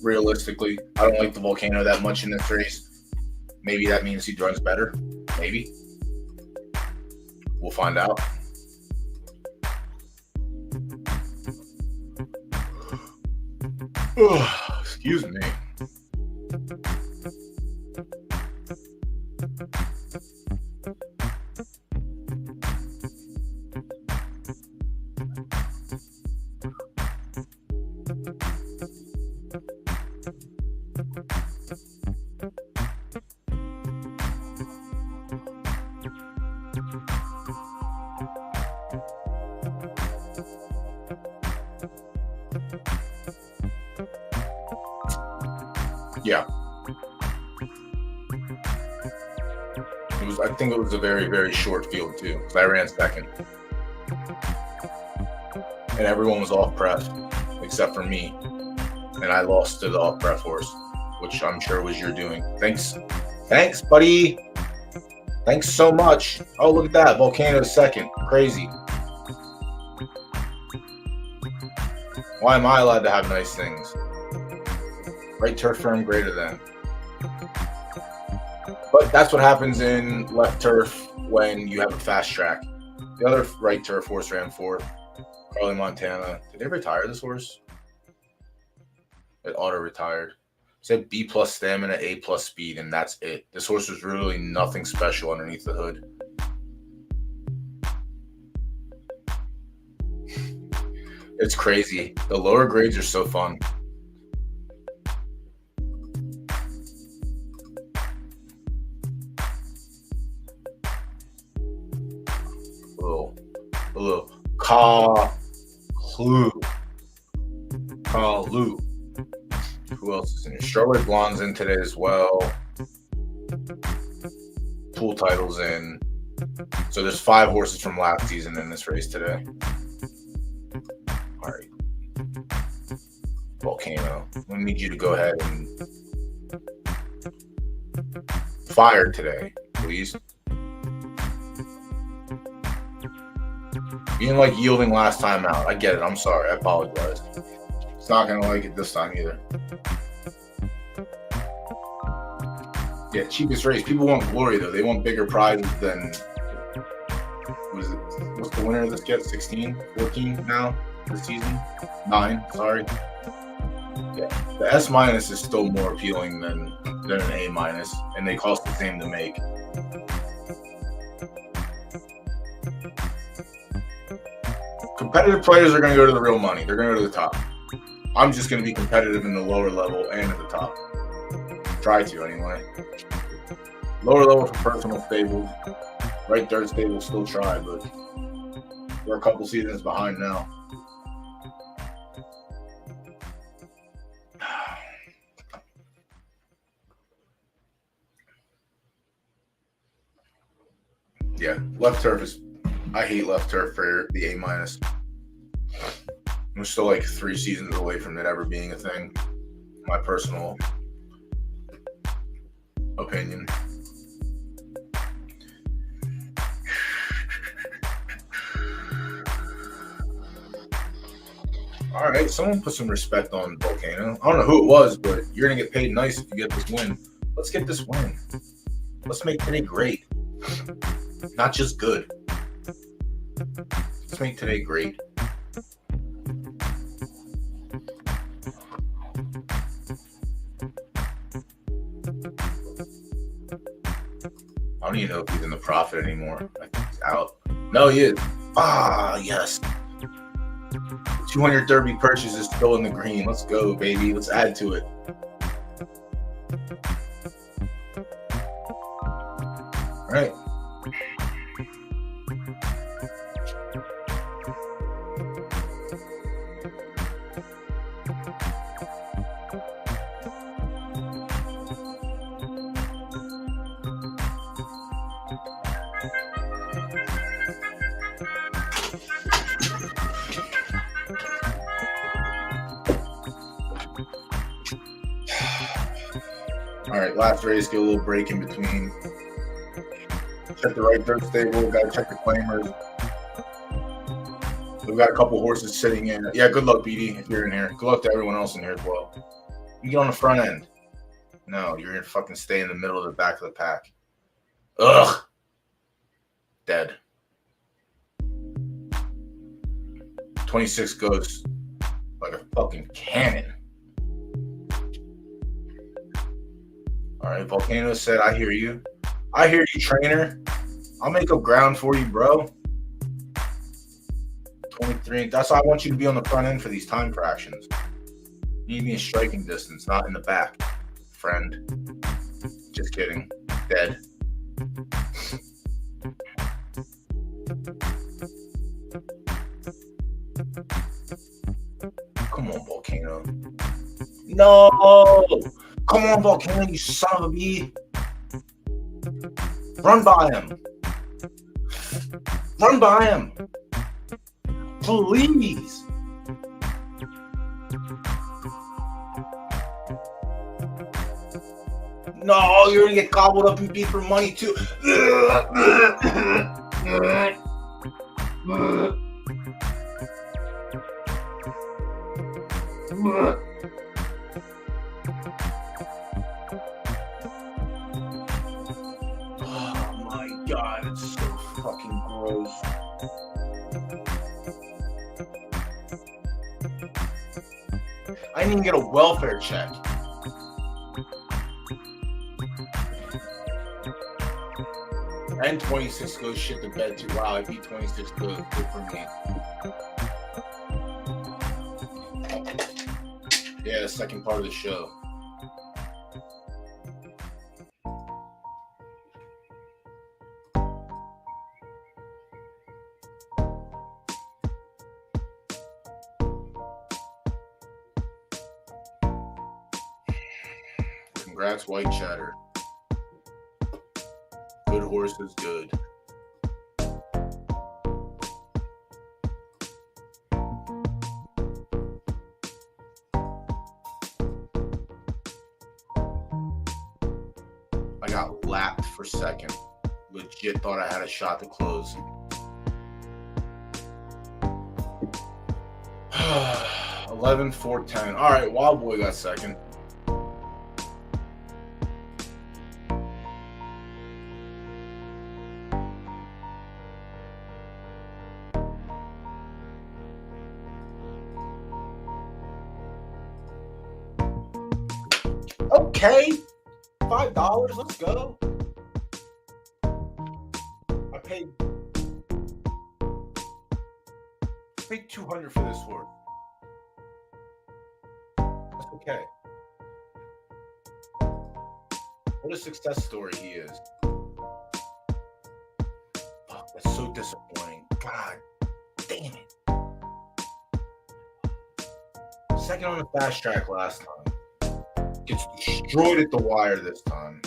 realistically. I don't like the Volcano that much in this race. Maybe that means he runs better. Maybe. We'll find out. Excuse me. Yeah. I think it was a very, very short field too, because I ran 2nd. and everyone was off prep except for me, and I lost to the off prep horse, which I'm sure was your doing. Thanks, buddy. Thanks so much. Oh, look at that. Volcano second. Crazy. Why am I allowed to have nice things? Right turf firm greater than. But that's what happens in left turf when you have a fast track. The other right turf horse ran fourth. Carly Montana. Did they retire this horse? It auto-retired. Said B plus stamina, A plus speed, and that's it. This horse was really nothing special underneath the hood. It's crazy. The lower grades are so fun. A little Kalu. Who else is in here? Strawberry Blonde's in today as well. Pool title's in. So there's 5 horses from last season in this race today. All right. Volcano. We need you to go ahead and fire today, please. You didn't like yielding last time out. I get it. I'm sorry. I apologize. It's not going to like it this time either. Yeah, cheapest race. People want glory, though. They want bigger prizes than... What's the winner of this get? 16? 14 now this season? 9, sorry. Yeah, the S- is still more appealing than an A-, and they cost the same to make. Competitive players are going to go to the real money. They're going to go to the top. I'm just going to be competitive in the lower level and at the top. Try to, anyway. Lower level for personal stables. Right third stable still try, but we're a couple seasons behind now. Yeah, left turf is... I hate left turf for the A-. We're still like 3 seasons away from it ever being a thing. My personal opinion. All right, someone put some respect on Volcano. I don't know who it was, but you're going to get paid nice if you get this win. Let's get this win. Let's make today great. Not just good. Let's make today great. I don't even know if he's in the profit anymore. I think he's out. No, he is. Ah, yes. 200 Derby purchase is still in the green. Let's go, baby. Let's add to it. All right. All right, last race, get a little break in between. Check the right third stable. Got to check the claimers. We've got a couple horses sitting in. Yeah, good luck, BD, if you're in here. Good luck to everyone else in here as well. You get on the front end. No, you're going to fucking stay in the middle of the back of the pack. Ugh. Dead. 26 goes like a fucking cannon. All right, Volcano said, I hear you. I hear you, trainer. I'll make up ground for you, bro. 23. That's why I want you to be on the front end for these time fractions. You need me in striking distance, not in the back, friend. Just kidding. Dead. Come on, Volcano. No! Come on, Volcano, you son of a bee. Run by him. Run by him. Please. No, you're gonna get gobbled up and beat for money too. Oh my god, it's so fucking gross. I didn't even get a welfare check. And 26 goes shit to bed too. Wow, I beat 26 good for me. Yeah, the second part of the show. Congrats, White Chatter. Good horse is good. I got lapped for second. Legit thought I had a shot to close. 11, 4, 10. All right, Wild Boy got second. Okay, $5. Let's go. I paid $200 for this horse. That's okay. What a success story he is. Fuck, that's so disappointing. God damn it. Second on the fast track last time. Gets destroyed at the wire this time.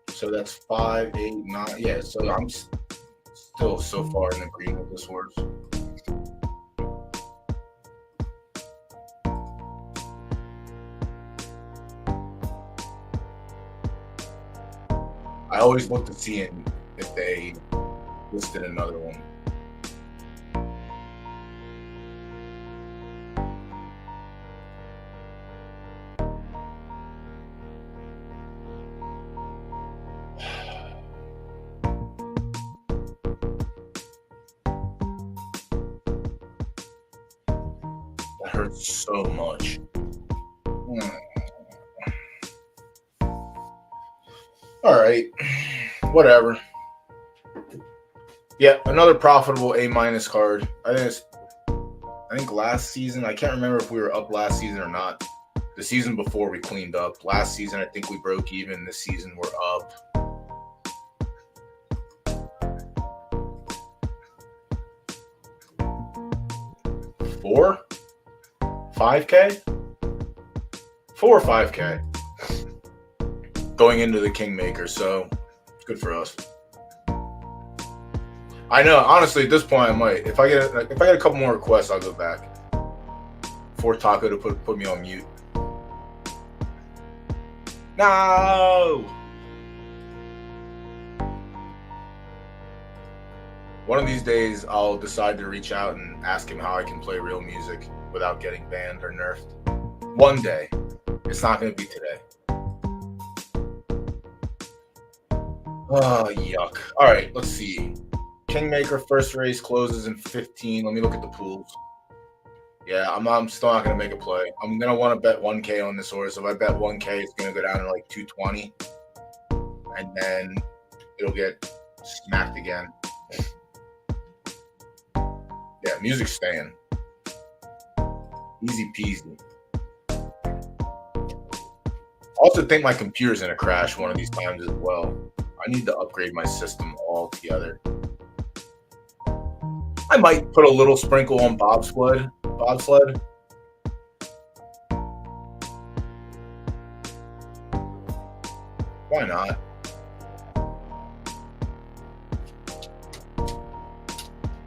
So that's 5, 8, 9. Yeah, so I'm still so far in the green with this horse. I always look to see if they listed another one. Hurts so much. All right, whatever. Yeah, another profitable A- card. I think last season, I can't remember if we were up last season or not. The season before we cleaned up. Last season, I think we broke even. This season, we're up. $4? $5K? 4 or 5K going into the Kingmaker, so good for us. I know, honestly, at this point, I might. If I get a couple more requests, I'll go back. For Taco to put me on mute. No. One of these days, I'll decide to reach out and ask him how I can play real music without getting banned or nerfed. One day. It's not going to be today. Oh, yuck. All right, let's see. Kingmaker first race closes in 15. Let me look at the pools. Yeah, I'm still not going to make a play. I'm going to want to bet 1K on this horse. If I bet 1K, it's going to go down to like 220. And then it'll get smacked again. Yeah, music's staying. Easy peasy. I also think my computer's going to crash one of these times as well. I need to upgrade my system altogether. I might put a little sprinkle on bobsled. Why not?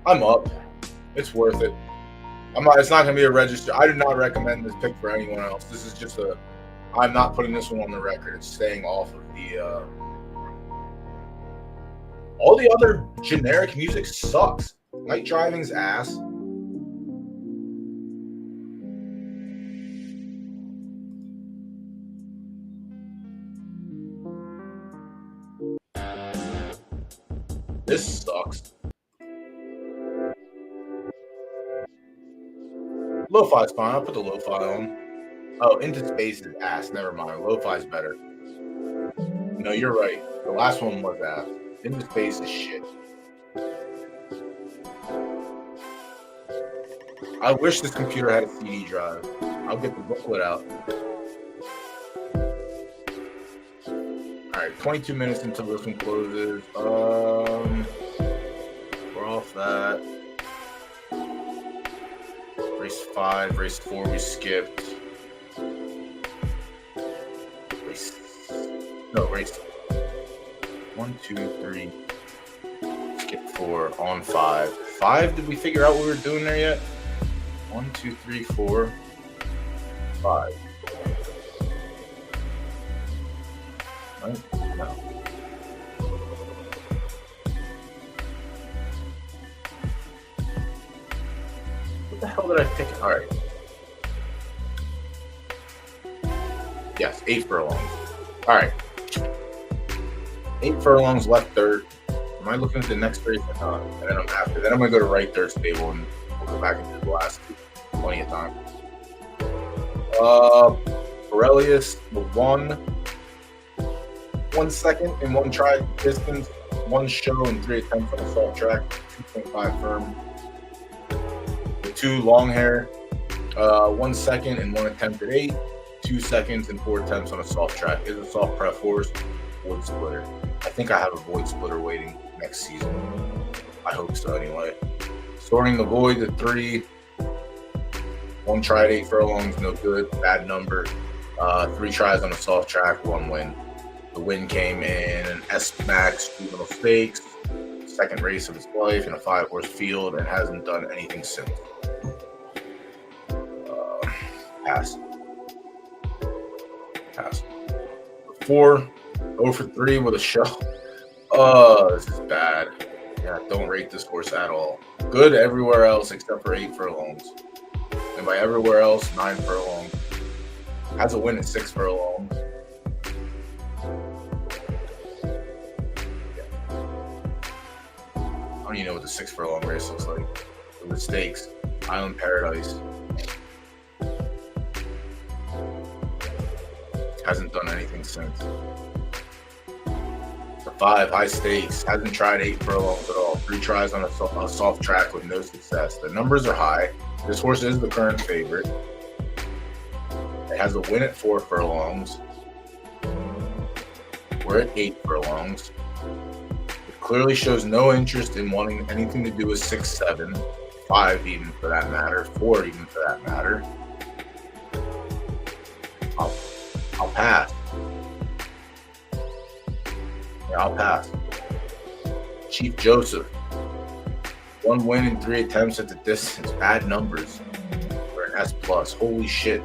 I'm up. It's worth it. It's not going to be a register. I do not recommend this pick for anyone else. This is just I'm not putting this one on the record. It's staying off of the. All the other generic music sucks. Night Driving's ass. This sucks. Lo-fi's fine. I'll put the lo-fi on. Oh, Into Space is ass. Never mind. Lo-fi's better. No, you're right. The last one was ass. Into Space is shit. I wish this computer had a CD drive. I'll get the booklet out. Alright, 22 minutes until this one closes. We're off that. Race 5, race 4 we skipped. Race 1, 2, 3. Skip 4 on 5. 5, did we figure out what we were doing there yet? 1, 2, 3, 4, 5. Right? No. What the hell did I pick? Alright. Yes, 8 furlongs. Alright. 8 furlongs left dirt. Am I looking at the next race? And then I'm after. Then I'm going to go to right dirt stable and we'll go back and do the last two. Plenty of time. Aurelius, the 1 second and 1 try distance, 1 show and 3 attempts on a soft track, 2.5 firm. The 2 long hair, 1 second and 1 attempt at 8, 2 seconds and 4 attempts on a soft track. Is a soft prep horse, void splitter. I think I have a void splitter waiting next season. I hope so anyway. Sorting the void, the 3. 1 try at 8 furlongs, no good, bad number. 3 tries on a soft track, 1 win. The win came in an S-Max Juvenile Stakes, second race of his life in a 5-horse field, and hasn't done anything since. Pass. 4, 0 for 3 with a show. Oh, this is bad. Yeah, don't rate this horse at all. Good everywhere else except for 8 furlongs. And by everywhere else, 9 furlongs. Has a win at 6 furlongs. I don't even know what the 6 furlong race looks like. The stakes. Island Paradise. Hasn't done anything since. The 5, high stakes. Hasn't tried 8 furlongs at all. 3 tries on a soft track with no success. The numbers are high. This horse is the current favorite. It has a win at 4 furlongs. We're at 8 furlongs. It clearly shows no interest in wanting anything to do with 6, 7, 5 even for that matter, 4 even for that matter. I'll pass. Yeah, I'll pass. Chief Joseph. 1 win in 3 attempts at the distance. Bad numbers for an S+. Holy shit.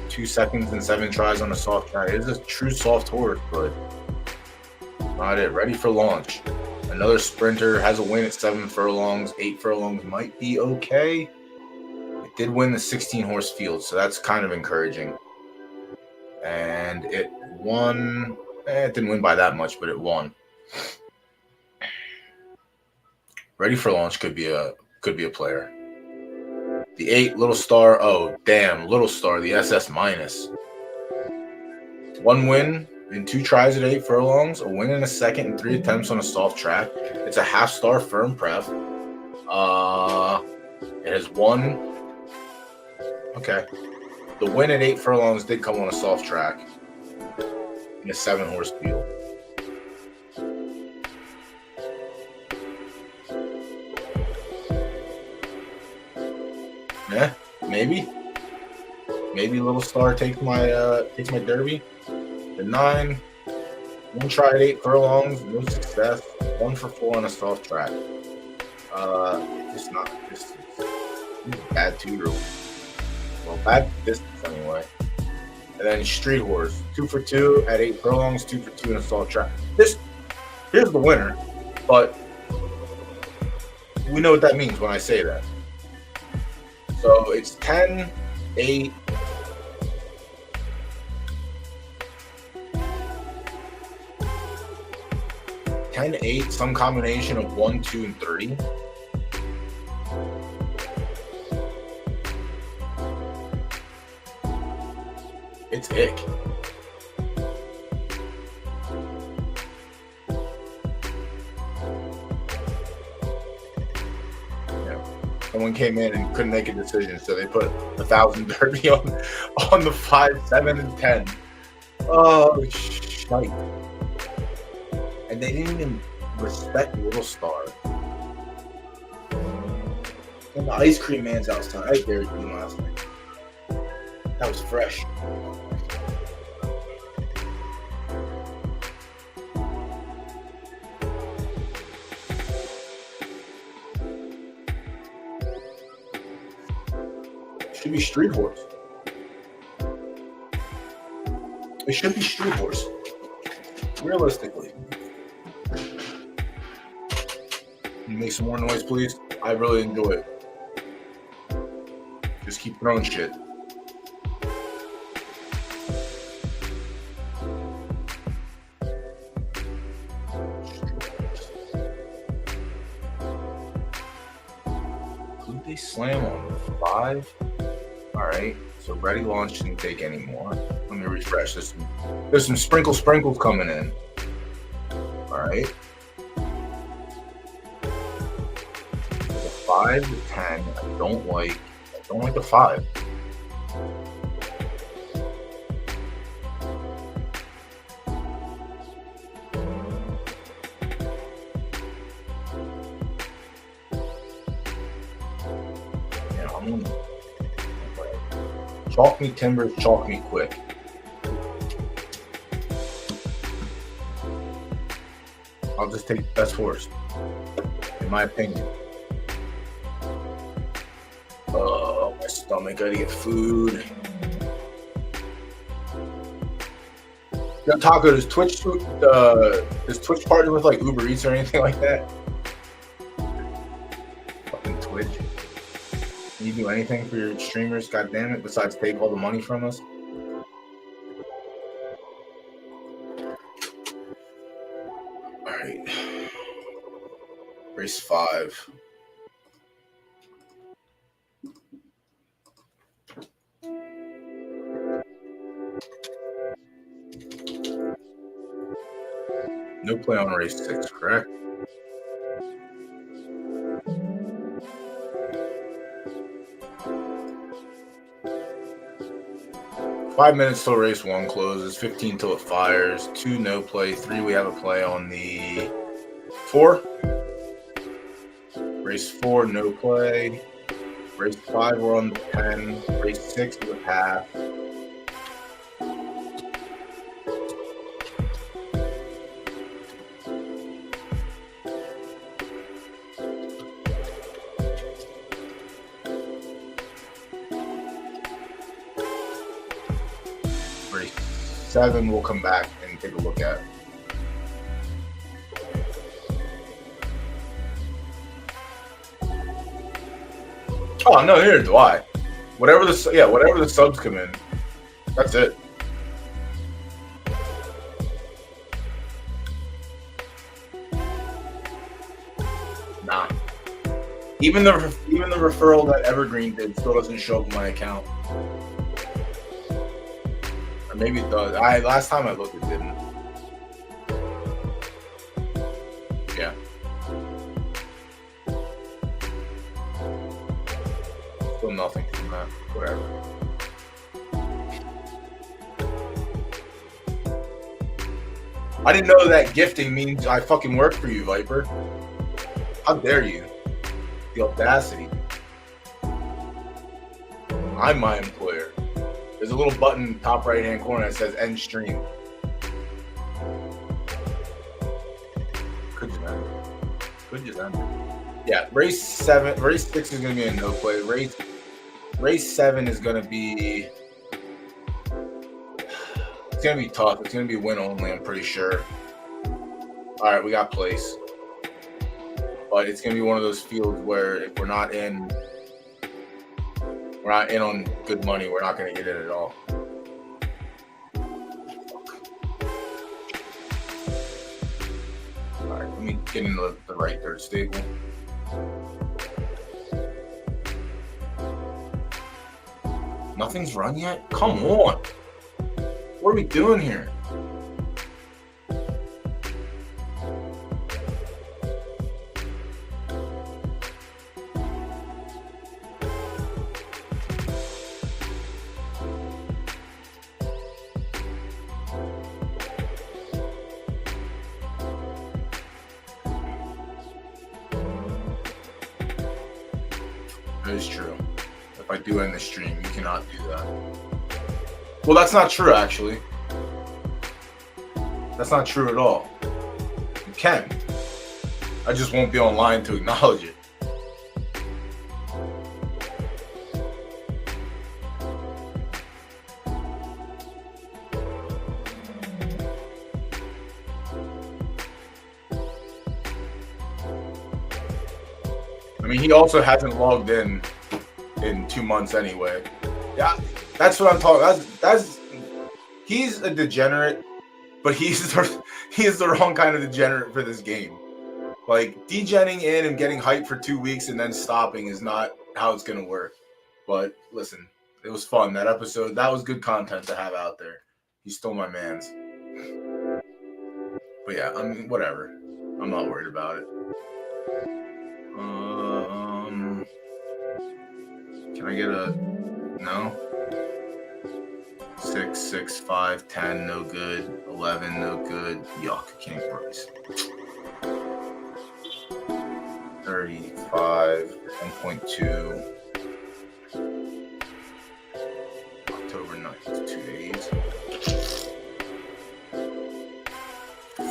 2 seconds and 7 tries on a soft track. It is a true soft horse, but not it. Ready for launch. Another sprinter. Has a win at 7 furlongs. 8 furlongs might be okay. It did win the 16-horse field, so that's kind of encouraging. And it won. It didn't win by that much, but it won. Ready for launch could be a player. The 8, Little Star. Oh, damn, Little Star, the SS minus. 1 win in 2 tries at 8 furlongs, a win in a second and 3 attempts on a soft track. It's a half-star firm prep. It has 1. Okay. The win at 8 furlongs did come on a soft track in a 7-horse field. Yeah, maybe. Maybe Little Star takes my derby. The 9, 1 try at 8 furlongs, no success. 1 for 4 on a soft track. It's not distance. Bad tutor. Well, bad distance anyway. And then Street Horse, 2 for 2 at 8 furlongs, 2 for 2 in assault track. Here's the winner, but we know what that means when I say that. So it's 10, 8, 10, 8, some combination of 1, 2, and 3. It's ick. Someone came in and couldn't make a decision, so they put 1,000 Derby on the 5, 7, and 10. Oh, shite. And they didn't even respect Little Star. And the ice cream man's outside. I dared you last night. That was fresh. Should be Street Horse. It should be Street Horse. Realistically. Can you make some more noise, please? I really enjoy it. Just keep throwing shit. Did they slam on 5? Alright, so Ready Launch didn't take any more. Let me refresh this. There's some sprinkles coming in. Alright. The 5, the 10, I don't like the 5. Yeah, I'm gonna chalk me Timbers, chalk me quick. I'll just take best horse, in my opinion. My stomach, gotta get food. Yo, Taco, does Twitch partner with like Uber Eats or anything like that? Fucking Twitch. Can you do anything for your streamers, god damn it, besides take all the money from us? Alright. Race 5. No play on race 6, correct? Five minutes till race 1 closes, 15 till it fires, 2 no play, 3 we have a play on the 4. Race 4, no play. Race 5, we're on the 10. Race 6 is a half. Race 7, we'll come back and take a look at. Oh no, neither do I. Whatever the subs come in, that's it. Nah. Even the referral that Evergreen did still doesn't show up in my account. Or maybe it does. Last time I looked, it didn't. Yeah. Still nothing from that. Whatever. I didn't know that gifting means I fucking work for you, Viper. How dare you? The audacity. I'm my employer. There's a little button in the top right hand corner that says end stream. Could just end it. Yeah, race 6 is gonna be a no play. Race 7 is gonna be It's gonna be tough. It's gonna be win only, I'm pretty sure. All right, we got place. But it's gonna be one of those fields where if we're not in on good money, we're not gonna get in at all. All right, let me get into the right third stable. Nothing's run yet? Come on. What are we doing here? That is true. If I do end the stream, you cannot do that. Well, that's not true, actually. That's not true at all. You can. I just won't be online to acknowledge it. I mean, he also hasn't logged in 2 months anyway. Yeah, that's what I'm talking. That's he's a degenerate, but he is the wrong kind of degenerate for this game. Like, degenning in and getting hyped for 2 weeks and then stopping is not how it's gonna work. But listen, it was fun, that episode. That was good content to have out there. He's still my man's. But yeah, I mean, whatever. I'm not worried about it. Can I get a no? 6, 6, 5, 10, no good. 11, no good. Yuck, can't price. 35, 1.2. October 9th, 2 days.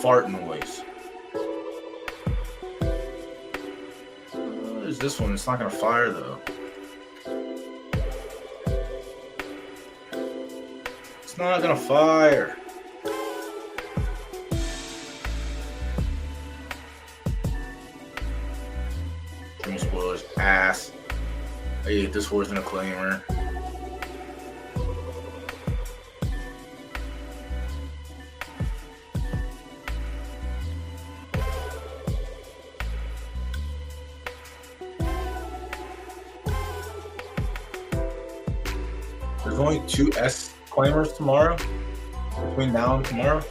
Fart noise. There's this one. It's not gonna fire though. It's not gonna fire. Dream spoilers, ass. I ate this horse in a claimer. There's only 2 S claimers tomorrow. Between now and tomorrow.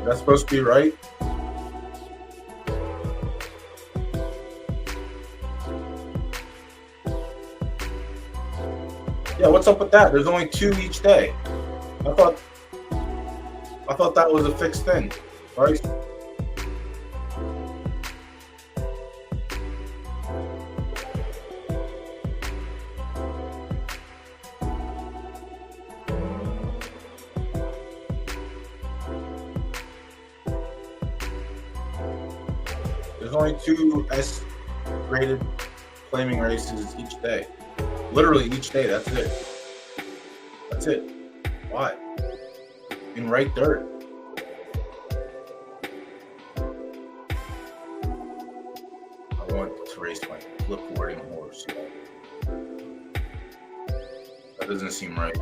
That's supposed to be right. Yeah, what's up with that? There's only 2 each day. I thought that was a fixed thing, right? There's only 2 S-rated claiming races each day. Literally each day, that's it. That's it. Why? In right dirt. I want to race my flip-boarding horse. That doesn't seem right.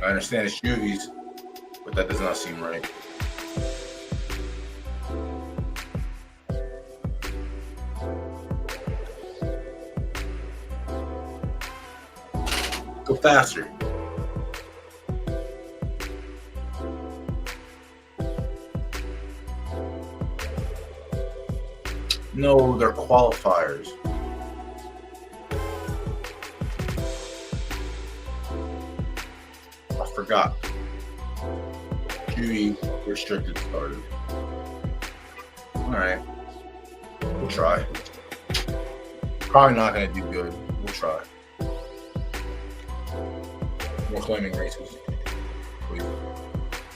I understand it's Juvies, but that does not seem right. Go faster. No, they're qualifiers. I forgot. Judy restricted started. Alright. We'll try. Probably not going to do good. We'll try. More claiming races, please.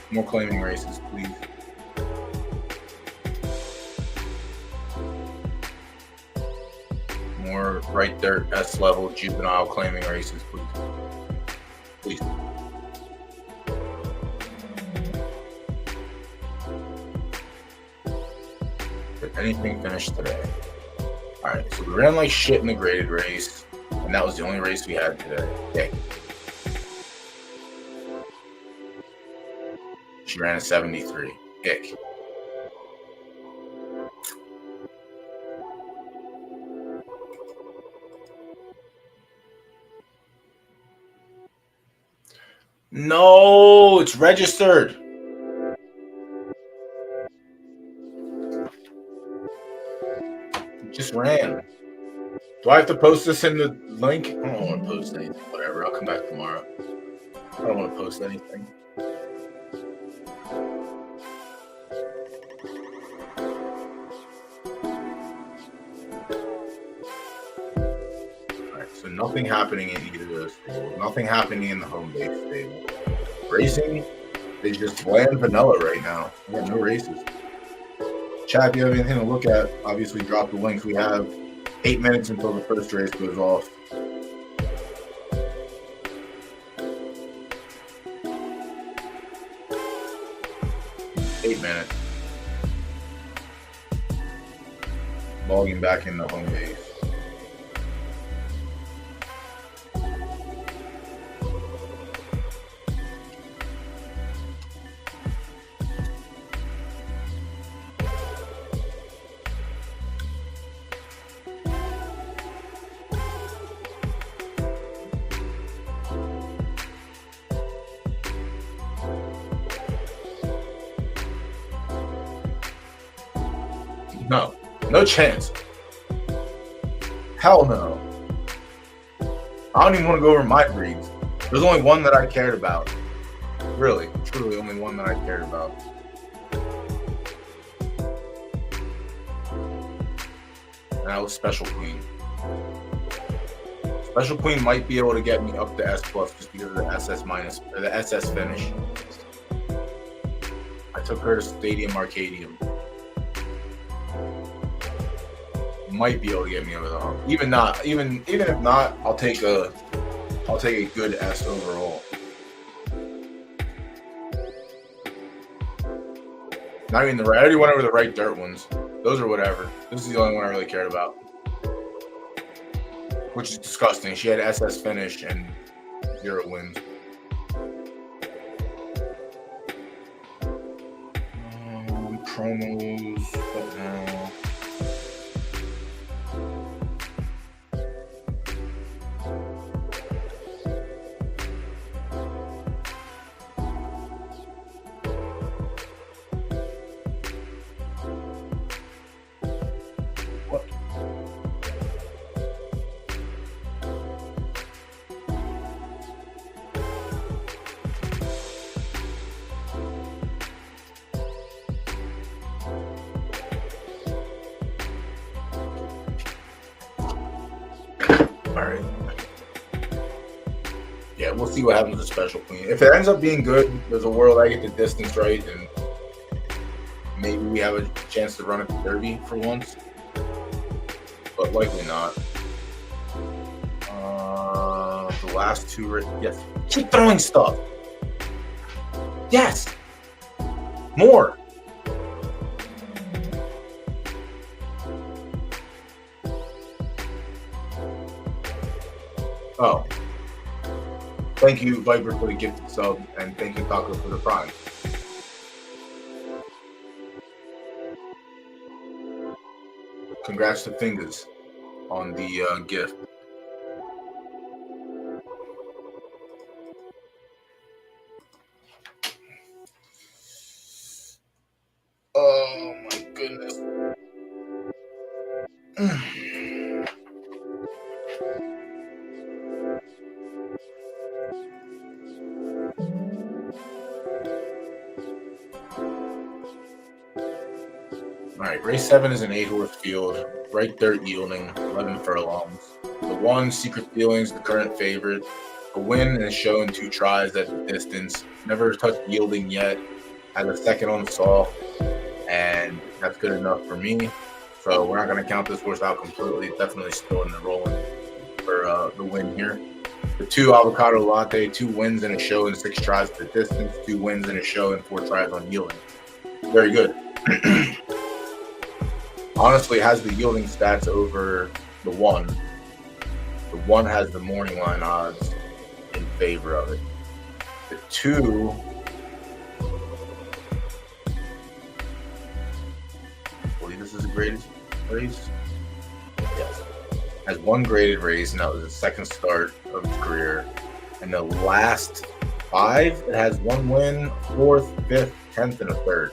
More claiming races, please. more right dirt S level juvenile claiming races, please. Please. Did anything finish today? Alright, so we ran like shit in the graded race, and that was the only race we had today. Okay. She ran a 73. Ick. No, it's registered. It just ran. Do I have to post this in the link? I don't want to post anything. Whatever. I'll come back tomorrow. I don't want to post anything. Alright, so nothing happening in either of those tables. Nothing happening in the home base table. Racing is just bland vanilla right now. We have no races. Chat, if you have anything to look at, obviously drop the link. We have 8 minutes until the first race goes off. Eight minutes. Logging back in the home base. No, no chance. Hell no. I don't even want to go over my breeds. There's only one that I cared about. Really, truly only one that I cared about. And that was Special Queen. Special Queen might be able to get me up to S plus just because of the SS minus or the SS finish. I took her to Stadium Arcadium. Might be able to get me over the hump. Even if not, I'll take a good S overall. Not even the right. I already went over the right dirt ones. Those are whatever. This is the only one I really cared about. Which is disgusting. She had SS finish and 0 wins. Promos. What now? Alright. Yeah, we'll see what happens with Special Queen. If it ends up being good, there's a world I get the distance right, and maybe we have a chance to run at the Derby for once. But likely not. The last two, yes. Keep throwing stuff. Yes. More. Oh. Thank you, Viper, for the gifted sub, and thank you, Taco, for the prime. Congrats to Fingers on the gift. Oh my goodness. All right, race 7 is an 8-horse field, right dirt yielding, 11 furlongs. The 1, Secret Feelings, the current favorite. A win and shown 2 tries at the distance. Never touched yielding yet. Had a second on the soft, and that's good enough for me. So we're not going to count this horse out completely. Definitely still in the rolling for the win here. The 2 Avocado Latte, 2 wins in a show and 6 tries at the distance, 2 wins in a show and 4 tries on yielding. Very good. Honestly, has the yielding stats over the 1. The 1 has the morning line odds in favor of it. The 2 I believe this is a graded race. Yes. Has 1 graded race, and that was his 2nd start of his career. And the last 5, it has 1 win, 4th, 5th, 10th, and a 3rd.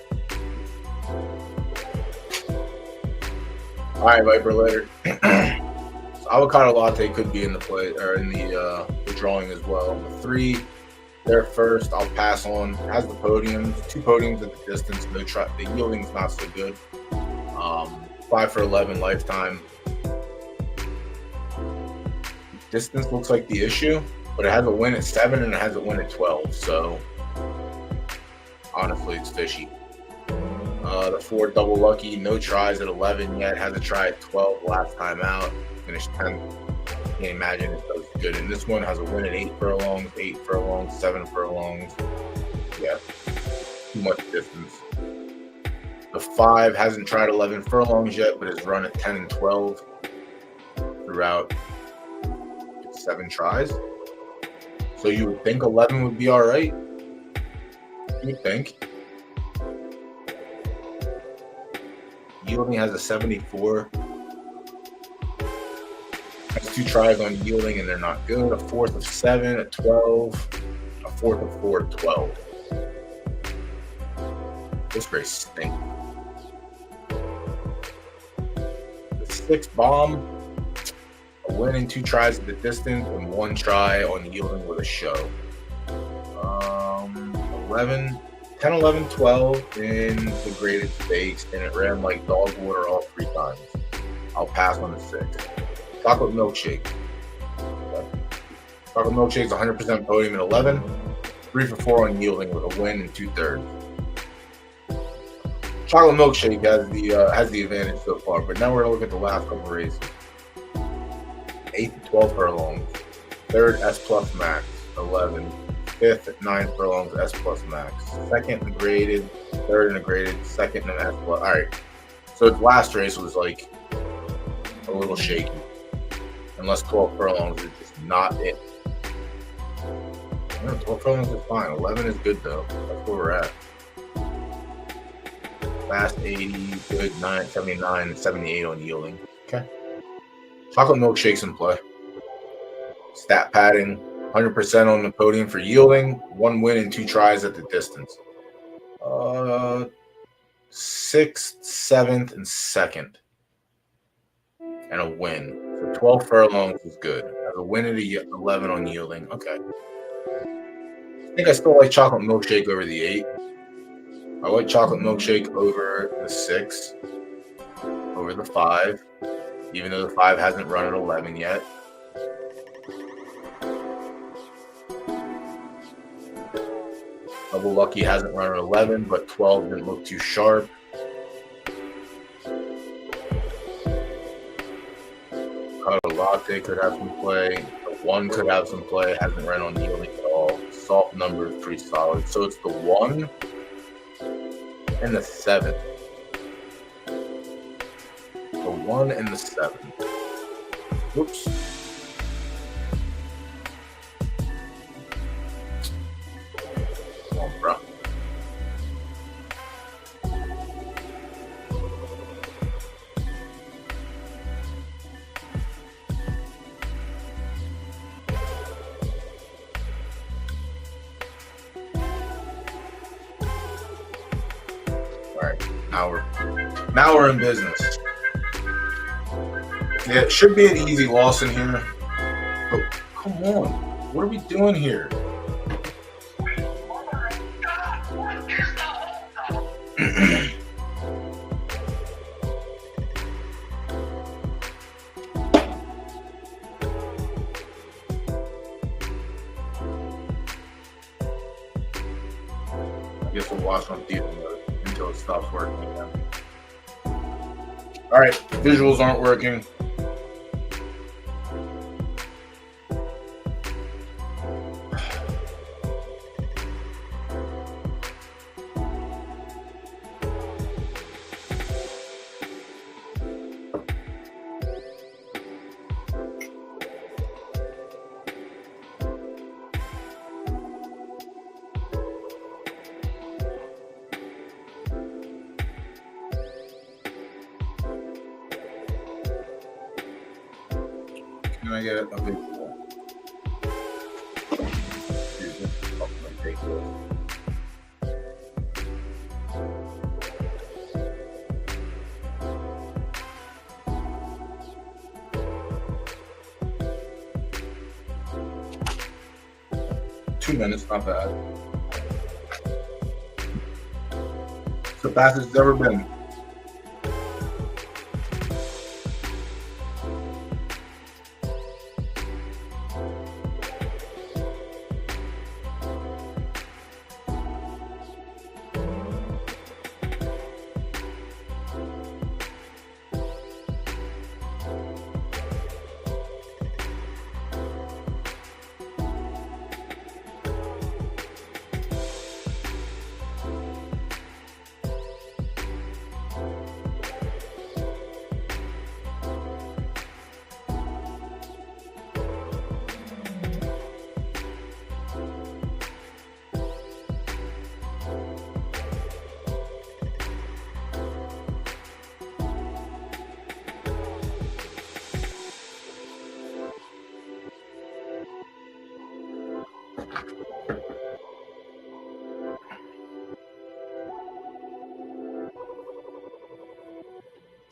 All right, Viper letter. So Avocado Latte could be in the play or in the drawing as well. The 3, they're first. I'll pass on. Has the podiums, 2 podiums at the distance. No the yielding's not so good. 5 for 11 lifetime. Distance looks like the issue, but it has a win at 7 and it has a win at 12. So honestly, it's fishy. The 4 double lucky, no tries at 11 yet. Has a try at 12 last time out. Finished 10th. Can't imagine it does good. And this one has a win at 8 furlongs, 8 furlongs, 7 furlongs. Yeah, too much distance. The 5 hasn't tried 11 furlongs yet, but has run at 10 and 12 throughout 7 tries. So you would think 11 would be all right. You would think. Yielding has a 74. Has 2 tries on yielding and they're not good. A 4th of 7 at 12. A 4th of 4 at 12. This race stinks. The 6 bomb. A win and 2 tries at the distance and 1 try on yielding with a show. 10, 11, 12 in the graded stakes, and it ran like dog water all 3 times. I'll pass on the 6. Chocolate Milkshake. Okay. Chocolate Milkshake's 100% podium at 11. 3 for 4 on yielding with a win and 2/3. Chocolate Milkshake has the advantage so far, but now we're gonna look at the last couple of races. 8 to 12 furlongs. 3rd S Plus Max 11. 5th at 9 furlongs S Plus Max. 2nd and graded. 3rd and a graded. 2nd and an S Plus. All right. So its last race was like a little shaky. Unless 12 furlongs is just not it. 12 furlongs is fine. 11 is good though. That's where we're at. Fast 80, good 9, 79, and 78 on yielding. Okay. Chocolate Milkshake's in play. Stat padding, 100% on the podium for yielding, 1 win and 2 tries at the distance. 6th, 7th, and 2nd. And a win. So 12 furlongs is good. Has a win at 11 on yielding. Okay. I think I still like Chocolate Milkshake over the 8. I like Chocolate Milkshake over the 6, over the 5, even though the 5 hasn't run at 11 yet. Double Lucky hasn't run at 11, but 12 didn't look too sharp. Avocado Latte could have some play. The 1 could have some play. Hasn't run on yielding at all. Soft number is pretty solid. So it's the 1 and the 7. The 1 and the 7. Whoops. Come on, bro. Now we're in business. Yeah, it should be an easy loss in here. But come on, what are we doing here? I guess we'll watch on theater mode until it stops working again. All right, visuals aren't working. Can I get a visual? Excuse me. Oh, my take this. Two minutes, not bad. It's the fastest it's ever been.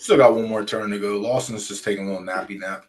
Still got one more turn to go. Lawson's just taking a little nappy nap.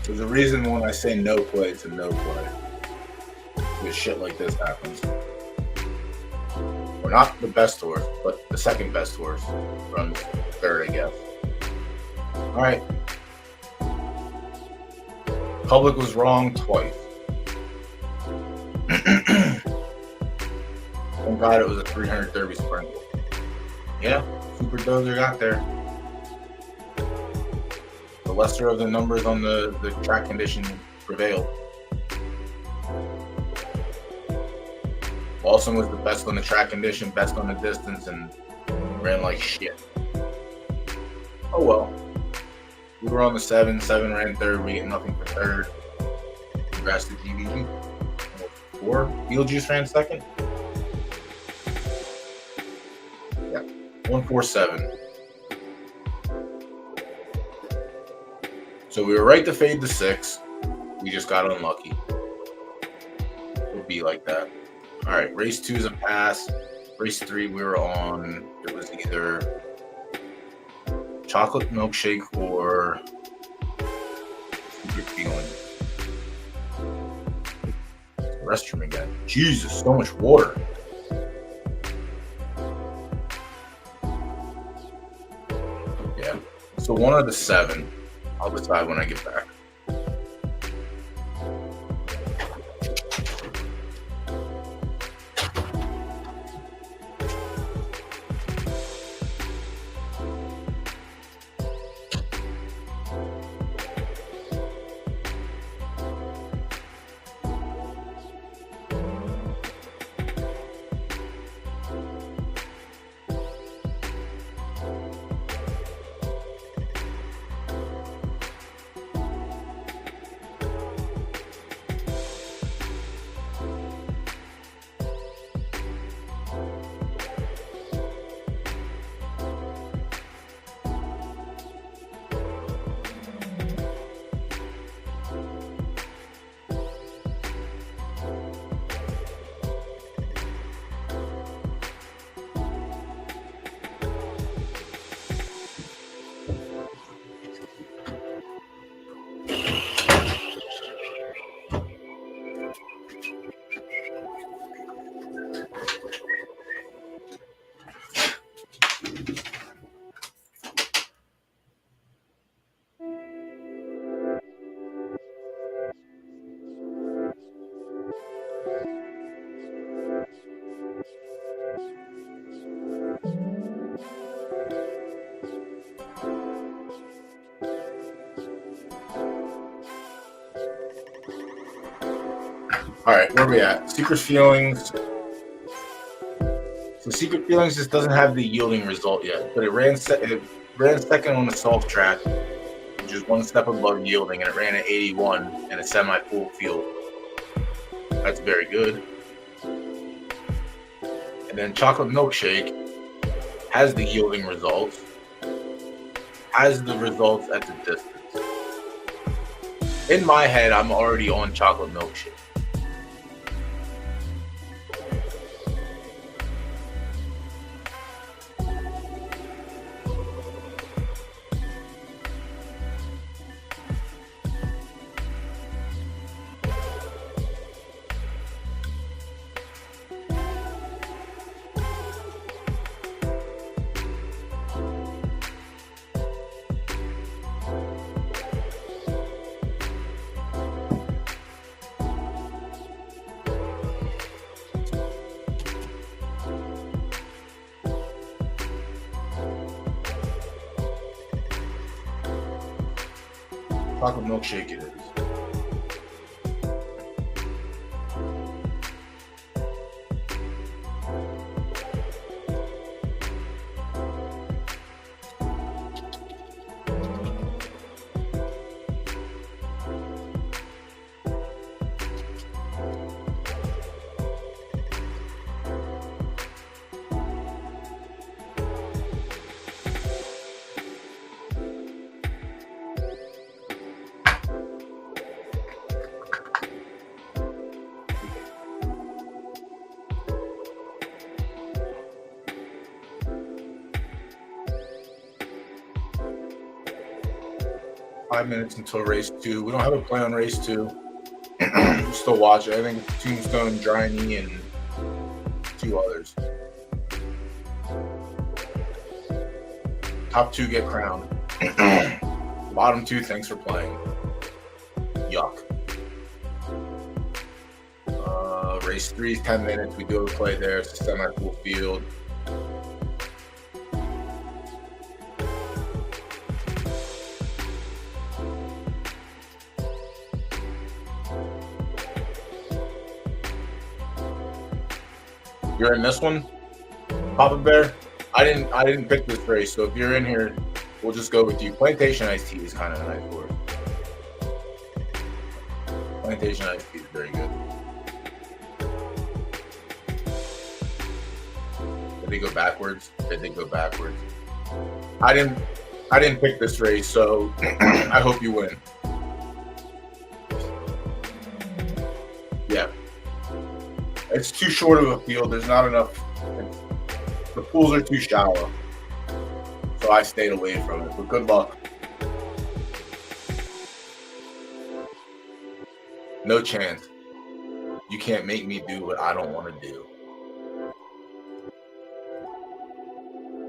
There's a reason when I say no play to no play. Because shit like this happens. We're not the best horse, but the second best horse runs third, I guess. Alright. Public was wrong twice. Thank God it was a 300 Derby sprint. Yeah, Super Dozer got there. The lesser of the numbers on the track condition prevailed. Lawson was the best on the track condition, best on the distance, and ran like shit. Oh well. We were on the 7 ran third, we get nothing for third. Congrats to GVG. 4, Beetlejuice ran second. Yeah, 147. So we were right to fade the 6. We just got unlucky. It would be like that. All right, race 2 is a pass. Race 3 we were on. It was either chocolate milkshake or secret feeling. Restroom again. Jesus, so much water. Yeah. So one of the 7. I'll decide when I get back. All right, where are we at? Secret Feelings. So Secret Feelings just doesn't have the yielding result yet, but it ran second on the soft track, which is one step above yielding, and it ran at 81 in a semi-full field. That's very good. And then Chocolate Milkshake has the yielding results, has the results at the distance. In my head, I'm already on Chocolate Milkshake. Chocolate Milkshake it is. Five minutes until race 2. We don't have a play on race 2. We'll still watch it. I think it's Tombstone, Dryny, and 2 others. Top 2 get crowned. Bottom 2, thanks for playing. Yuck. Race 3 is 10 minutes. We do have a play there. It's a semi-full field. You're in this one, Papa Bear. I didn't pick this race, so if you're in here, we'll just go with you. Plantation Iced Tea is kind of a nice horse. Plantation Iced Tea is very good. Did they go backwards? Did they go backwards? I didn't pick this race, so I hope you win. Yeah. It's too short of a field. There's not enough. The pools are too shallow. So I stayed away from it. But good luck. No chance. You can't make me do what I don't want to do.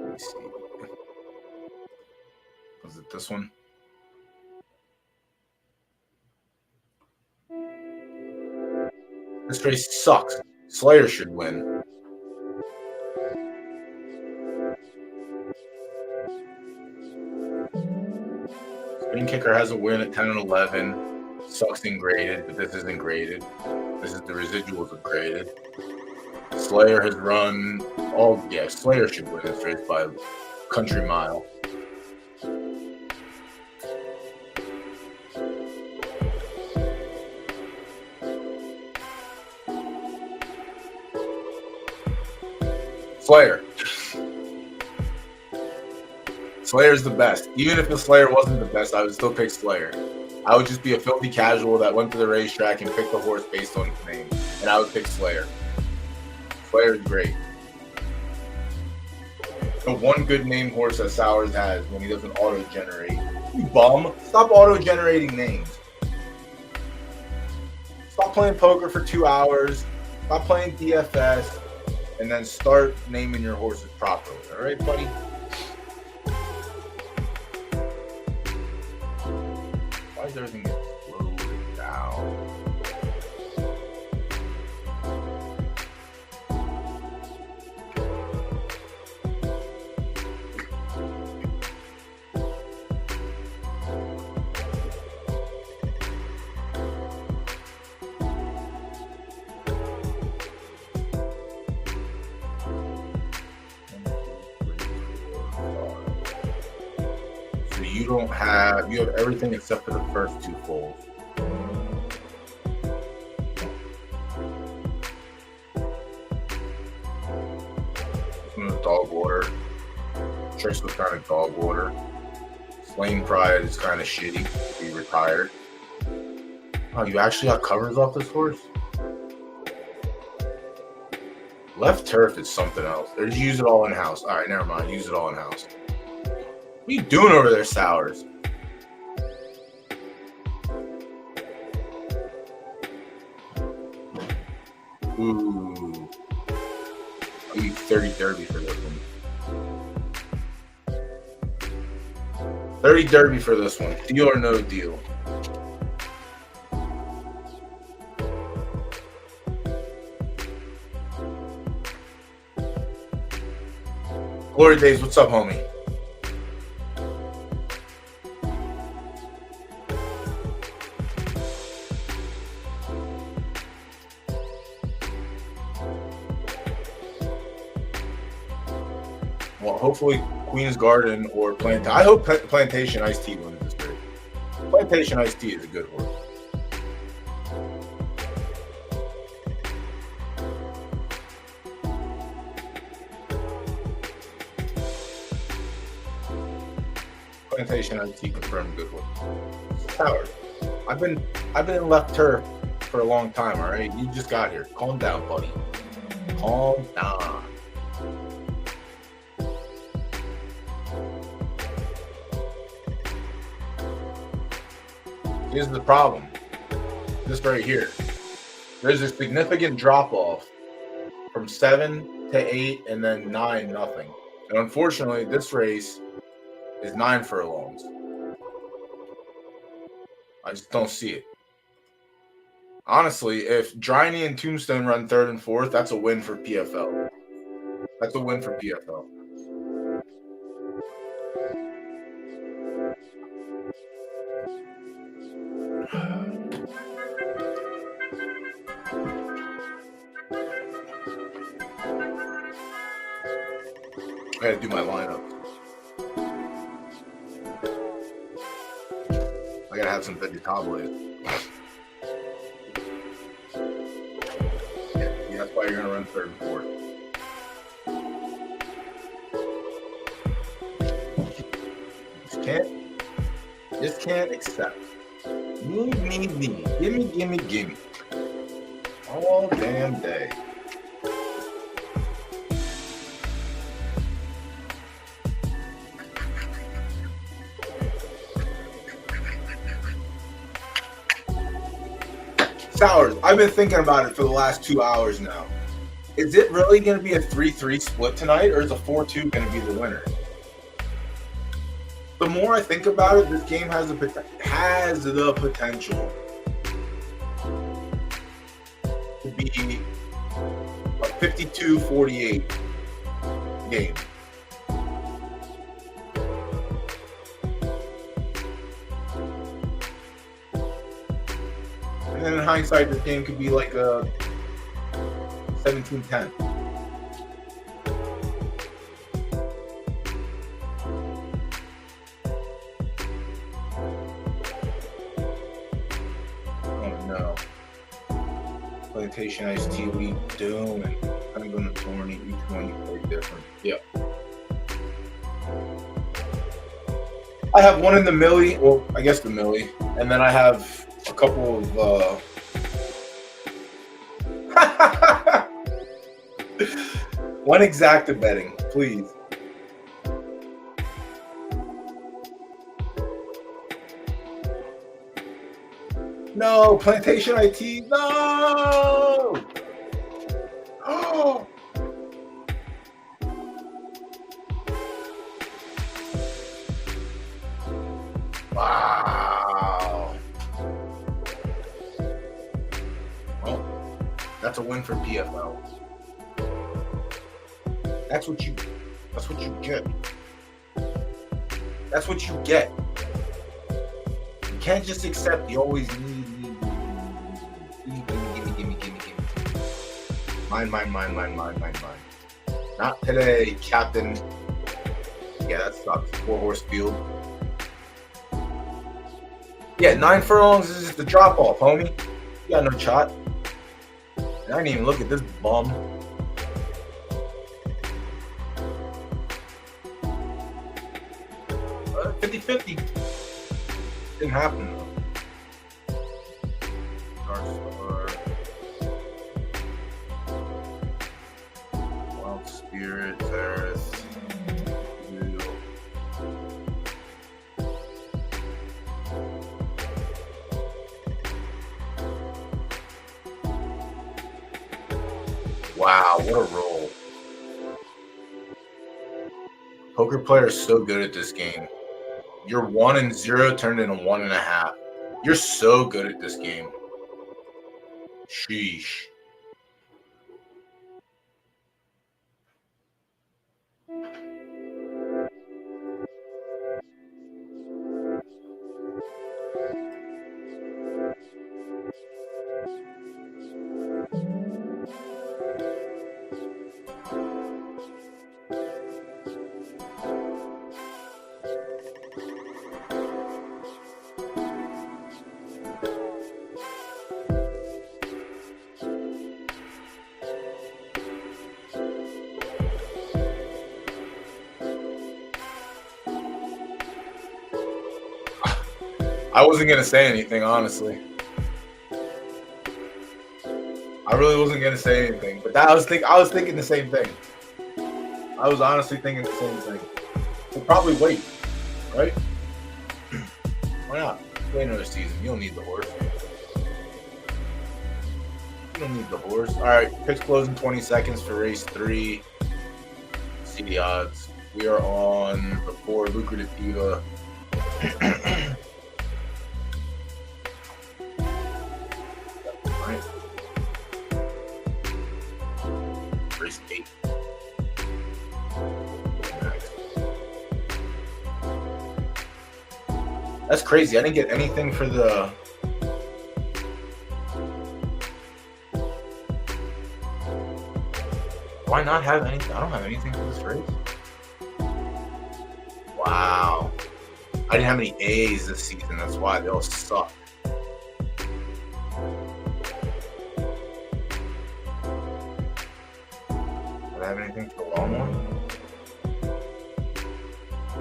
Let me see. Was it this one? This race sucks. Slayer should win. Spin Kicker has a win at 10 and 11. Sucks in graded, but this isn't graded. This is the residuals of graded. Slayer has run all. Yeah, Slayer should win this race by a country mile. Slayer. Slayer's the best. Even if the Slayer wasn't the best, I would still pick Slayer. I would just be a filthy casual that went to the racetrack and picked a horse based on his name. And I would pick Slayer. Slayer's great. The one good name horse that Sowers has when he doesn't auto-generate. You bum. Stop auto-generating names. Stop playing poker for 2 hours. Stop playing DFS. And then start naming your horses properly. All right, buddy? Why is everything getting slowed down? you have everything except for the first two foals. Dog water. Tricks was kind of dog water. Flame Pride is kind of shitty. He retired. Oh, you actually got covers off this horse? Left turf is something else. Or did you use it all in house? All right, never mind. Use it all in house. What are you doing over there, Sowers? Ooh. I'll use 30 Derby for this one. 30 Derby for this one. Deal or no deal? Glory Days, what's up, homie? Well, hopefully Queen's Garden or Plantation. I hope Plantation Iced Tea wins this race. Plantation Iced Tea is a good horse. Plantation Iced Tea confirmed good horse. Howard, I've been in left turf for a long time. All right, you just got here. Calm down, buddy. Calm down. Here's the problem. This right here. There's a significant drop off from 7 to 8 and then 9 nothing. And unfortunately, this race is 9 furlongs. I just don't see it. Honestly, if Driney and Tombstone run 3rd and 4th, that's a win for PFL. That's a win for PFL. I gotta do my lineup. I gotta have some vegetables. Yeah, that's why you're gonna run 3rd and 4th. Just can't accept. Me. Gimme. All damn day. Sowers, I've been thinking about it for the last 2 hours now. Is it really going to be a 3-3 split tonight, or is a 4-2 going to be the winner? The more I think about it, this game has the potential to be a 52-48 game. And then in hindsight, this game could be like a 17-10. Oh no. Plantation Iced Tea, what are you doing? I'm going to tourney. Each one you play different. Yep. I have one in the Millie, well, I guess the Millie, and then I have a couple of one exacta betting, please. No, Plantation IT, no! Oh! Wow. Well, that's a win for PFL. That's what you get. That's what you get. You can't just accept. You always need. Gimme. Mine. Not today, Captain. Yeah, that sucks. 4-horse field. Yeah, 9 furlongs is just the drop off, homie. You got no shot. And I didn't even look at this bum. 50-50. Didn't happen though. Dark Star. Wild Spirit, Earth. Wow, what a roll. Poker players are so good at this game. Your 1 and 0 turned into 1.5. You're so good at this game. Sheesh. I wasn't gonna say anything, honestly. I really wasn't gonna say anything, but I was thinking the same thing. I was honestly thinking the same thing. We'll probably wait, right? Why not? Wait another season. You don't need the horse. You don't need the horse. All right, picks close in 20 seconds for race 3. See the odds. We are on the 4 lucrative diva. Race 8. That's crazy. I didn't get anything for the. Do I not have anything? I don't have anything for this race. Wow. I didn't have any A's this season. That's why they all suck. Do I have anything for the long one?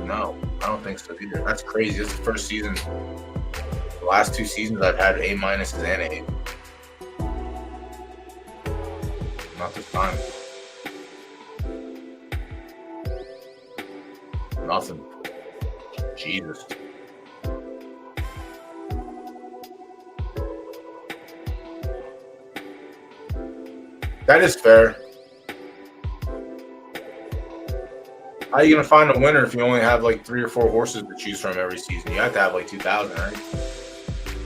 No, I don't think so either. That's crazy. This is the first season. The last 2 seasons I've had A- and A. Not this time. Nothing. Jesus. That is fair. How are you going to find a winner if you only have like 3 or 4 horses to choose from every season? You have to have like 2,000, right?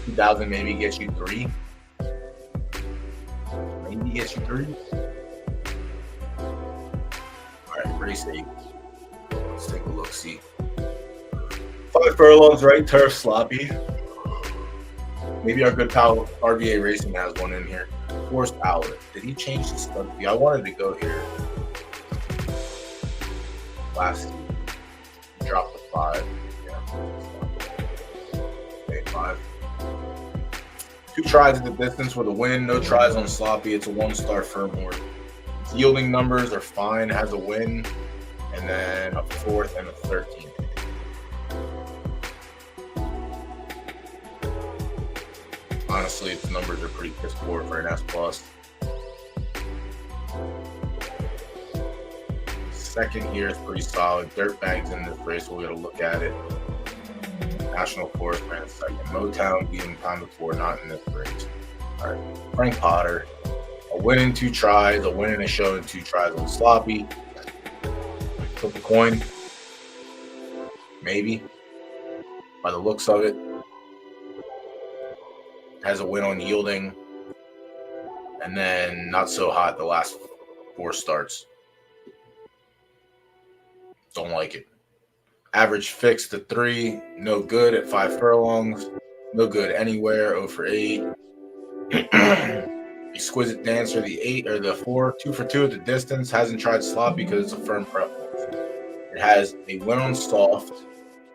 2,000 maybe gets you 3. Maybe gets you 3. All right, race 8. Let's take a look, see. 5 furlongs, right? Turf sloppy. Maybe our good pal RBA Racing has one in here. Forced outlet. Did he change the stud fee? I wanted to go here. Last season. Dropped the 5. Yeah. Okay, 5. 2 tries at the distance with a win. No tries on sloppy. It's a 1-star firm horse. Its yielding numbers are fine. Has a win. And then a 4th and a 13th. Honestly, its numbers are pretty piss poor for an S+. Second here is pretty solid. Dirtbags in this race, we're going to look at it. National Forest ran second. Motown beat him time before, not in this race. All right, Frank Potter. A win in 2 tries, a win in a show in 2 tries on sloppy. Flip a coin. Maybe. By the looks of it. Has a win on yielding. And then not so hot the last 4 starts. Don't like it. Average fixed to 3. No good at 5 furlongs. No good anywhere. 0 for 8. Exquisite Dancer, the 8 or the 4. 2 for 2 at the distance. Hasn't tried slot because it's a firm preference. It has a win on soft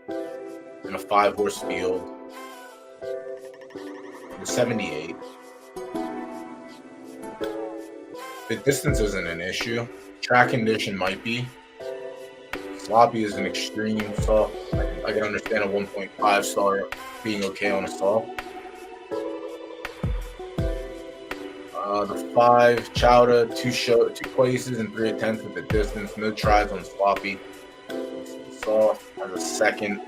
in a 5-horse field. 78. The distance isn't an issue. Track condition might be. Sloppy is an extreme soft. I can understand a 1.5 star being okay on a soft. The 5, Chowda, 2 places and 3 attempts at the distance. No tries on Sloppy. Soft has a second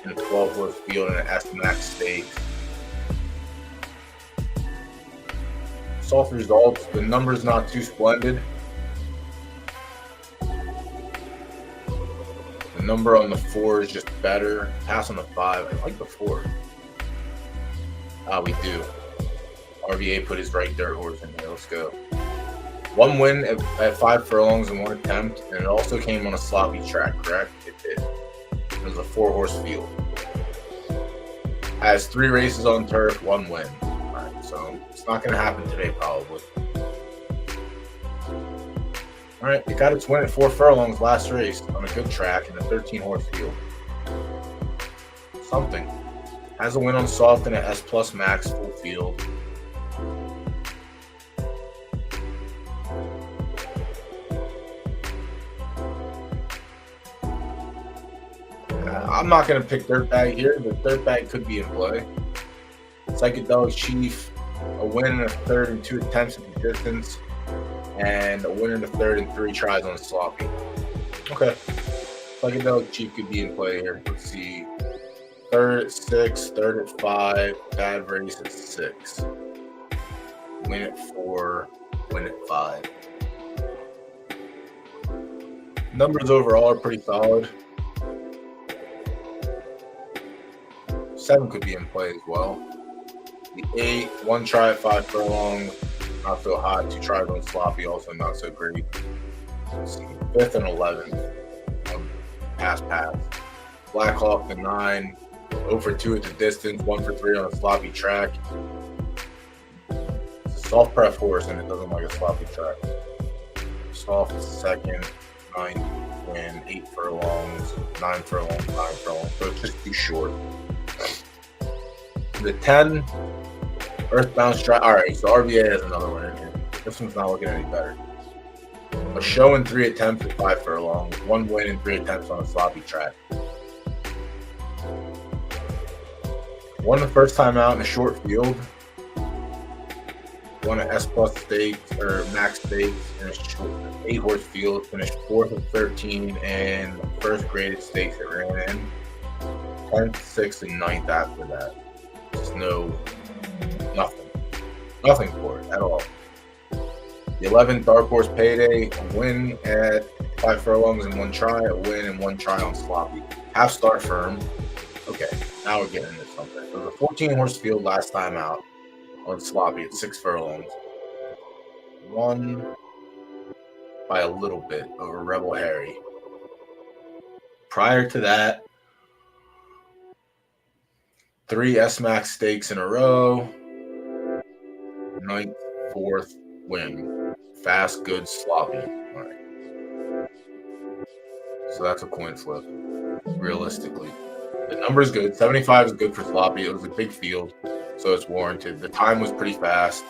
in a 12-horse field and an S-Max stakes. Soft results. The number's not too splendid. The number on the 4 is just better. Pass on the 5. I like the 4. We do. RVA put his right dirt horse in there. Let's go. 1 win at 5 furlongs and 1 attempt, and it also came on a sloppy track, correct? It did. It was a 4-horse field. Has 3 races on turf, 1 win. All right, so it's not going to happen today, probably. All right, it got its win at 4 furlongs last race on a good track in a 13-horse field. Something. Has a win on soft and an S Plus Max full field. I'm not going to pick Dirtbag here, but Dirtbag could be in play. Psychedelic Chief, a win in a 3rd and 2 attempts at the distance, and a win in the 3rd and 3 tries on Sloppy. Okay. Psychedelic Chief could be in play here. Let's see. 3rd at 6, 3rd at 5, bad race at 6. Win at 4, win at 5. Numbers overall are pretty solid. 7 could be in play as well. The 8, 1 try at 5 furlongs, not so hot. 2 tries on Sloppy, also not so great. Let's see, 5th and 11th, pass. Blackhawk the 9, 0 for 2 at the distance, 1 for 3 on a sloppy track. It's a soft prep horse and it doesn't like a sloppy track. Soft 2nd, 9th win, 8 furlongs, 9 furlongs, 5 furlongs. So it's just too short. The 10, Earthbound Strike. All right, so RVA has another one in here. This one's not looking any better. A show in 3 attempts at 5 furlongs, 1 win in 3 attempts on a sloppy track. Won the first time out in a short field. Won an S Plus stakes or Max stakes in a short 8-horse field. Finished 4th of 13 and the first graded stakes it ran in. 10th, 6th, and 9th after that. Just nothing for it at all. The 11th Dark Horse Payday, a win at 5 furlongs and 1 try, a win and 1 try on Sloppy. Half star firm. Okay, now we're getting into something. It was a 14-horse field last time out on Sloppy at 6 furlongs. Won by a little bit over Rebel Harry. Prior to that, 3 S-Max stakes in a row. 9th, 4th win. Fast, good, sloppy. All right. So that's a coin flip, realistically. The number is good. 75 is good for sloppy. It was a big field, so it's warranted. The time was pretty fast.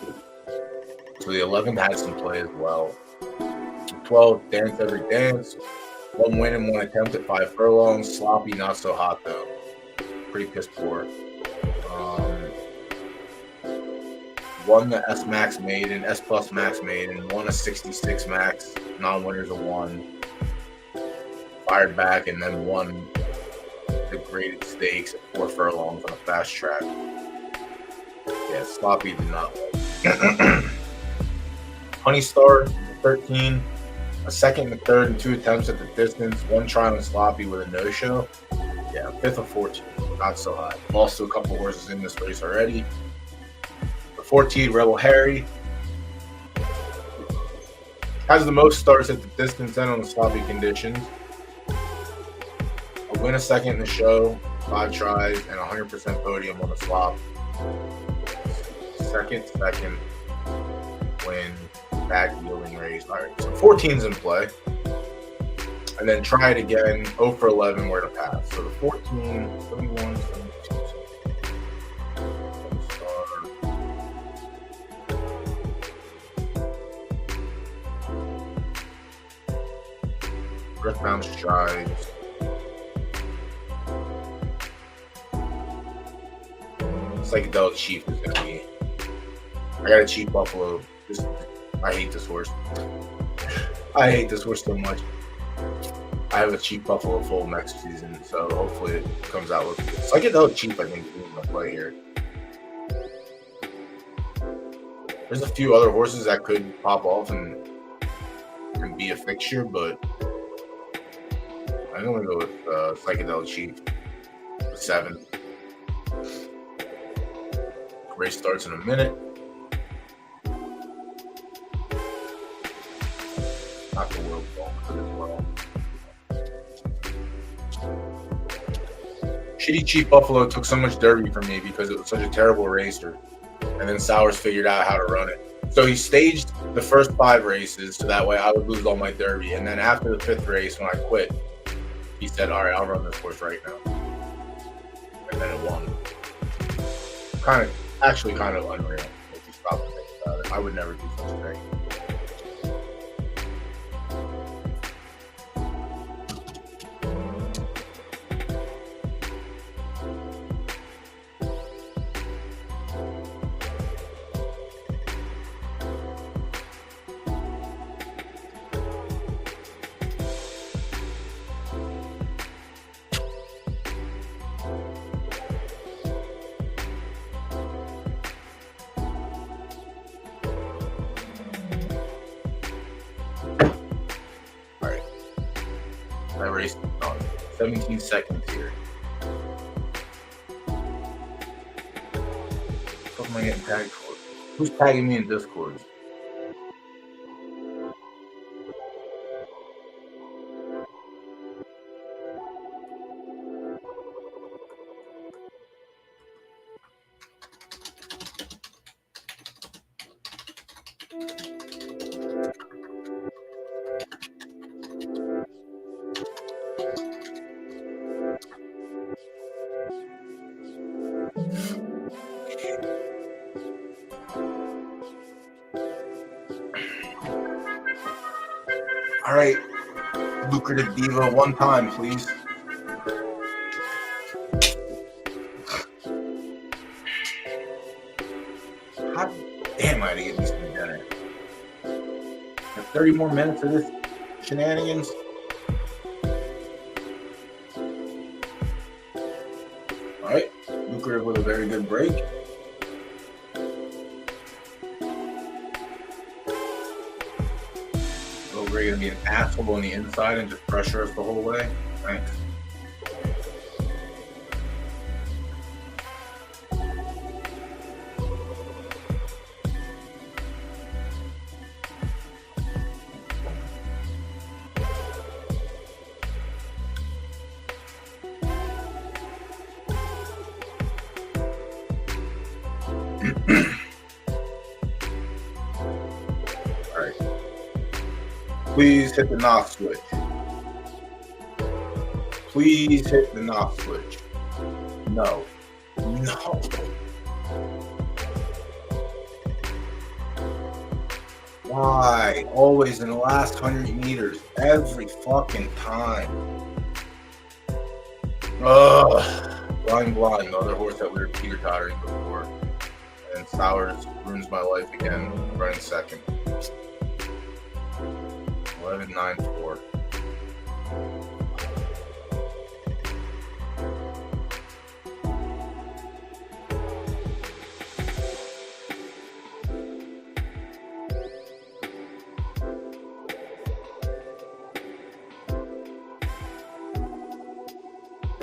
So the 11 had some play as well. 12, dance every dance. 1 win and 1 attempt at 5 furlongs. Sloppy, not so hot though. Pretty piss poor. Won the S Max Maiden, S Plus Max Maiden, won a 66 Max, non-winners of 1. Fired back and then won the graded stakes at 4 furlongs on a fast track. Yeah, Sloppy did not win. Honey Star, 13, a 2nd and 3rd and 2 attempts at the distance, 1 try on Sloppy with a no-show. Yeah, 5th of 14, not so hot. Lost to a couple horses in this race already. The 14, Rebel Harry, has the most starts at the distance and on the sloppy conditions. A win, a 2nd in the show, 5 tries, and 100% podium on the slop. Second, win, back yielding race. All right, so 14's in play. And then try it again, 0 for 11, where to pass. So the 14, 71, 72, Pound strides. Psychedelic Chief is gonna be. I got a cheap Buffalo. I hate this horse. I hate this horse so much. I have a cheap Buffalo full next season, so hopefully it comes out with good. Psychedelic Chief, I think, is going to play here. There's a few other horses that could pop off and be a fixture, but I'm going to go with Psychedelic Chief, 7. Race starts in a minute. Not the world ball, but as well. Shitty cheap Buffalo took so much Derby from me because it was such a terrible racer. And then Sowers figured out how to run it. So he staged the first 5 races so that way I would lose all my Derby. And then after the 5th race, when I quit, he said, all right, I'll run this horse right now. And then it won. Kind of unreal if you stop and think about it. I would never do such a thing. I raced 17 seconds here. What am I getting tagged for? Who's tagging me in Discord? All right, lucrative diva, one time, please. How damn I had to get me some dinner. 30 more minutes of this shenanigans. All right, lucrative with a very good break. We're going to be an asshole on the inside and just pressure us the whole way. Thanks. All right. Please hit the knock switch. Please hit the knock switch. No. No. Why? Always in the last 100 meters. Every fucking time. Ugh. Blind, the other horse that we were teeter-tottering before. And Sowers ruins my life again, running second. 11.94.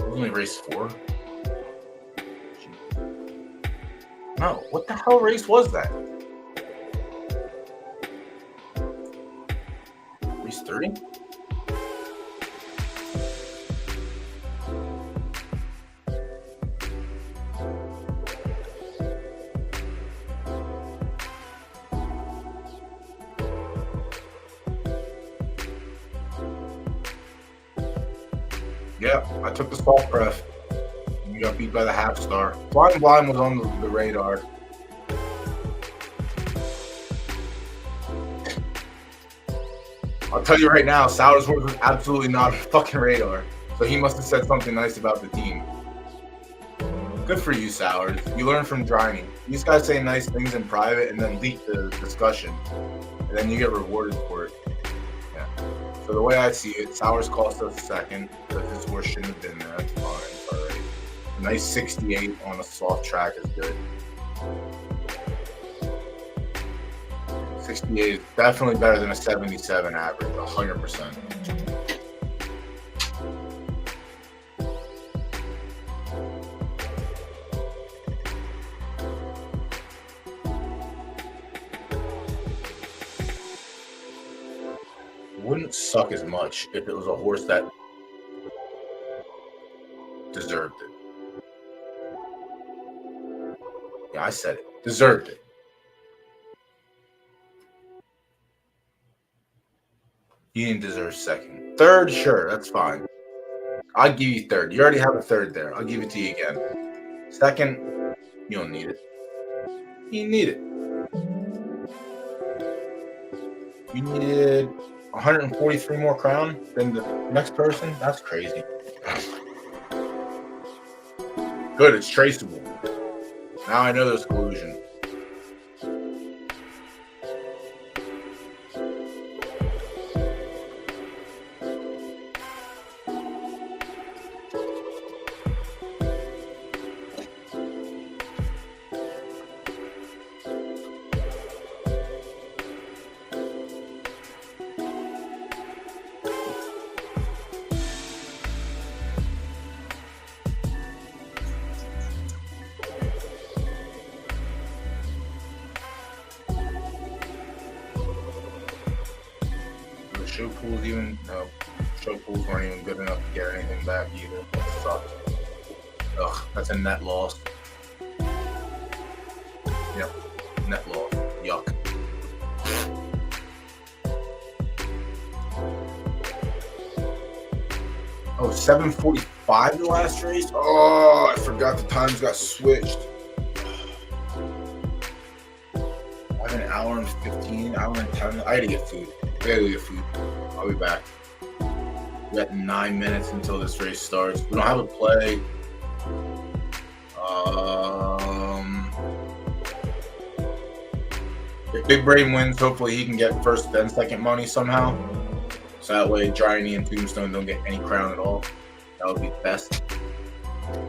Only race 4? No, what the hell race was that? Race 3? Yeah, I took the salt press. We got beat by the half star. Blind was on the radar. tell you right now, Soursworth was absolutely not a fucking radar. So he must have said something nice about the team. Good for you, Sours. You learn from Driney. These guys say nice things in private and then leak the discussion. And then you get rewarded for it. Yeah. So the way I see it, Sours cost us second because his horse shouldn't have been there. That's fine. All right. A nice 68 on a soft track is good. 68 is definitely better than a 77 average, 100%. Wouldn't suck as much if it was a horse that deserved it. Yeah, I said it. Deserved it. He didn't deserve second. Third, sure, that's fine. I'll give you third. You already have a third there. I'll give it to you again. Second, you don't need it. You need it. You needed 143 more crown than the next person? That's crazy. Good, it's traceable. Now I know there's collusion. Show pools show pools weren't even good enough to get anything back either. That sucks. Ugh, that's a net loss. Yep, net loss. Yuck. Oh, 7:45 the last race? Oh, I forgot the times got switched. I have an hour and 15, hour and 10. I gotta get food. I'll be back. We got 9 minutes until this race starts. We don't have a play. If Big Brain wins, hopefully he can get first then second money somehow. So that way Driney and Tombstone don't get any crown at all. That would be the best.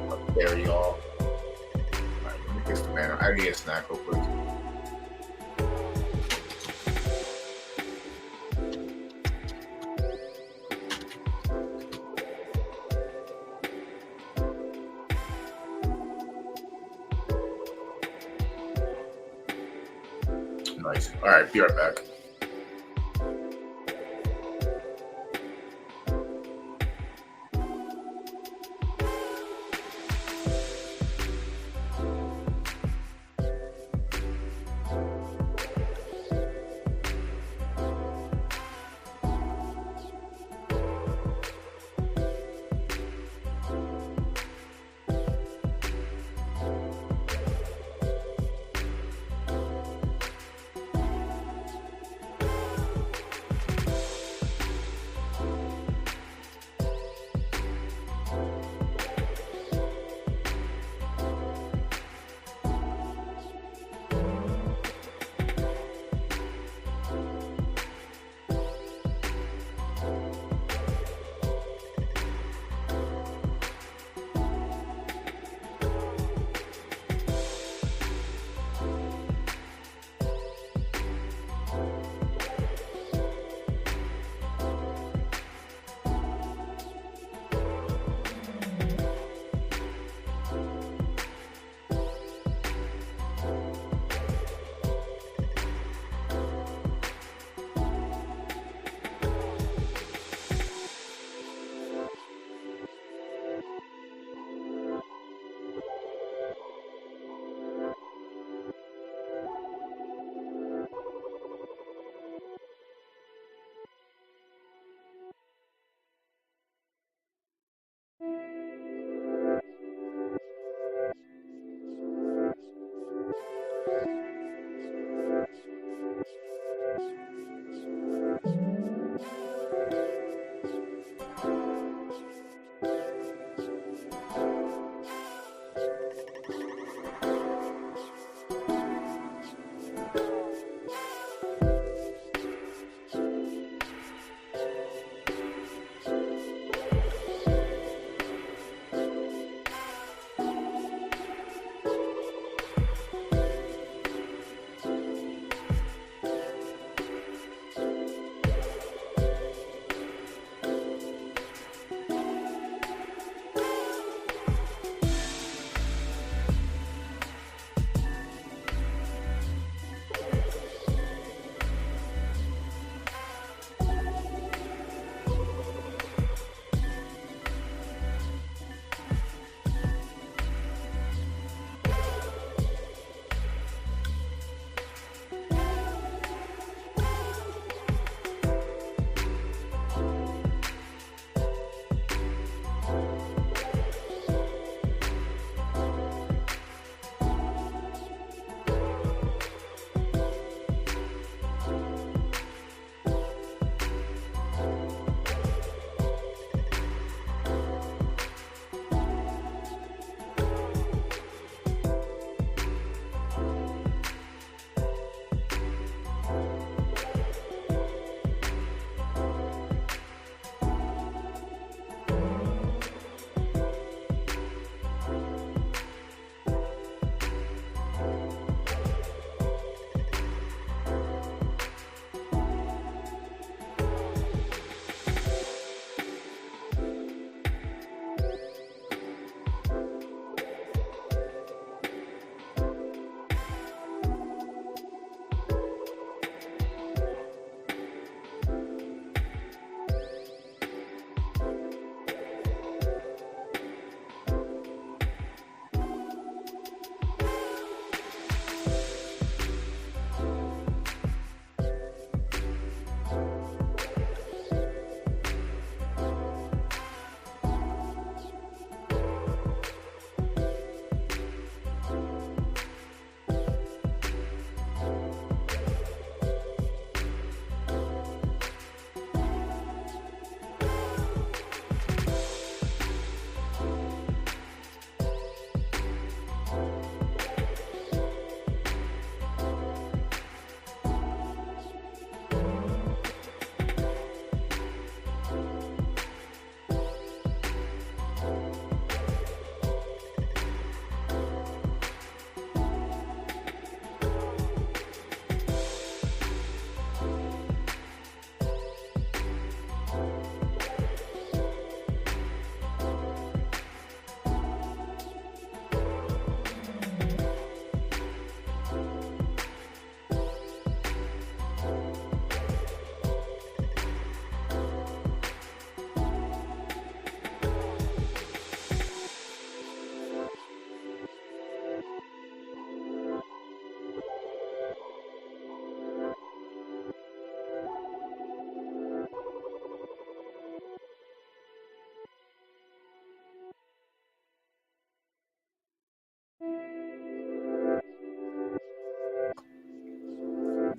But there you all. Alright, let me fix the banner. I gotta get a snack real quick. Nice. All right, be right back.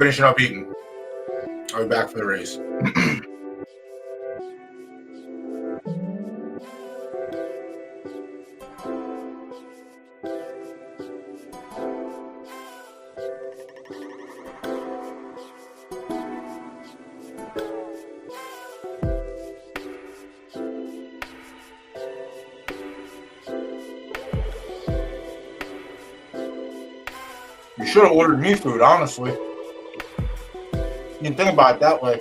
Finishing up eating. I'll be back for the race. You should have ordered me food, honestly. You can think about it that way.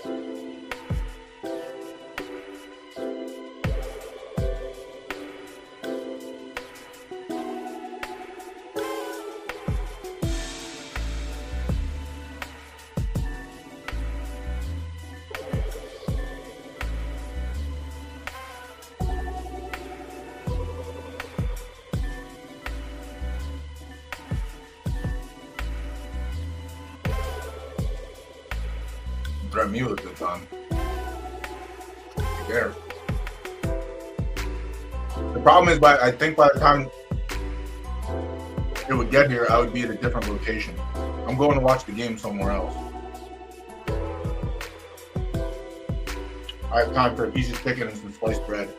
Threat me with a good time. There. The problem is, I think by the time it would get here, I would be at a different location. I'm going to watch the game somewhere else. I have time for a piece of chicken and some sliced bread.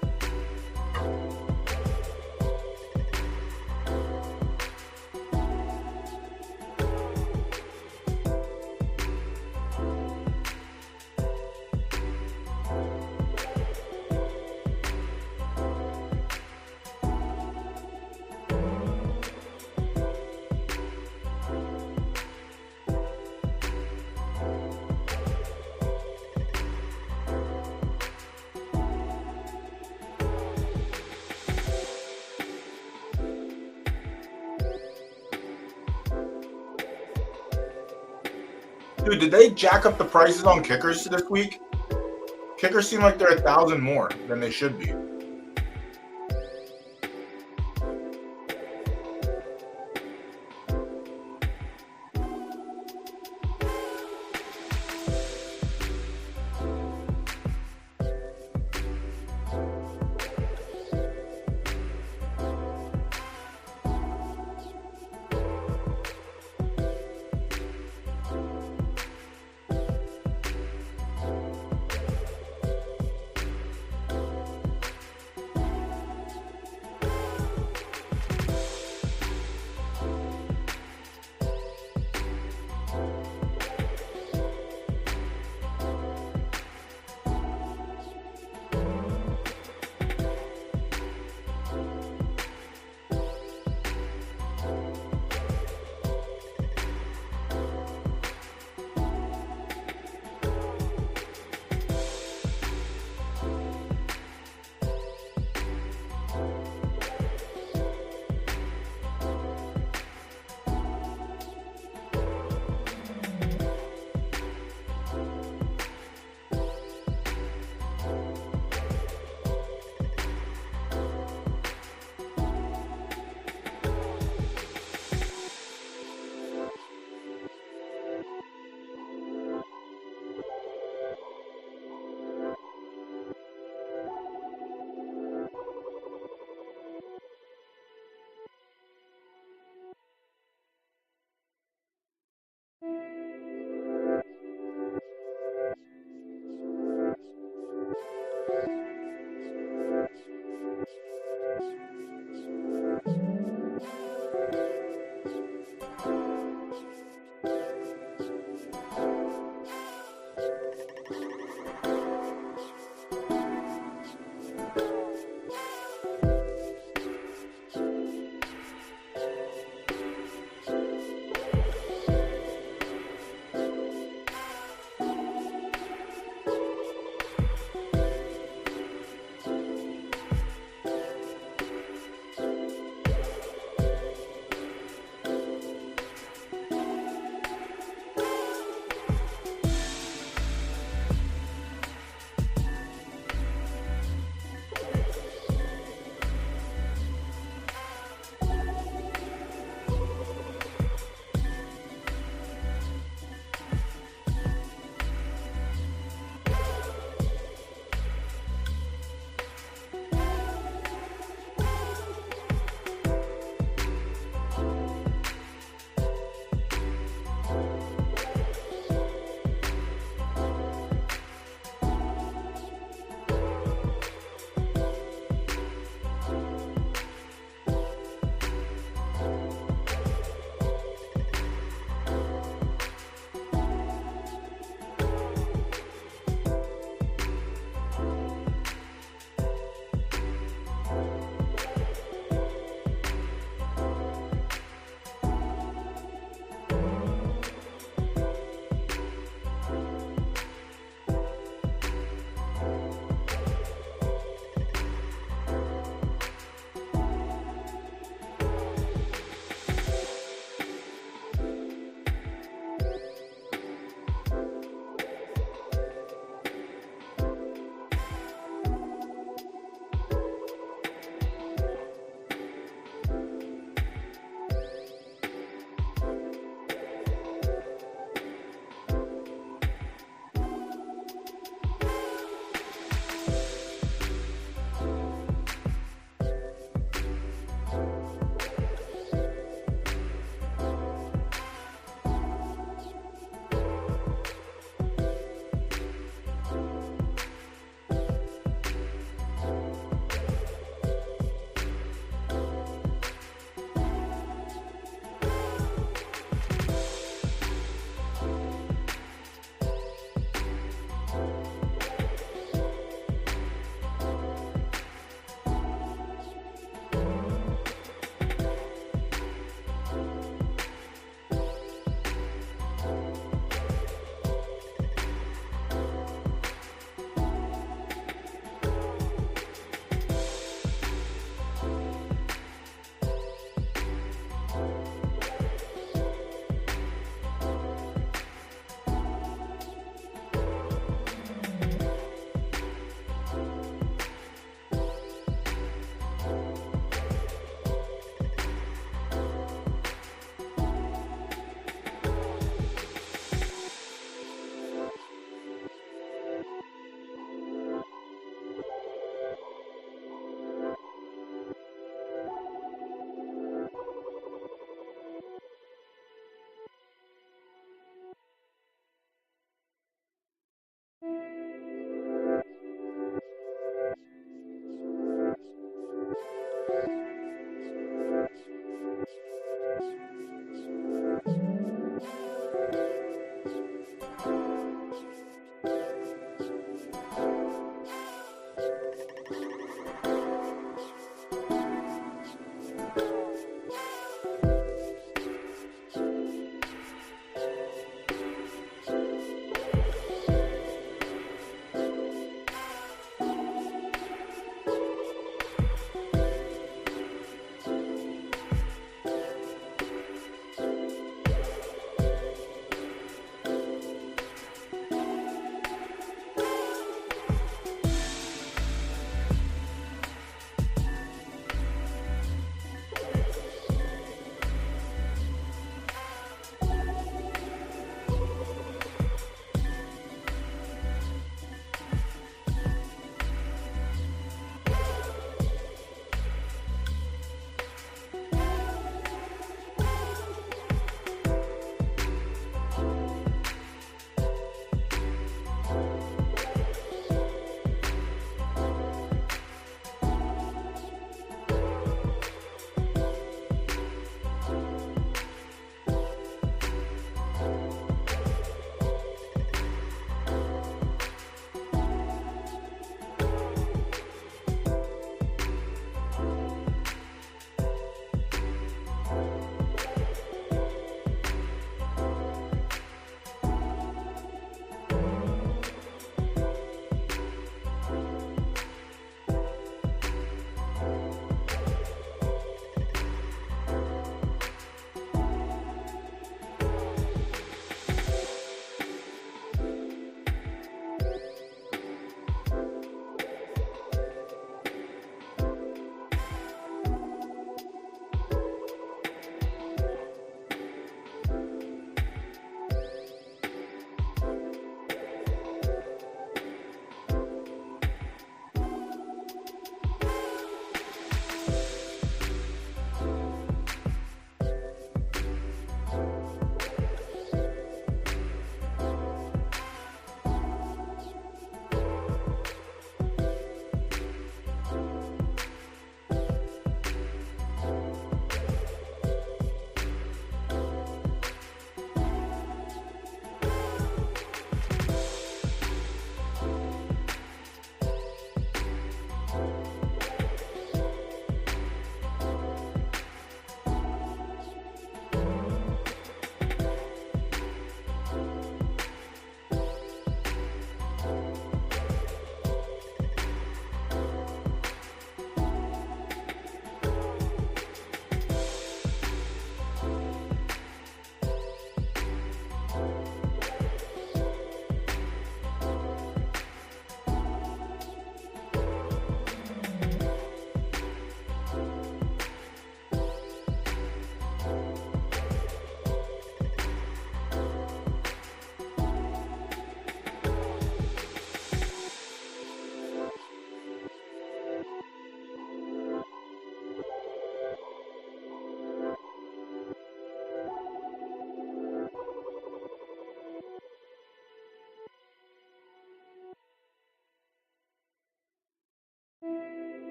Dude, did they jack up the prices on kickers this week? Kickers seem like they're 1,000 more than they should be.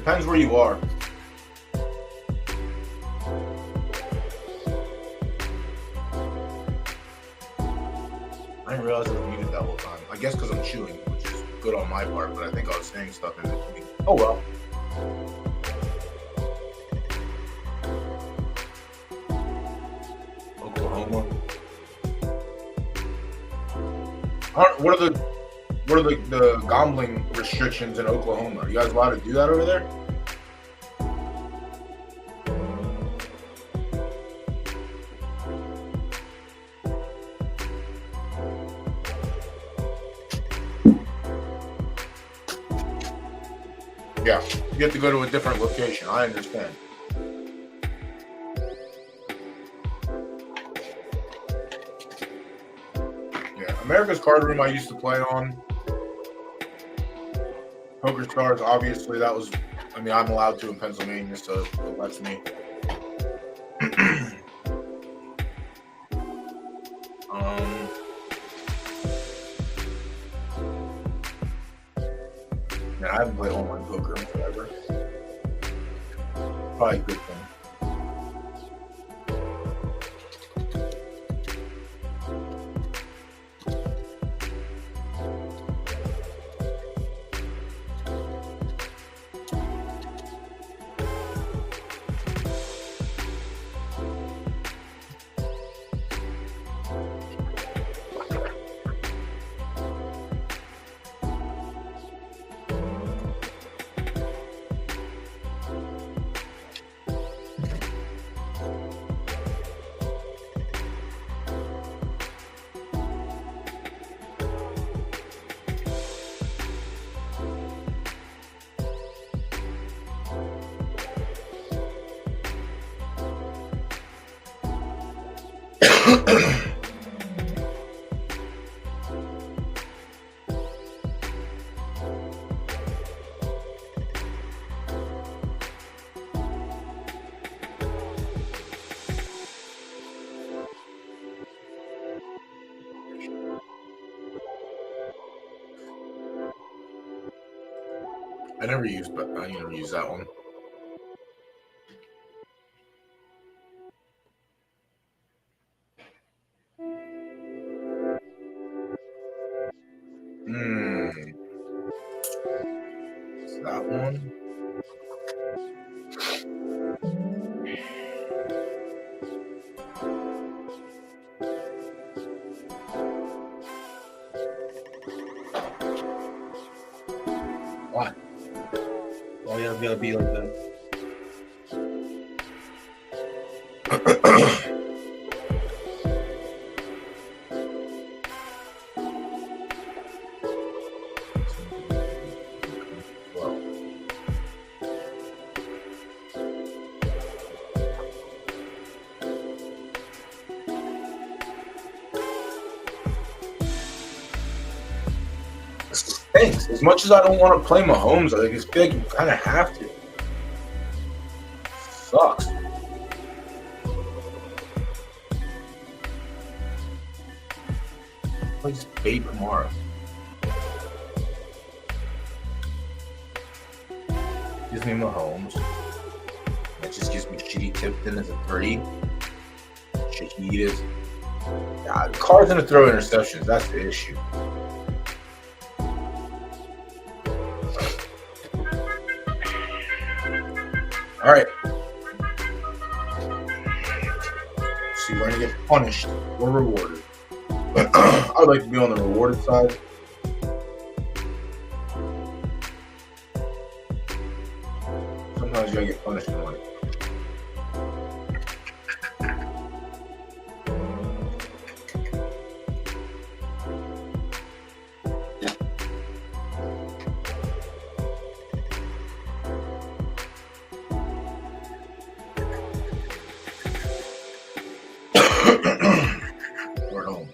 Depends where you are. I didn't realize I was muted that whole time. I guess because I'm chewing, which is good on my part, but I think I was saying stuff in between. Oh well. Oklahoma. What are the gambling restrictions in Oklahoma? Are you guys allowed to do that over there? Yeah, you have to go to a different location. I understand. Yeah, America's Card Room I used to play on. Poker Stars, obviously, that was, I mean, I'm allowed to in Pennsylvania, so it lets me. Man, I haven't played online poker in forever. Probably a good thing. I never used that one. Is that one? Why?
Why you gotta be like that?
As much as I don't want to play Mahomes, I just feel like you kind of have to. Sucks. Plays Babe Kamara. Gives me Mahomes. That just gives me Shitty Tipton as a 3. Shaheed is. Yeah, Carr's gonna throw interceptions. That's the issue. All right. See, we're gonna get punished or rewarded. I'd like to be on the rewarded side. Sometimes you gotta get punished in life. We're home.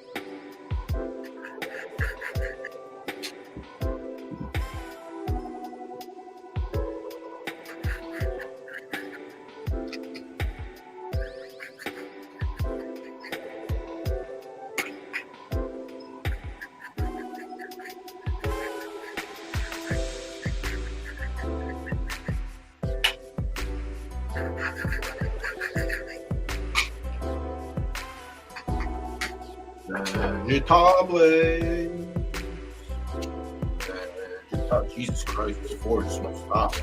Jesus Christ, this four just won't stop.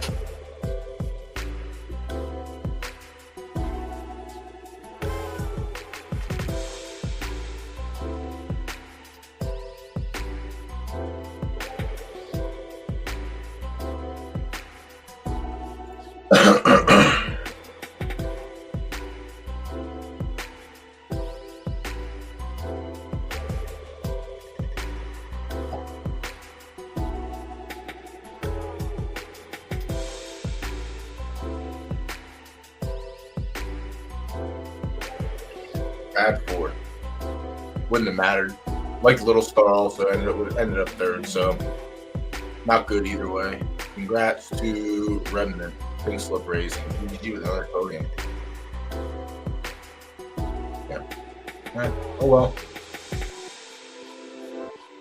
Bad four. Wouldn't have mattered. Like Little Star also ended up third, so not good either way. Congrats to Remnant, Pink Slip Racing, GG with another podium. Yeah. Alright. Oh well.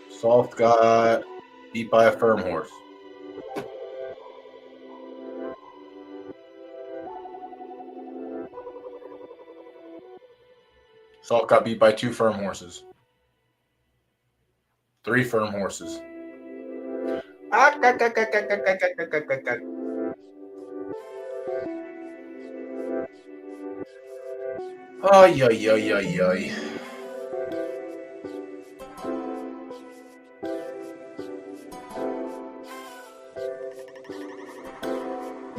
Soft got beat by a firm horse. Salt got beat by 2 firm horses. 3 firm horses. Ay, ay, ay, ay, ay.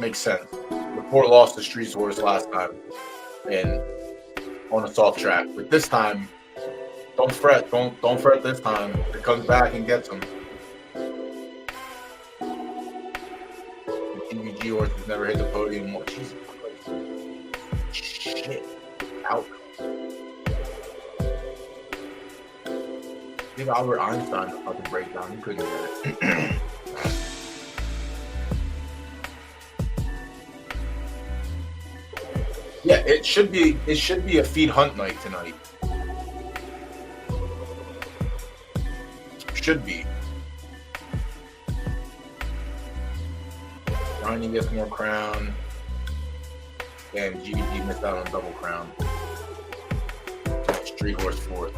Makes sense. Report lost to Street Wars last time and on a soft track, but this time, don't fret. Don't fret this time. It comes back and gets him. The TVG horse has never hit the podium. Jesus Christ. Shit. Out. Give Albert Einstein a fucking breakdown. He couldn't get it. Yeah, it should be a feed hunt night tonight. Should be. Ronnie gets more crown. And GDP missed out on double crown. Street horse fourth.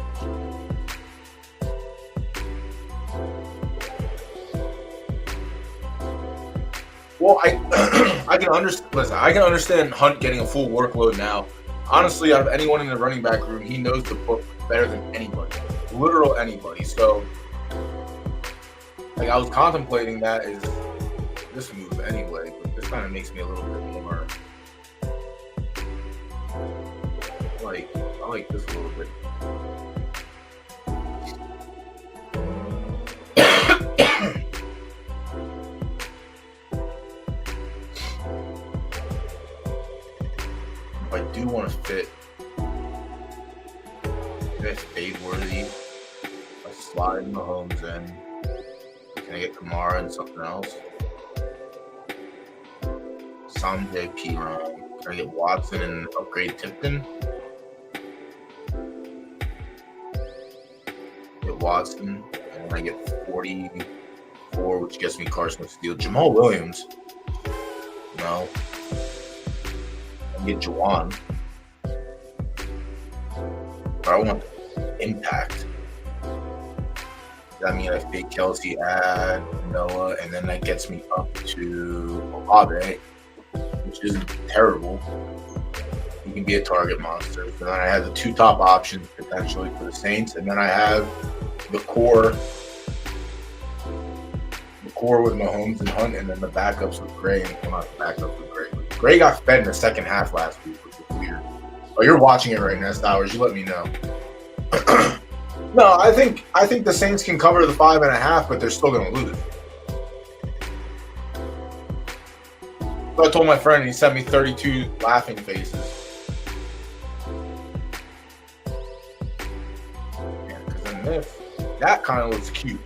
Well, I can understand. Listen, I can understand Hunt getting a full workload now. Honestly, out of anyone in the running back room, he knows the book better than anybody, literal anybody. So, like, I was contemplating that as this move anyway, but this kind of makes me a little bit more like I like this a little bit. I do want to fit this fade worthy. I slide Mahomes in. Can I get Kamara and something else? Sanjay P-Ron. Can I get Watson and upgrade Tipton? Get Watson, and then I get 44, which gets me Carson Steele. Jamal Williams. No. Get Juwan. But I want impact. Does that mean I fake Kelsey, add Noah, and then that gets me up to Olave, which isn't terrible. He can be a target monster. And then I have the 2 top options potentially for the Saints, and then I have the core with Mahomes and Hunt, and then the backups with Gray, and not the backups with Gray. Gray got fed in the second half last week, which is weird. Oh, you're watching it right now, Stowers. You let me know. No, I think the Saints can cover the 5.5, but they're still going to lose. So I told my friend, and he sent me 32 laughing faces. Yeah, because then that kind of looks cute.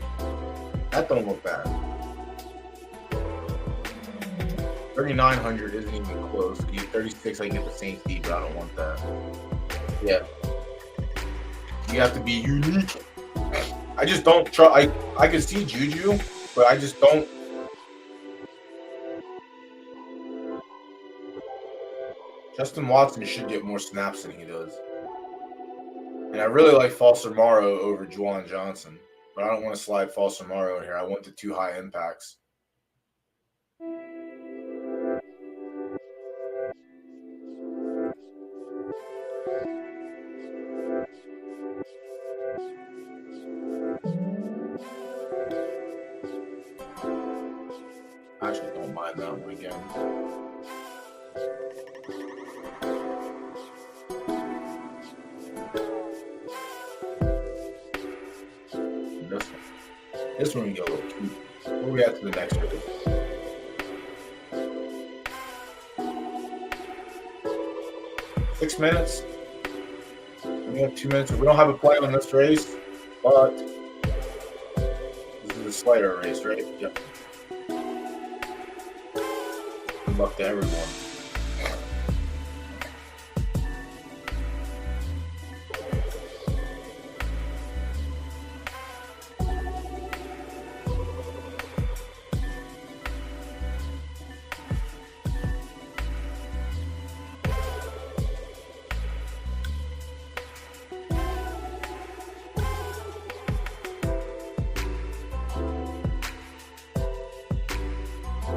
That don't look bad. 3,900 isn't even close. You 36, I can get the Saints D, but I don't want that. Yeah. You have to be unique. I just don't try. I can see Juju, but I just don't. Justin Watson should get more snaps than he does. And I really like Foster Morrow over Juwan Johnson. But I don't want to slide Foster Morrow in here. I want the 2 high impacts. I actually don't mind that one again. This one we go a little cute. Where are we at to the next one? Six minutes. We have 2 minutes. We don't have a play on this race, but this is a slider race, right? Yep. Good luck to everyone.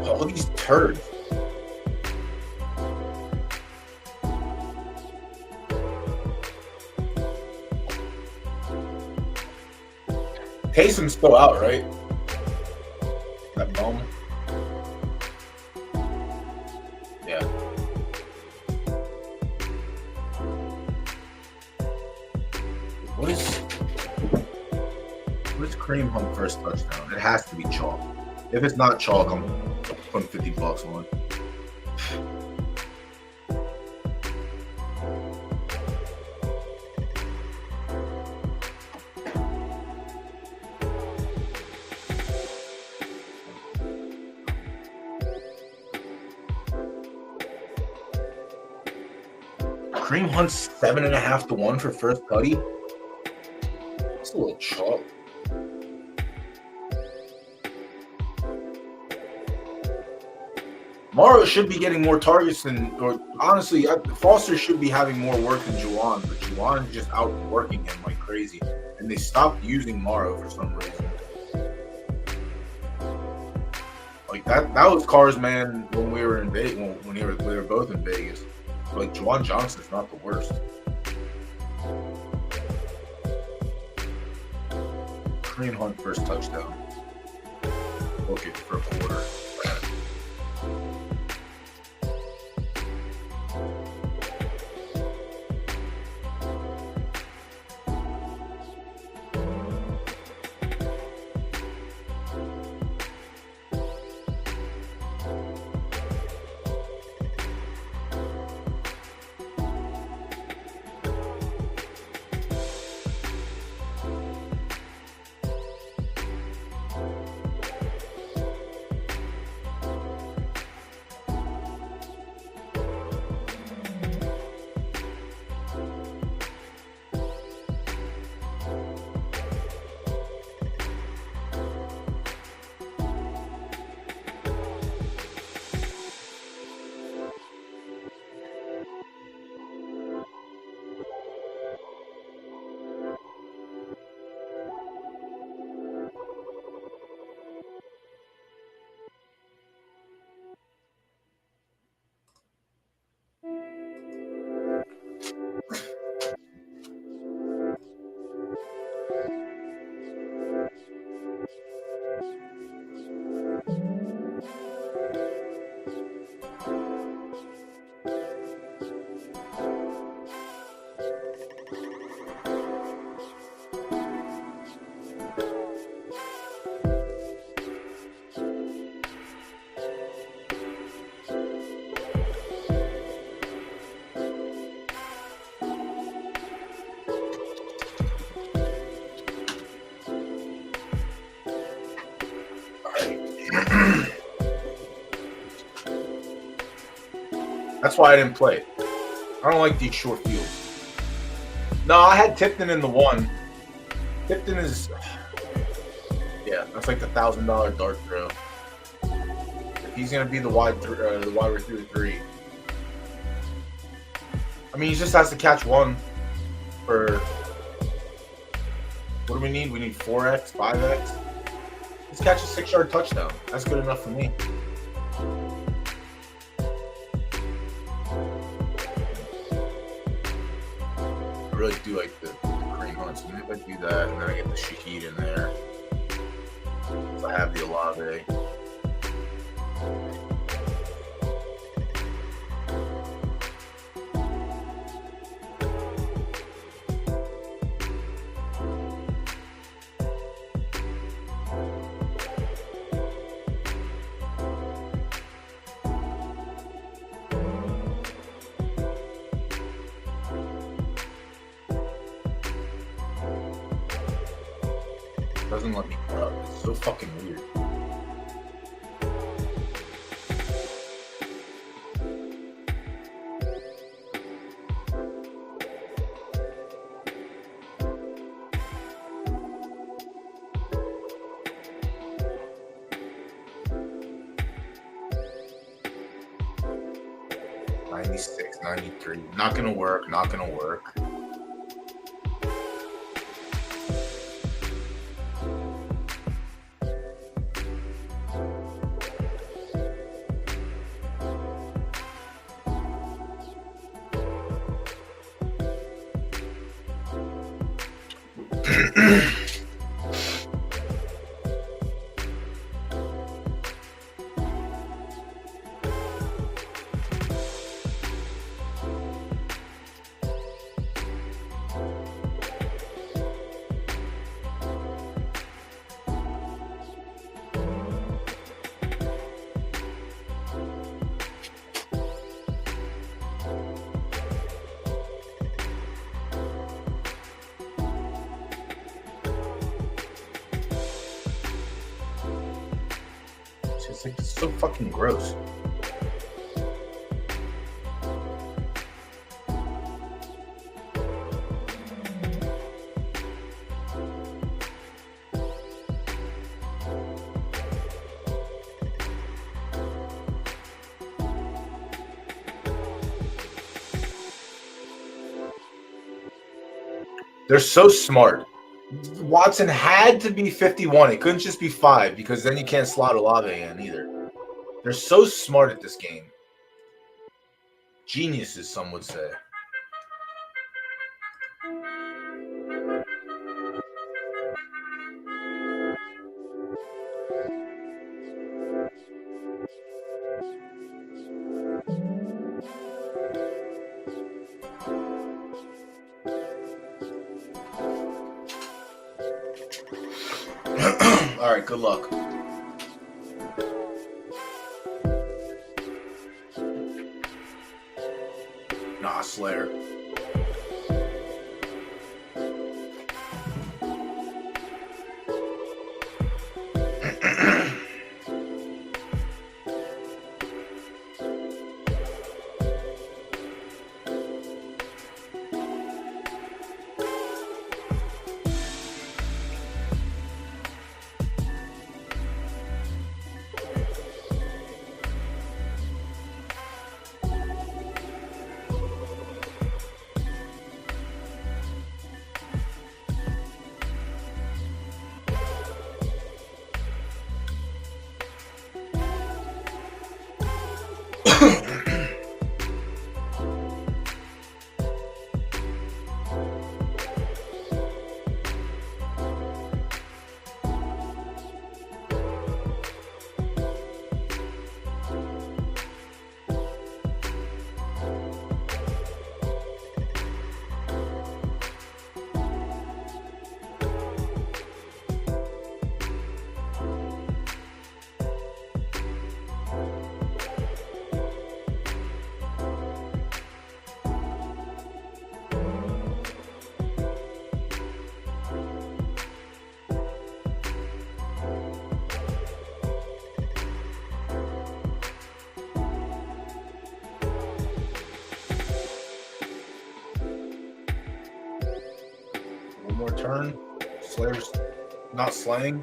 All these turds. Taysom's still out, right? That bum. Yeah. What is Kareem Hunt first touchdown? It has to be chalk. If it's not chalk, I'm putting $50 on. Kareem Hunt's 7.5 to 1 for first tutty. That's a little chalk. Morrow should be getting more targets than, or honestly, Foster should be having more work than Juwan, but Juwan is just out working him like crazy, and they stopped using Morrow for some reason. Like that was Carr's man when we were in Vegas, when we were both in Vegas. Like Juwan Johnson's not the worst. Kareem Hunt first touchdown. Okay, for a quarter. That's why I didn't play. I don't like these short fields. No, I had Tipton in the one. Tipton is, yeah, that's like the $1,000 dart throw. If he's gonna be the wide receiver 3. mean, he just has to catch one for. What do we need? We need 4x, 5x. Let's catch a 6-yard touchdown. That's good enough for me. I really do like the Kareem Hunt. So maybe I do that, and then I get the Shaheed in there. So I have the Olave. Doesn't let me up. It's so fucking weird. $96, $93. Not gonna work. Not gonna work. It's so fucking gross. They're so smart. Watson had to be 51. It couldn't just be 5 because then you can't slot Olave in either. They're so smart at this game. Geniuses, some would say. All right, good luck. Nah, Slayer. More turn. Slayer's not slaying.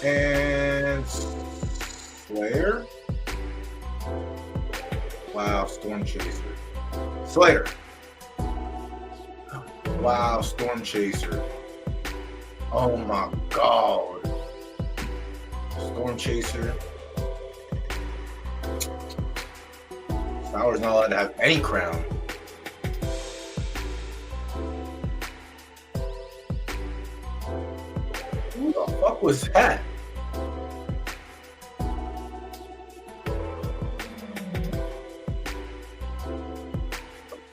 And Slayer. Wow, Storm Chaser. Slayer. Wow, Storm Chaser. Oh my god. Storm Chaser. Sour's not allowed to have any crown. Who the fuck was that?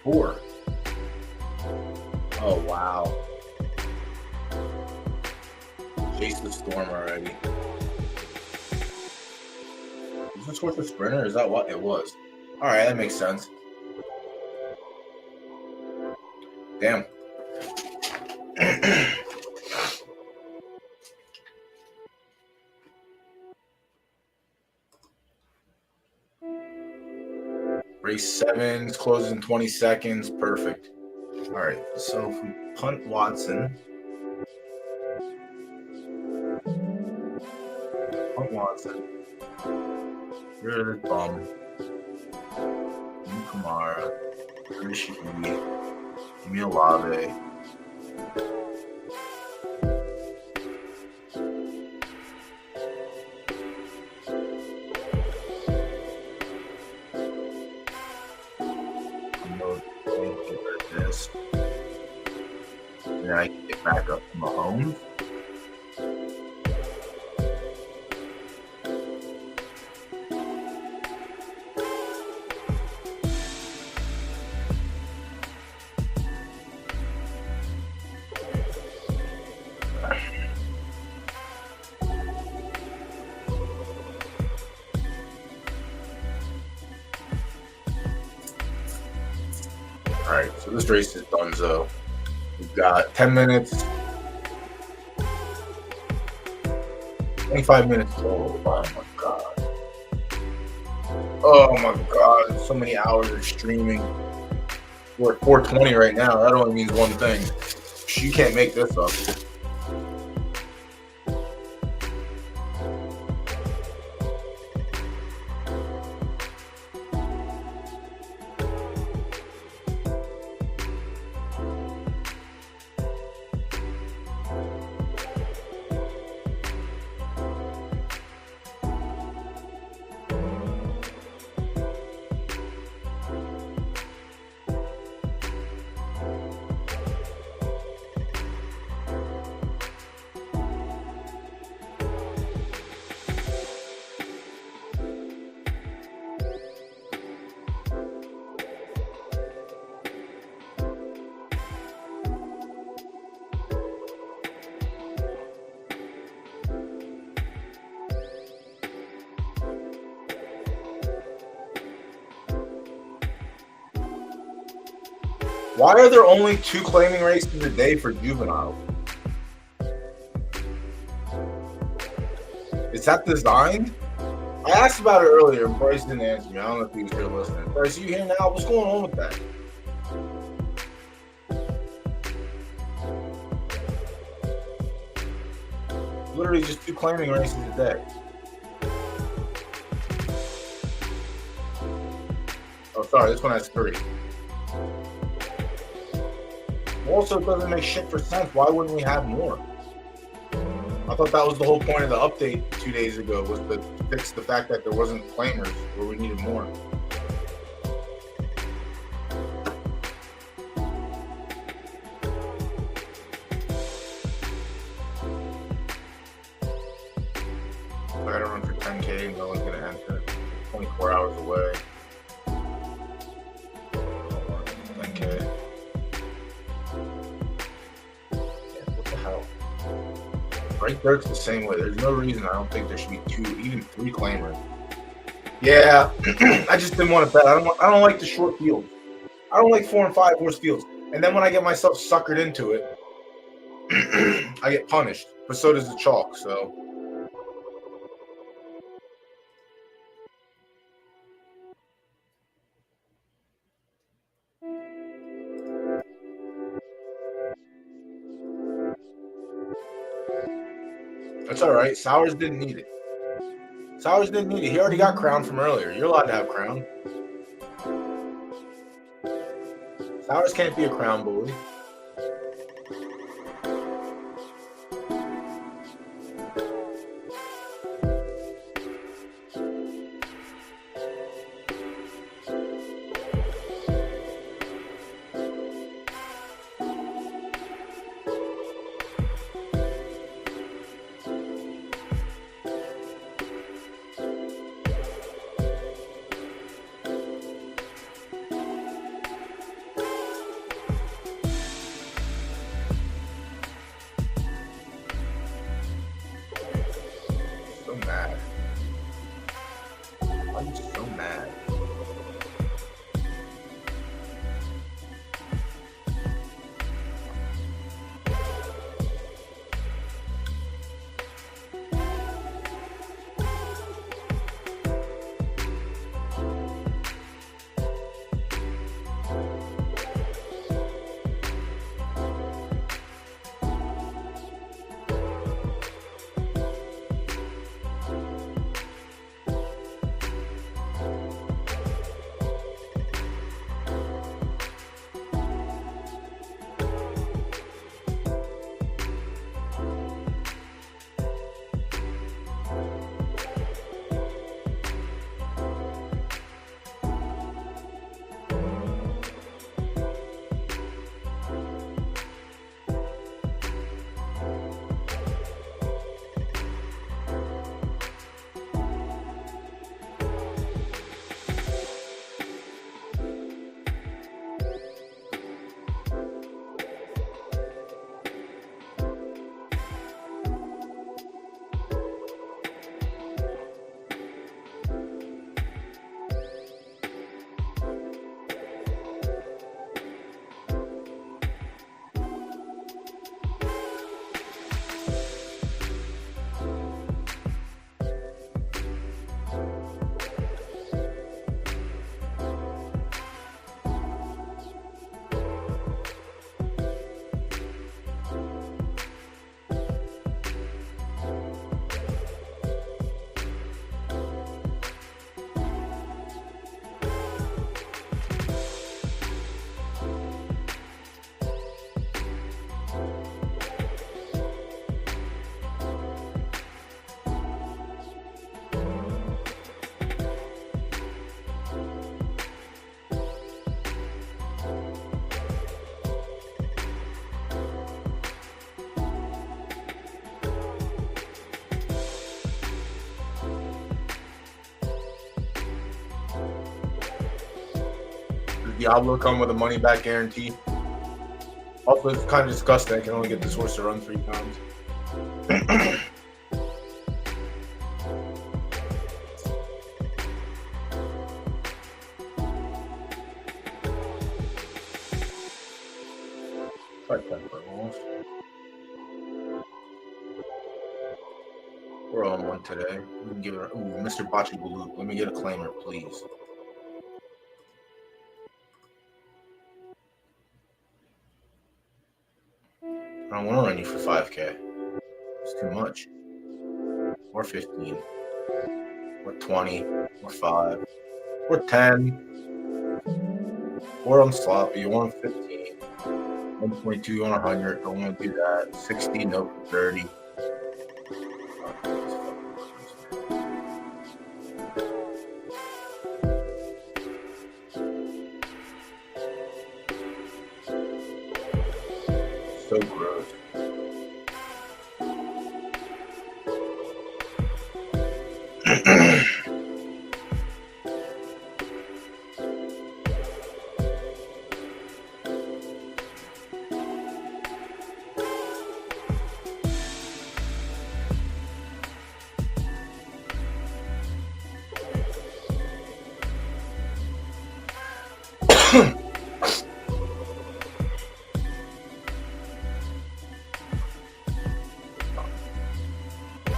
Four. Oh wow. Chase the Storm already. Was this worth a sprinter? Is that what it was? Alright, that makes sense. Damn. Race 7 is closing in 20 seconds. Perfect. Alright, so if we punt Watson. Punt Watson. Rid of this bum. Give me Kamara. Rishi. Give me Olave. This. And then I can get back up to Mahomes. Alright, so this race is done, so we've got 10 minutes, 25 minutes total. Oh my god. Oh my god, so many hours of streaming. We're at 420 right now. That only means one thing. You can't make this up. Why are there only 2 claiming races a day for juvenile? Is that designed? I asked about it earlier and Bryce didn't answer me. I don't know if he was here listening. Bryce, are you here now? What's going on with that? Literally just 2 claiming races a day. Oh, sorry, this one has 3. Also, it doesn't make shit for sense. Why wouldn't we have more? I thought that was the whole point of the update 2 days ago, was to fix the fact that there wasn't claimers where we needed more. I gotta run for 10K, no one's gonna enter. 24 hours away. 10K. Right Dirk's the same way. There's no reason I don't think there should be 2, even 3 claimers. Yeah, I just didn't want to bet. I don't like the short field. I don't like 4 and 5 horse fields. And then when I get myself suckered into it, I get punished. But so does the chalk. So That's all right. Sowers didn't need it. Sowers didn't need it. He already got crown from earlier. You're allowed to have crown. Sowers can't be a crown bully. So mad. I'm so mad. Diablo come with a money back guarantee. Also, it's kind of disgusting. I can only get this horse to run 3 times. We're on one today. We can give it. Ooh, Mr. Bocce Baloo. Let me get a claimer, please. I don't want to run you for 5K. It's too much. Or 15. Or 20. Or 5. Or 10. Or I'm sloppy. You want 15. 1.2, you want 100. Don't want to do that. 60, nope. 30. So gross.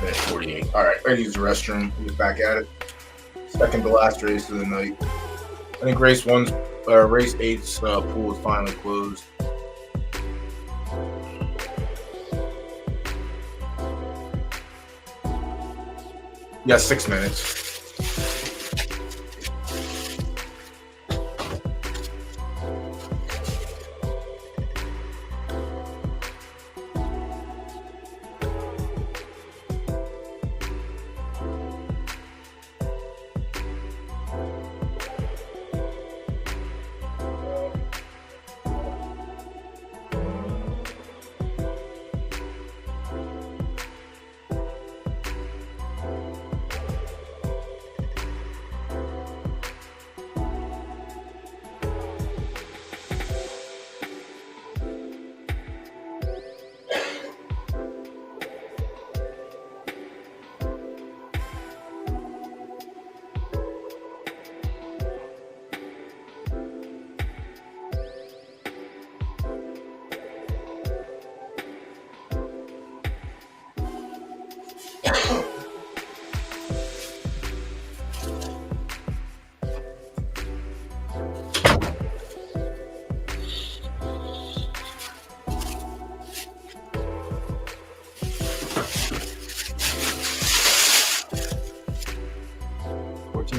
Minute 48. All right, I use the restroom. We'll get back at it. Second to last race of the night. I think race 8's pool is finally closed. Yeah, 6 minutes.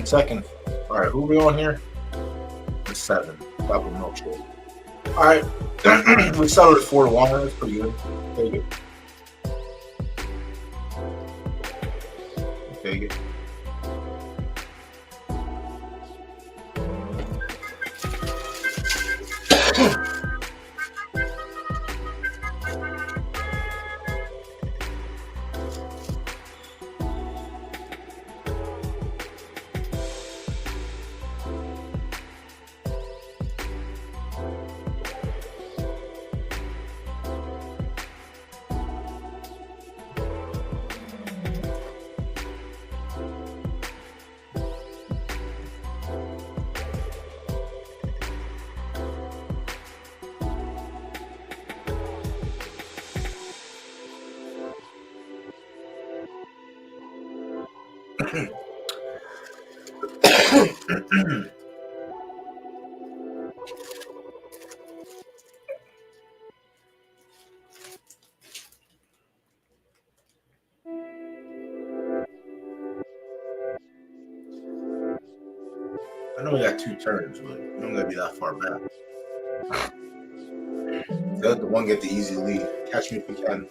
Seconds. All right, who are we on here? The 7. Double milkshake. All right, we settled at 4-1. That's pretty good. Take it. Take it. I know we got 2 turns, but I'm not gonna be that far back. Let the one get the easy lead. Catch me if you can.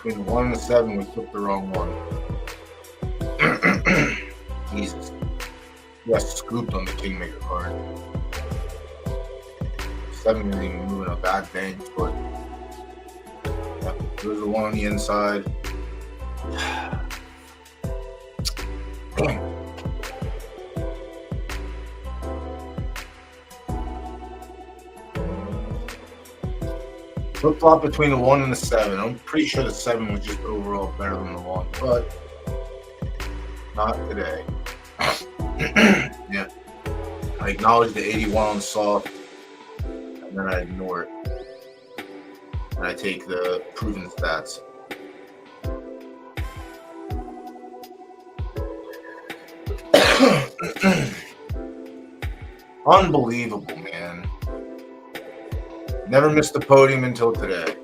Between the 1 and the 7, we took the wrong one. Jesus. Yes, scooped on the Kingmaker card. 7 isn't even moving a bad bench, but yeah, there's the one on the inside. Damn. Flip flop between the 1 and the 7. I'm pretty sure the 7 was just overall better than the 1, but not today. Yeah. I acknowledge the 81 on soft, and then I ignore it. And I take the proven stats. Unbelievable, man. Never missed the podium until today.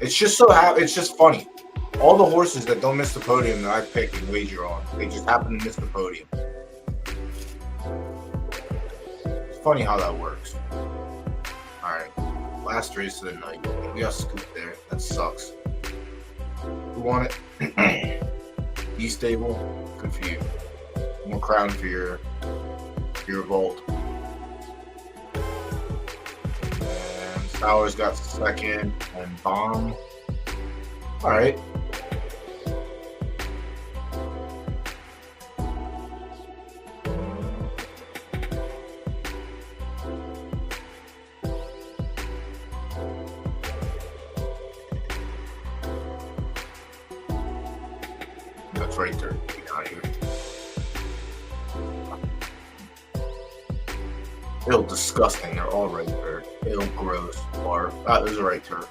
It's just it's just funny. All the horses that don't miss the podium that I pick and wager on, they just happen to miss the podium. It's funny how that works. All right, last race of the night. We got Scoop there. That sucks. Who won it? D-Stable. Good for you. More crown for your vault. And Stowers got second. And Bomb. All right. That's right there. Get out of here. Ew, disgusting. They're all right there. Ew, gross. Barf. Ah, there's a right turf.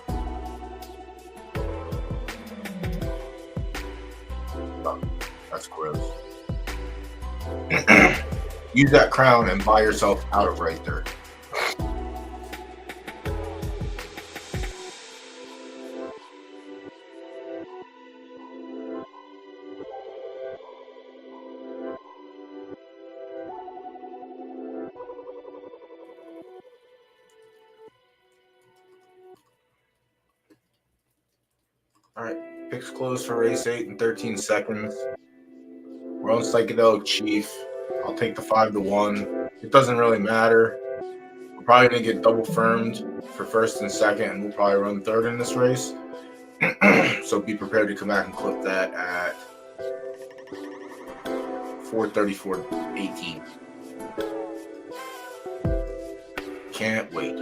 Oh, that's gross. Use that crown and buy yourself out of right there. All right, picks closed for race 8 in 13 seconds. We're on Psychedelic Chief. I'll take the 5-1. It doesn't really matter. We're probably going to get double firmed for first and second, and we'll probably run third in this race. So be prepared to come back and clip that at 4:34.18. Can't wait.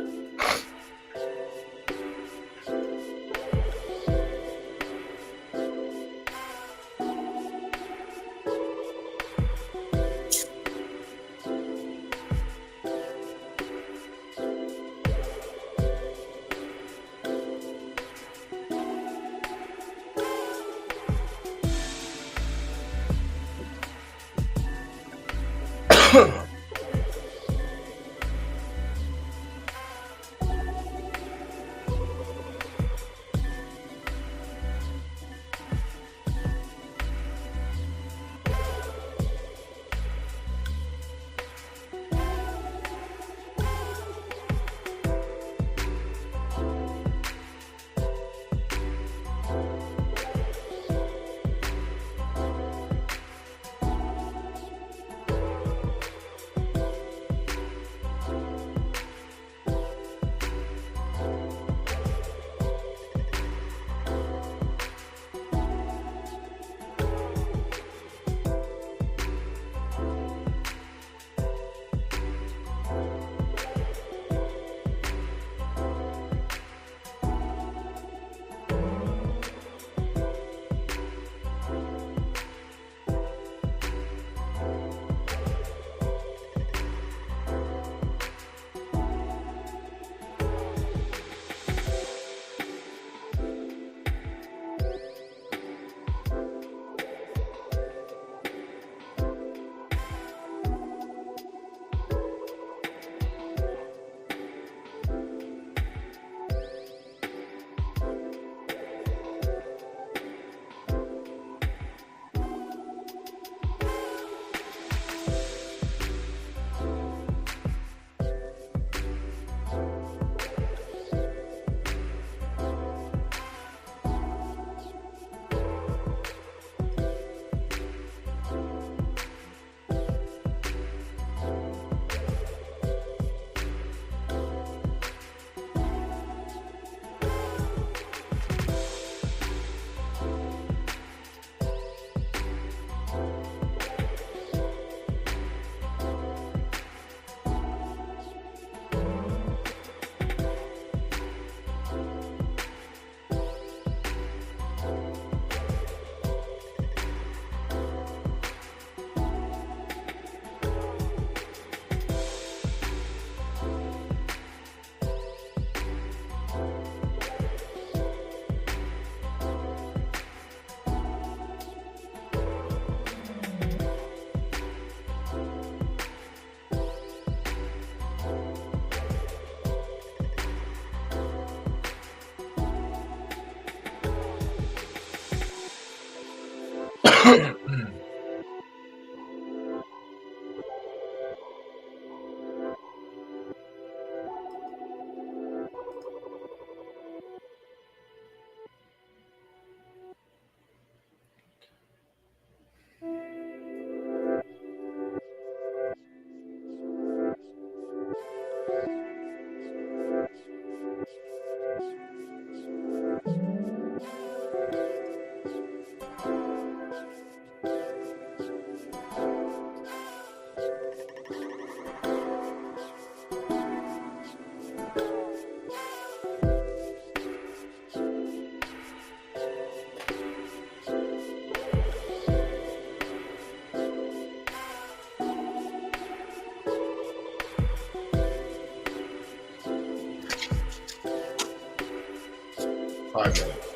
5 minutes.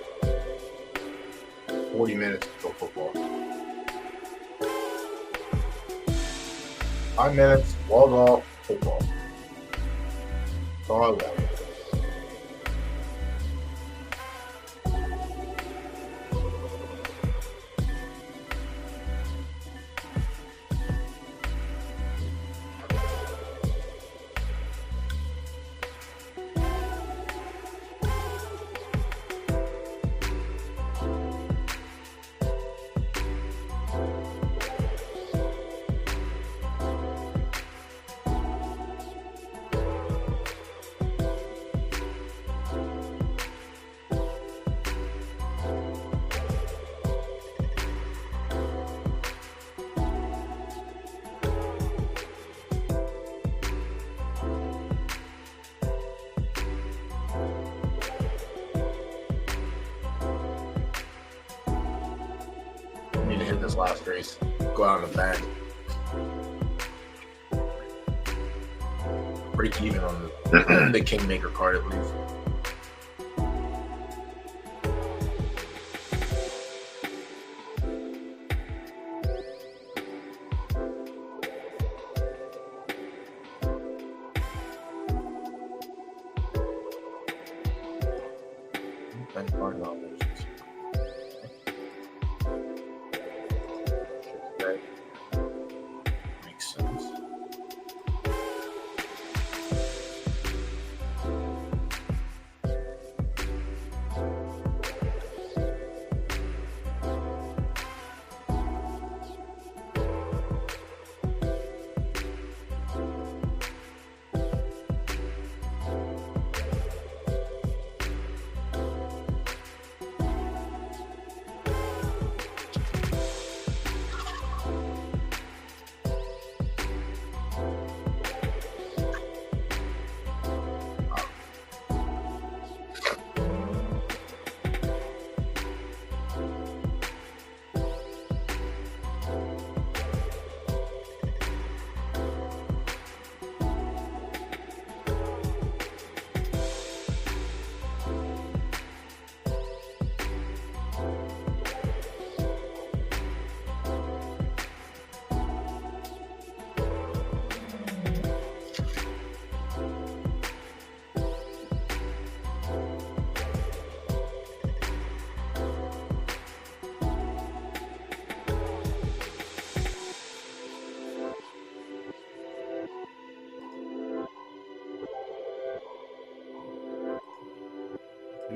40 minutes until football. 5 minutes, log off, football. That's all I want. Need to hit this last race. Go out on the bang. Break even on the Kingmaker card at least. $5. Makes sense.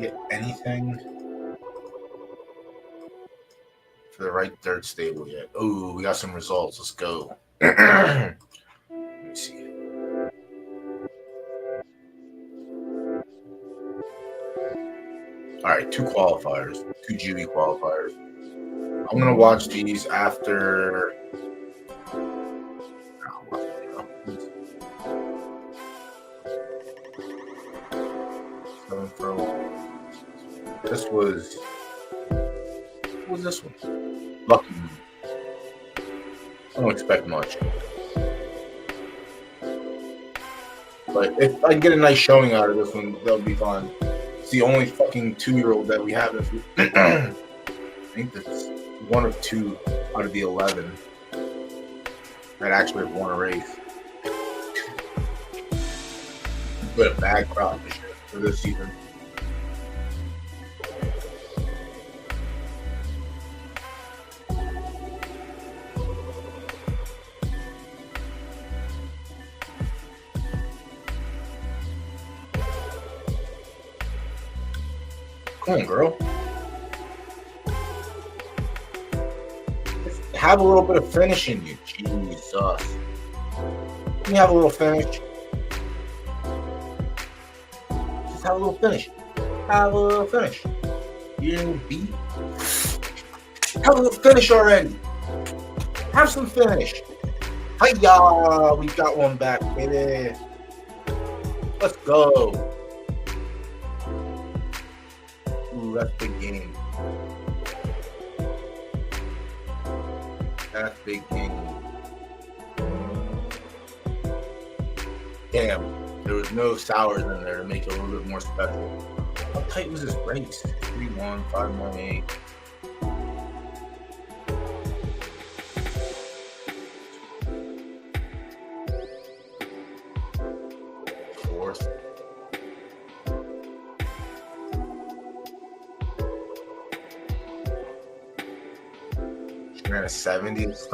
Get anything for the right third stable yet? Oh, we got some results. Let's go. Let me see. All right, 2 qualifiers, 2 GV qualifiers. I'm gonna watch these after. This was. What was this one? Lucky. I don't expect much. But if I get a nice showing out of this one, that'll be fun. It's the only fucking 2-year-old that we have. I think that's 1 of 2 out of the 11 that actually have won a race. But a bad crop for this season. Come on, girl. Have a little bit of finish in you. Jesus. Let me have a little finish. Just have a little finish. Have a little finish. You didn't beat. Have a little finish already. Have some finish. Hiya! We got one back, baby. Let's go. That's big game. That's big game. Damn, there was no sours in there to make it a little bit more special. How tight was this race? 3-1, 5-1-8. Fourth. She ran a 70. That's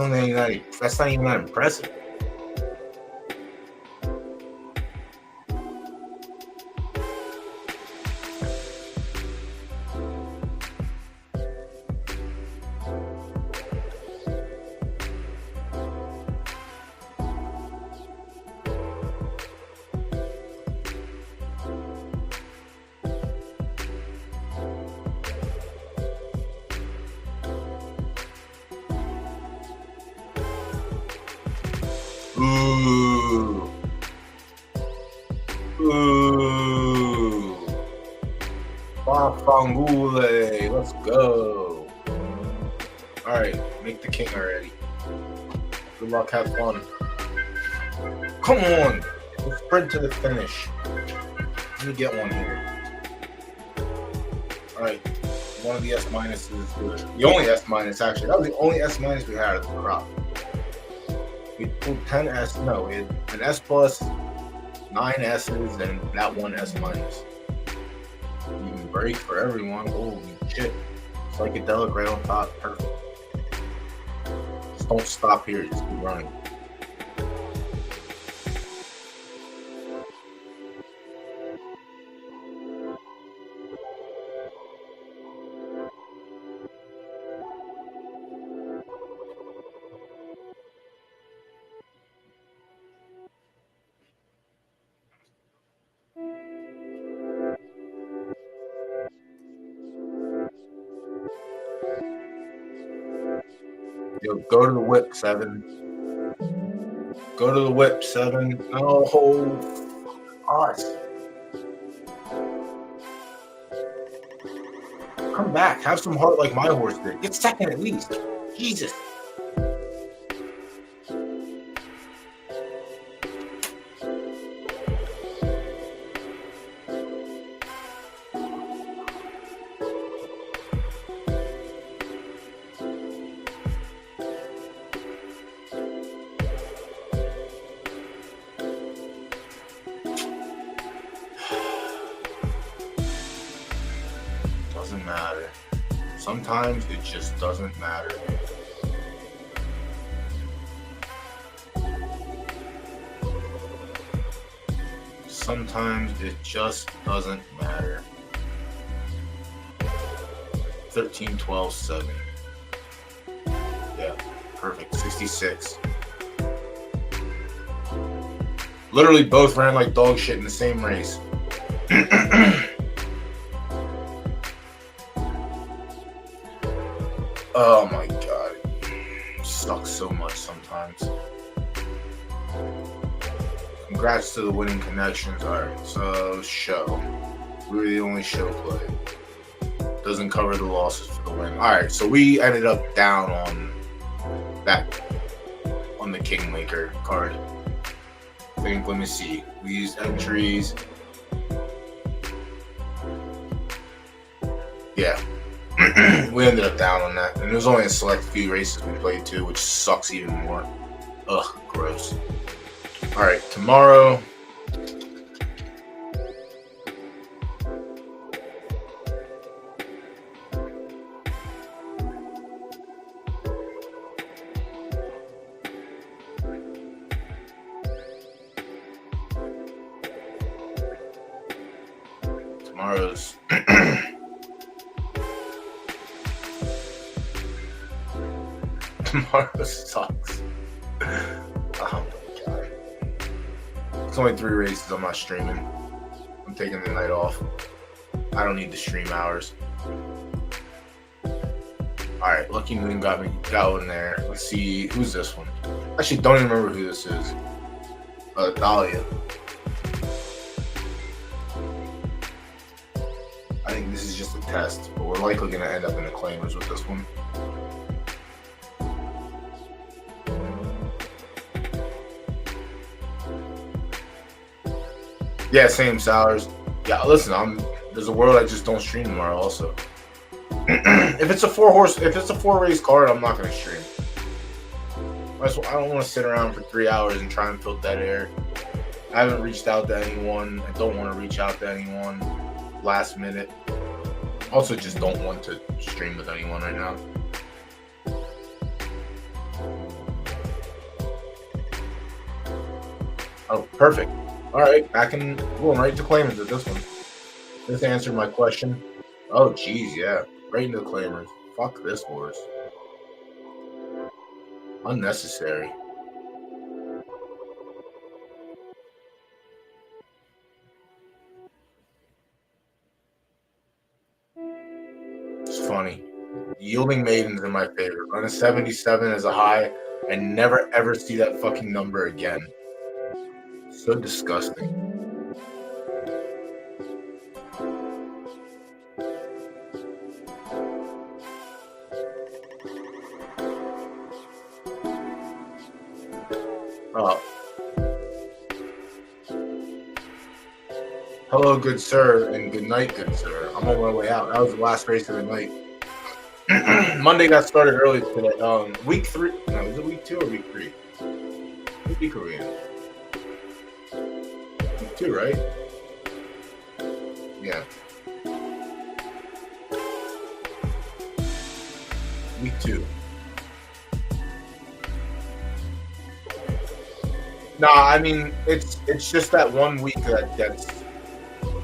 not even that impressive. Ooh. Ooh. Fafangule. Let's go. Alright, make the king already. Good luck, have fun. Come on. Let's sprint to the finish. Let me get one here. Alright. One of the S minuses is good. The only S minus, actually. That was the only S minus we had of the crop. We pulled 10 S. No, we had an S plus, 9 S's, and that one S minus. Even break for everyone. Holy shit. Psychedelic right on top. Perfect. Just don't stop here. Just keep running. Yo, go to the whip, 7. Go to the whip, 7. Oh, us. Come back. Have some heart like my horse did. Get second at least. Jesus. Doesn't matter. Sometimes it just doesn't matter. Sometimes it just doesn't matter. 13, 12, 7. Yeah, perfect. 66. Literally both ran like dog shit in the same race. Oh my god. It sucks so much sometimes. Congrats to the winning connections. Alright, so show. We were the only show play. Doesn't cover the losses for the win. Alright, so we ended up down on that, on the Kingmaker card. I think, let me see. We used entries. Yeah. We ended up down on that. And there was only a select few races we played too, which sucks even more. Ugh, gross. Alright, tomorrow. Tomorrow's tomorrow sucks. Oh my god. It's only 3 races. I'm not streaming. I'm taking the night off. I don't need the stream hours. Alright, Lucky Moon got one there. Let's see, who's this one? Actually, don't even remember who this is. Dahlia. I think this is just a test, but we're likely going to end up in the claimers with this one. Yeah, same salaries. Yeah, listen, there's a world I just don't stream tomorrow. Also, if it's a 4-race card, I'm not gonna stream. I don't want to sit around for 3 hours and try and fill dead air. I haven't reached out to anyone. I don't want to reach out to anyone last minute. Also, just don't want to stream with anyone right now. Oh, perfect. All right, going right to claimers with this one. This answered my question. Oh, geez, yeah. Right into the claimers. Fuck this horse. Unnecessary. It's funny. Yielding Maidens are my favorite. Run a 77 as a high and never ever see that fucking number again. So disgusting. Oh. Hello, good sir, and good night, good sir. I'm on my way out. That was the last race of the night. Monday got started early today. Week 3. No, is it week 2 or week 3? What week are we in? Week 2, right? Yeah. Week 2. Nah, I mean it's just that 1 week that's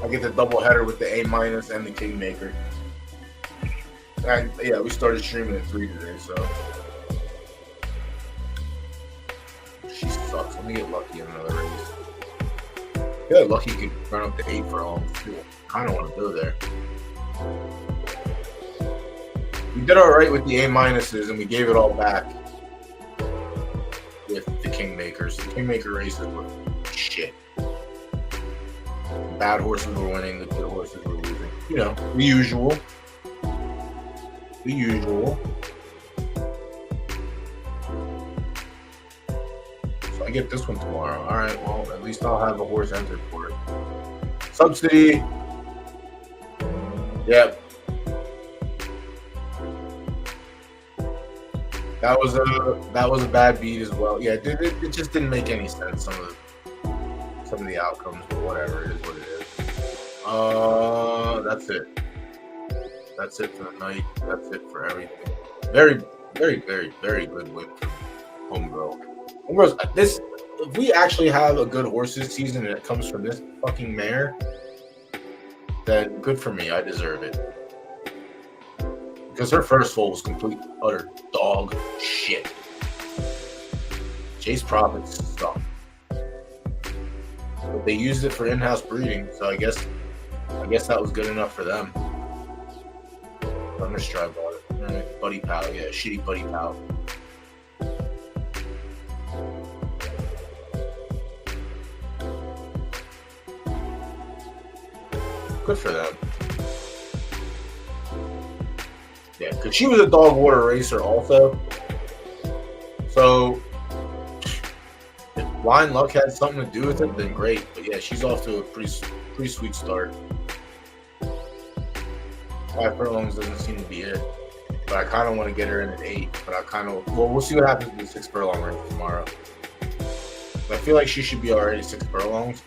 I get the double header with the A- and the Kingmaker. And yeah, we started streaming at 3 today, so she sucks. Let me get lucky in another race. Yeah, lucky you could run up to 8 for all. Kinda wanna go there. We did alright with the A- and we gave it all back with the Kingmakers. The Kingmaker races were shit. The bad horses were winning, the good horses were losing. You know, the usual. The usual. So I get this one tomorrow. Alright, well, at least I'll have a horse entered for it. Subsidy. Yep. That was a bad beat as well. Yeah, it just didn't make any sense. Some of the outcomes, but whatever, it is what it is. That's it. That's it for the night. That's it for everything. Very, very, very, very good win for Homegirl. Homegirl's this. If we actually have a good horses season and it comes from this fucking mare, then good for me. I deserve it. Because her first foal was complete utter dog shit. Chase Profits suck. But they used it for in-house breeding, so I guess that was good enough for them. I'm gonna try bought it. Alright, Buddy Pal, yeah, shitty Buddy Pal. Good for them. Yeah, because she was a dog water racer also. So, if blind luck had something to do with it, then great. But yeah, she's off to a pretty sweet start. 5 furlongs doesn't seem to be it. But I kind of want to get her in at 8. But we'll see what happens with the 6 furlong race tomorrow. I feel like she should be already 6 furlongs.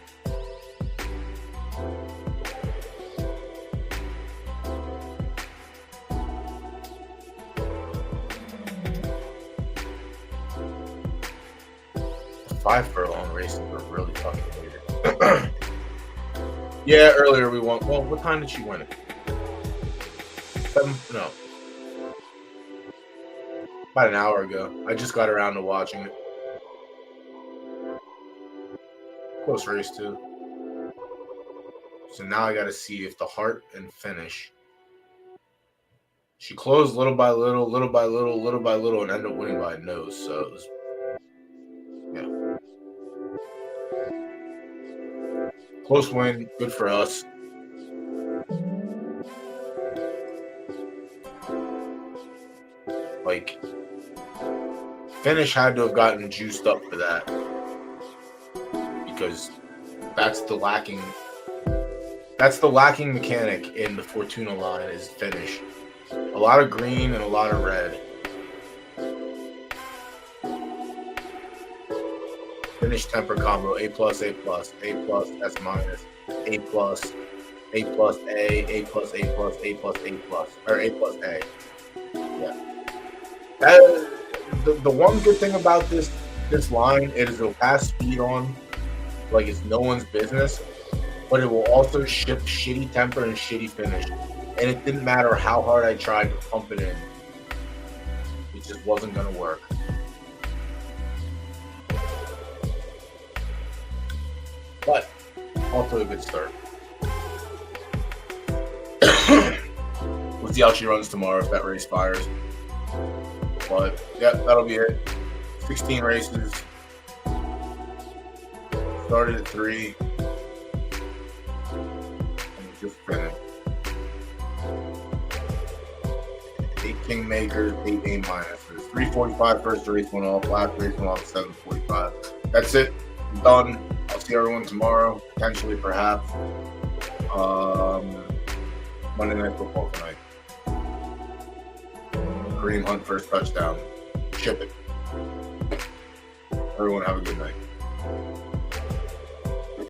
The 5 furlong races were really fucking weird. Yeah, earlier we won. Well, what time did she win it? 7? No. About an hour ago. I just got around to watching it. Close race too. So now I got to see if the heart and finish. She closed little by little, little by little, little by little, and ended up winning by a nose. So it was, yeah, close win. Good for us. Like, finish had to have gotten juiced up for that, because that's the lacking That's the lacking mechanic in the Fortuna line is finish. A lot of green and a lot of red. Finish temper combo, A+, A+, A+, S-, A+, A+, A+, A+, A+, or A+, A. Yeah. The one good thing about this line is it'll pass speed on like it's no one's business, but it will also ship shitty temper and shitty finish. And it didn't matter how hard I tried to pump it in. It just wasn't going to work. But also a good start. We'll see how she runs tomorrow if that race fires. But yeah, that'll be it. 16 races. Started at 3. And just finished. 8 Kingmakers, 8 A minuses. 3:45 first race went off. Last race went off 7:45. That's it. I'm done. I'll see everyone tomorrow. Potentially, perhaps. Monday Night Football tonight. Kareem Hunt first touchdown. Ship it. Everyone have a good night.